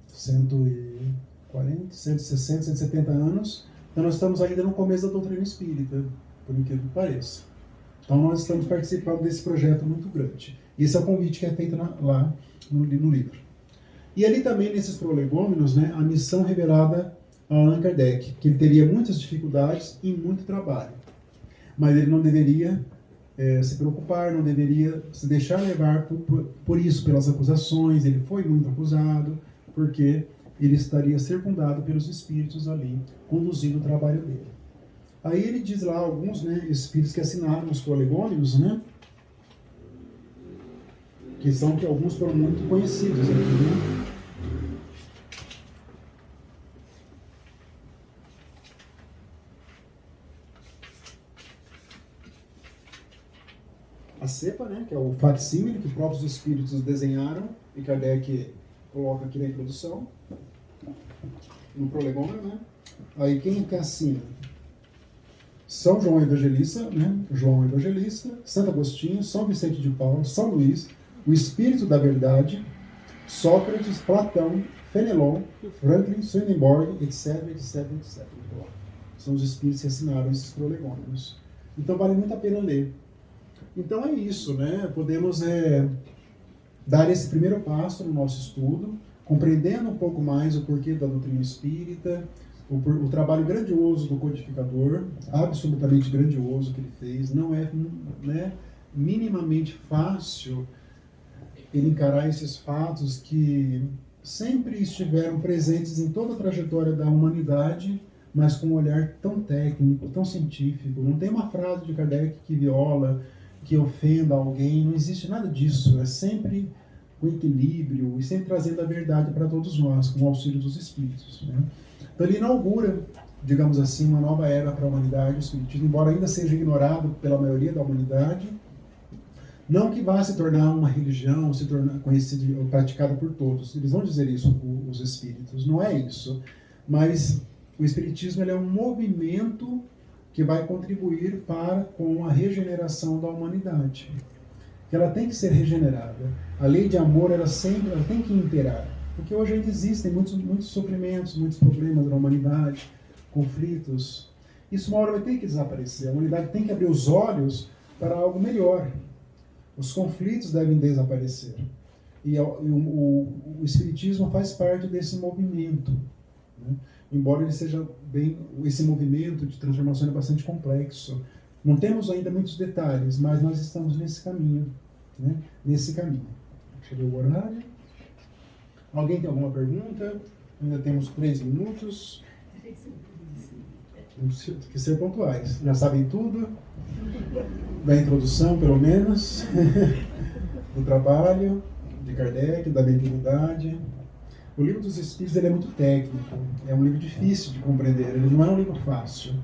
140, 160, 170 anos. Então, nós estamos ainda no começo da doutrina espírita, por incrível que pareça. Então, nós estamos participando desse projeto muito grande. Esse é o convite que é feito lá no livro. E ali também, nesses prolegômenos, né, a missão revelada a Allan Kardec, que ele teria muitas dificuldades e muito trabalho. Mas ele não deveria se preocupar, não deveria se deixar levar por isso, pelas acusações. Ele foi muito acusado, porque ele estaria circundado pelos espíritos ali, conduzindo o trabalho dele. Aí ele diz lá alguns, né, espíritos que assinaram os prolegômenos, né, que alguns foram muito conhecidos aqui, né? A cepa, né, que é o facsímile que os próprios espíritos desenharam e Kardec coloca aqui na introdução, no prolegômeno, né? Aí quem que assina? São João Evangelista, né? João Evangelista, Santo Agostinho, São Vicente de Paulo, São Luís, o Espírito da Verdade, Sócrates, Platão, Fenelon, Franklin, Swedenborg, etc, etc, etc. São os espíritos que assinaram esses prolegômenos. Então vale muito a pena ler. Então é isso, né? Podemos dar esse primeiro passo no nosso estudo, compreendendo um pouco mais o porquê da doutrina espírita, o trabalho grandioso do codificador, absolutamente grandioso que ele fez. Não é, né, minimamente fácil ele encarar esses fatos que sempre estiveram presentes em toda a trajetória da humanidade, mas com um olhar tão técnico, tão científico. Não tem uma frase de Kardec que viola, que ofenda alguém, não existe nada disso. É sempre o equilíbrio e sempre trazendo a verdade para todos nós, com o auxílio dos Espíritos, né? Então ele inaugura, digamos assim, uma nova era para a humanidade, o Espiritismo, embora ainda seja ignorado pela maioria da humanidade. Não que vá se tornar uma religião, se tornar conhecida ou praticada por todos. Eles vão dizer isso, os espíritos. Não é isso. Mas o espiritismo ele é um movimento que vai contribuir com a regeneração da humanidade. Ela tem que ser regenerada. A lei de amor, ela tem que imperar. Porque hoje ainda existem muitos sofrimentos, muitos problemas na humanidade, conflitos. Isso uma hora vai ter que desaparecer. A humanidade tem que abrir os olhos para algo melhor. Os conflitos devem desaparecer. E o Espiritismo faz parte desse movimento, né? Embora ele seja esse movimento de transformação é bastante complexo. Não temos ainda muitos detalhes, mas nós estamos nesse caminho, né? Nesse caminho. Deixa eu ver o horário. Alguém tem alguma pergunta? Ainda temos 3 minutos. Temos que ser pontuais. Já sabem tudo? Da introdução, pelo menos, do trabalho de Kardec, da mediunidade. O livro dos Espíritos ele é muito técnico, é um livro difícil de compreender, ele não é um livro fácil.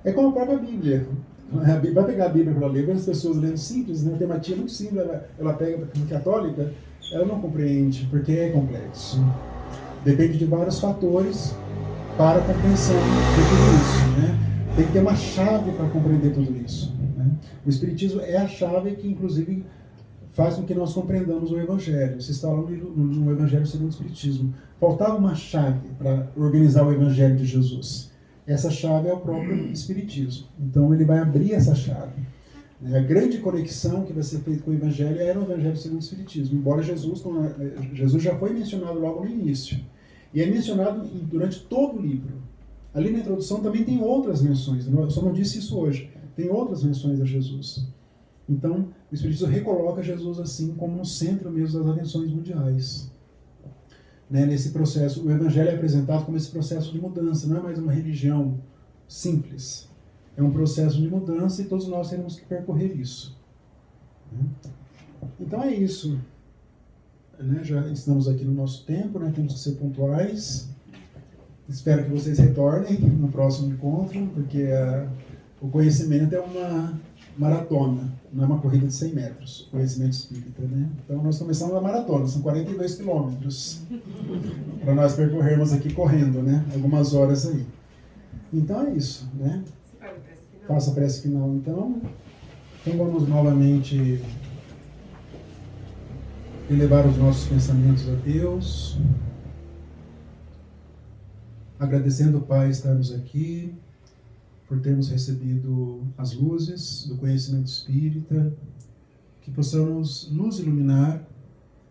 É como a própria Bíblia. Vai pegar a Bíblia para ler, as pessoas lendo simples, né? Tem uma tia muito simples, ela pega como católica, ela não compreende, porque é complexo. Depende de vários fatores para a compreensão de tudo isso, né? Tem que ter uma chave para compreender tudo isso, né? O Espiritismo é a chave que, inclusive, faz com que nós compreendamos o Evangelho. Você está lá no Evangelho segundo o Espiritismo. Faltava uma chave para organizar o Evangelho de Jesus. Essa chave é o próprio Espiritismo. Então ele vai abrir essa chave. A grande conexão que vai ser feita com o Evangelho é no Evangelho segundo o Espiritismo. Embora Jesus já foi mencionado logo no início. E é mencionado durante todo o livro. Ali na introdução também tem outras menções. Eu só não disse isso hoje. Tem outras menções a Jesus. Então, o Espiritismo recoloca Jesus assim como no centro mesmo das atenções mundiais. Né? Nesse processo, o Evangelho é apresentado como esse processo de mudança, não é mais uma religião simples. É um processo de mudança e todos nós temos que percorrer isso. Então é isso. Né? Já estamos aqui no nosso tempo, né? Temos que ser pontuais. Espero que vocês retornem no próximo encontro, porque o conhecimento é uma maratona, não é uma corrida de 100 metros, conhecimento espírita, né? Então nós começamos a maratona, são 42 quilômetros para nós percorrermos aqui correndo, né? Algumas horas aí. Então é isso, né? Faça a prece final então. Então vamos novamente elevar os nossos pensamentos a Deus, agradecendo o Pai estarmos aqui, por termos recebido as luzes do conhecimento espírita, que possamos nos iluminar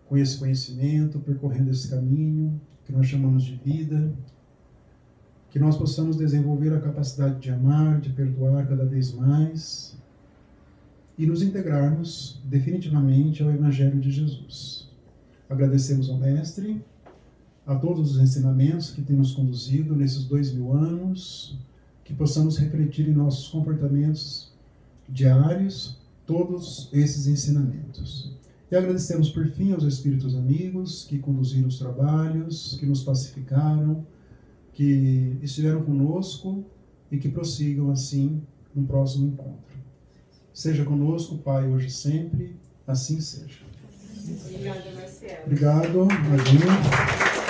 com esse conhecimento, percorrendo esse caminho que nós chamamos de vida, que nós possamos desenvolver a capacidade de amar, de perdoar cada vez mais e nos integrarmos definitivamente ao Evangelho de Jesus. Agradecemos ao Mestre, a todos os ensinamentos que tem nos conduzido nesses 2000 anos, que possamos refletir em nossos comportamentos diários todos esses ensinamentos. E agradecemos por fim aos espíritos amigos que conduziram os trabalhos, que nos pacificaram, que estiveram conosco e que prossigam assim no próximo encontro. Seja conosco, Pai, hoje e sempre, assim seja. Obrigada, Marcelo. Obrigado, Marcinho.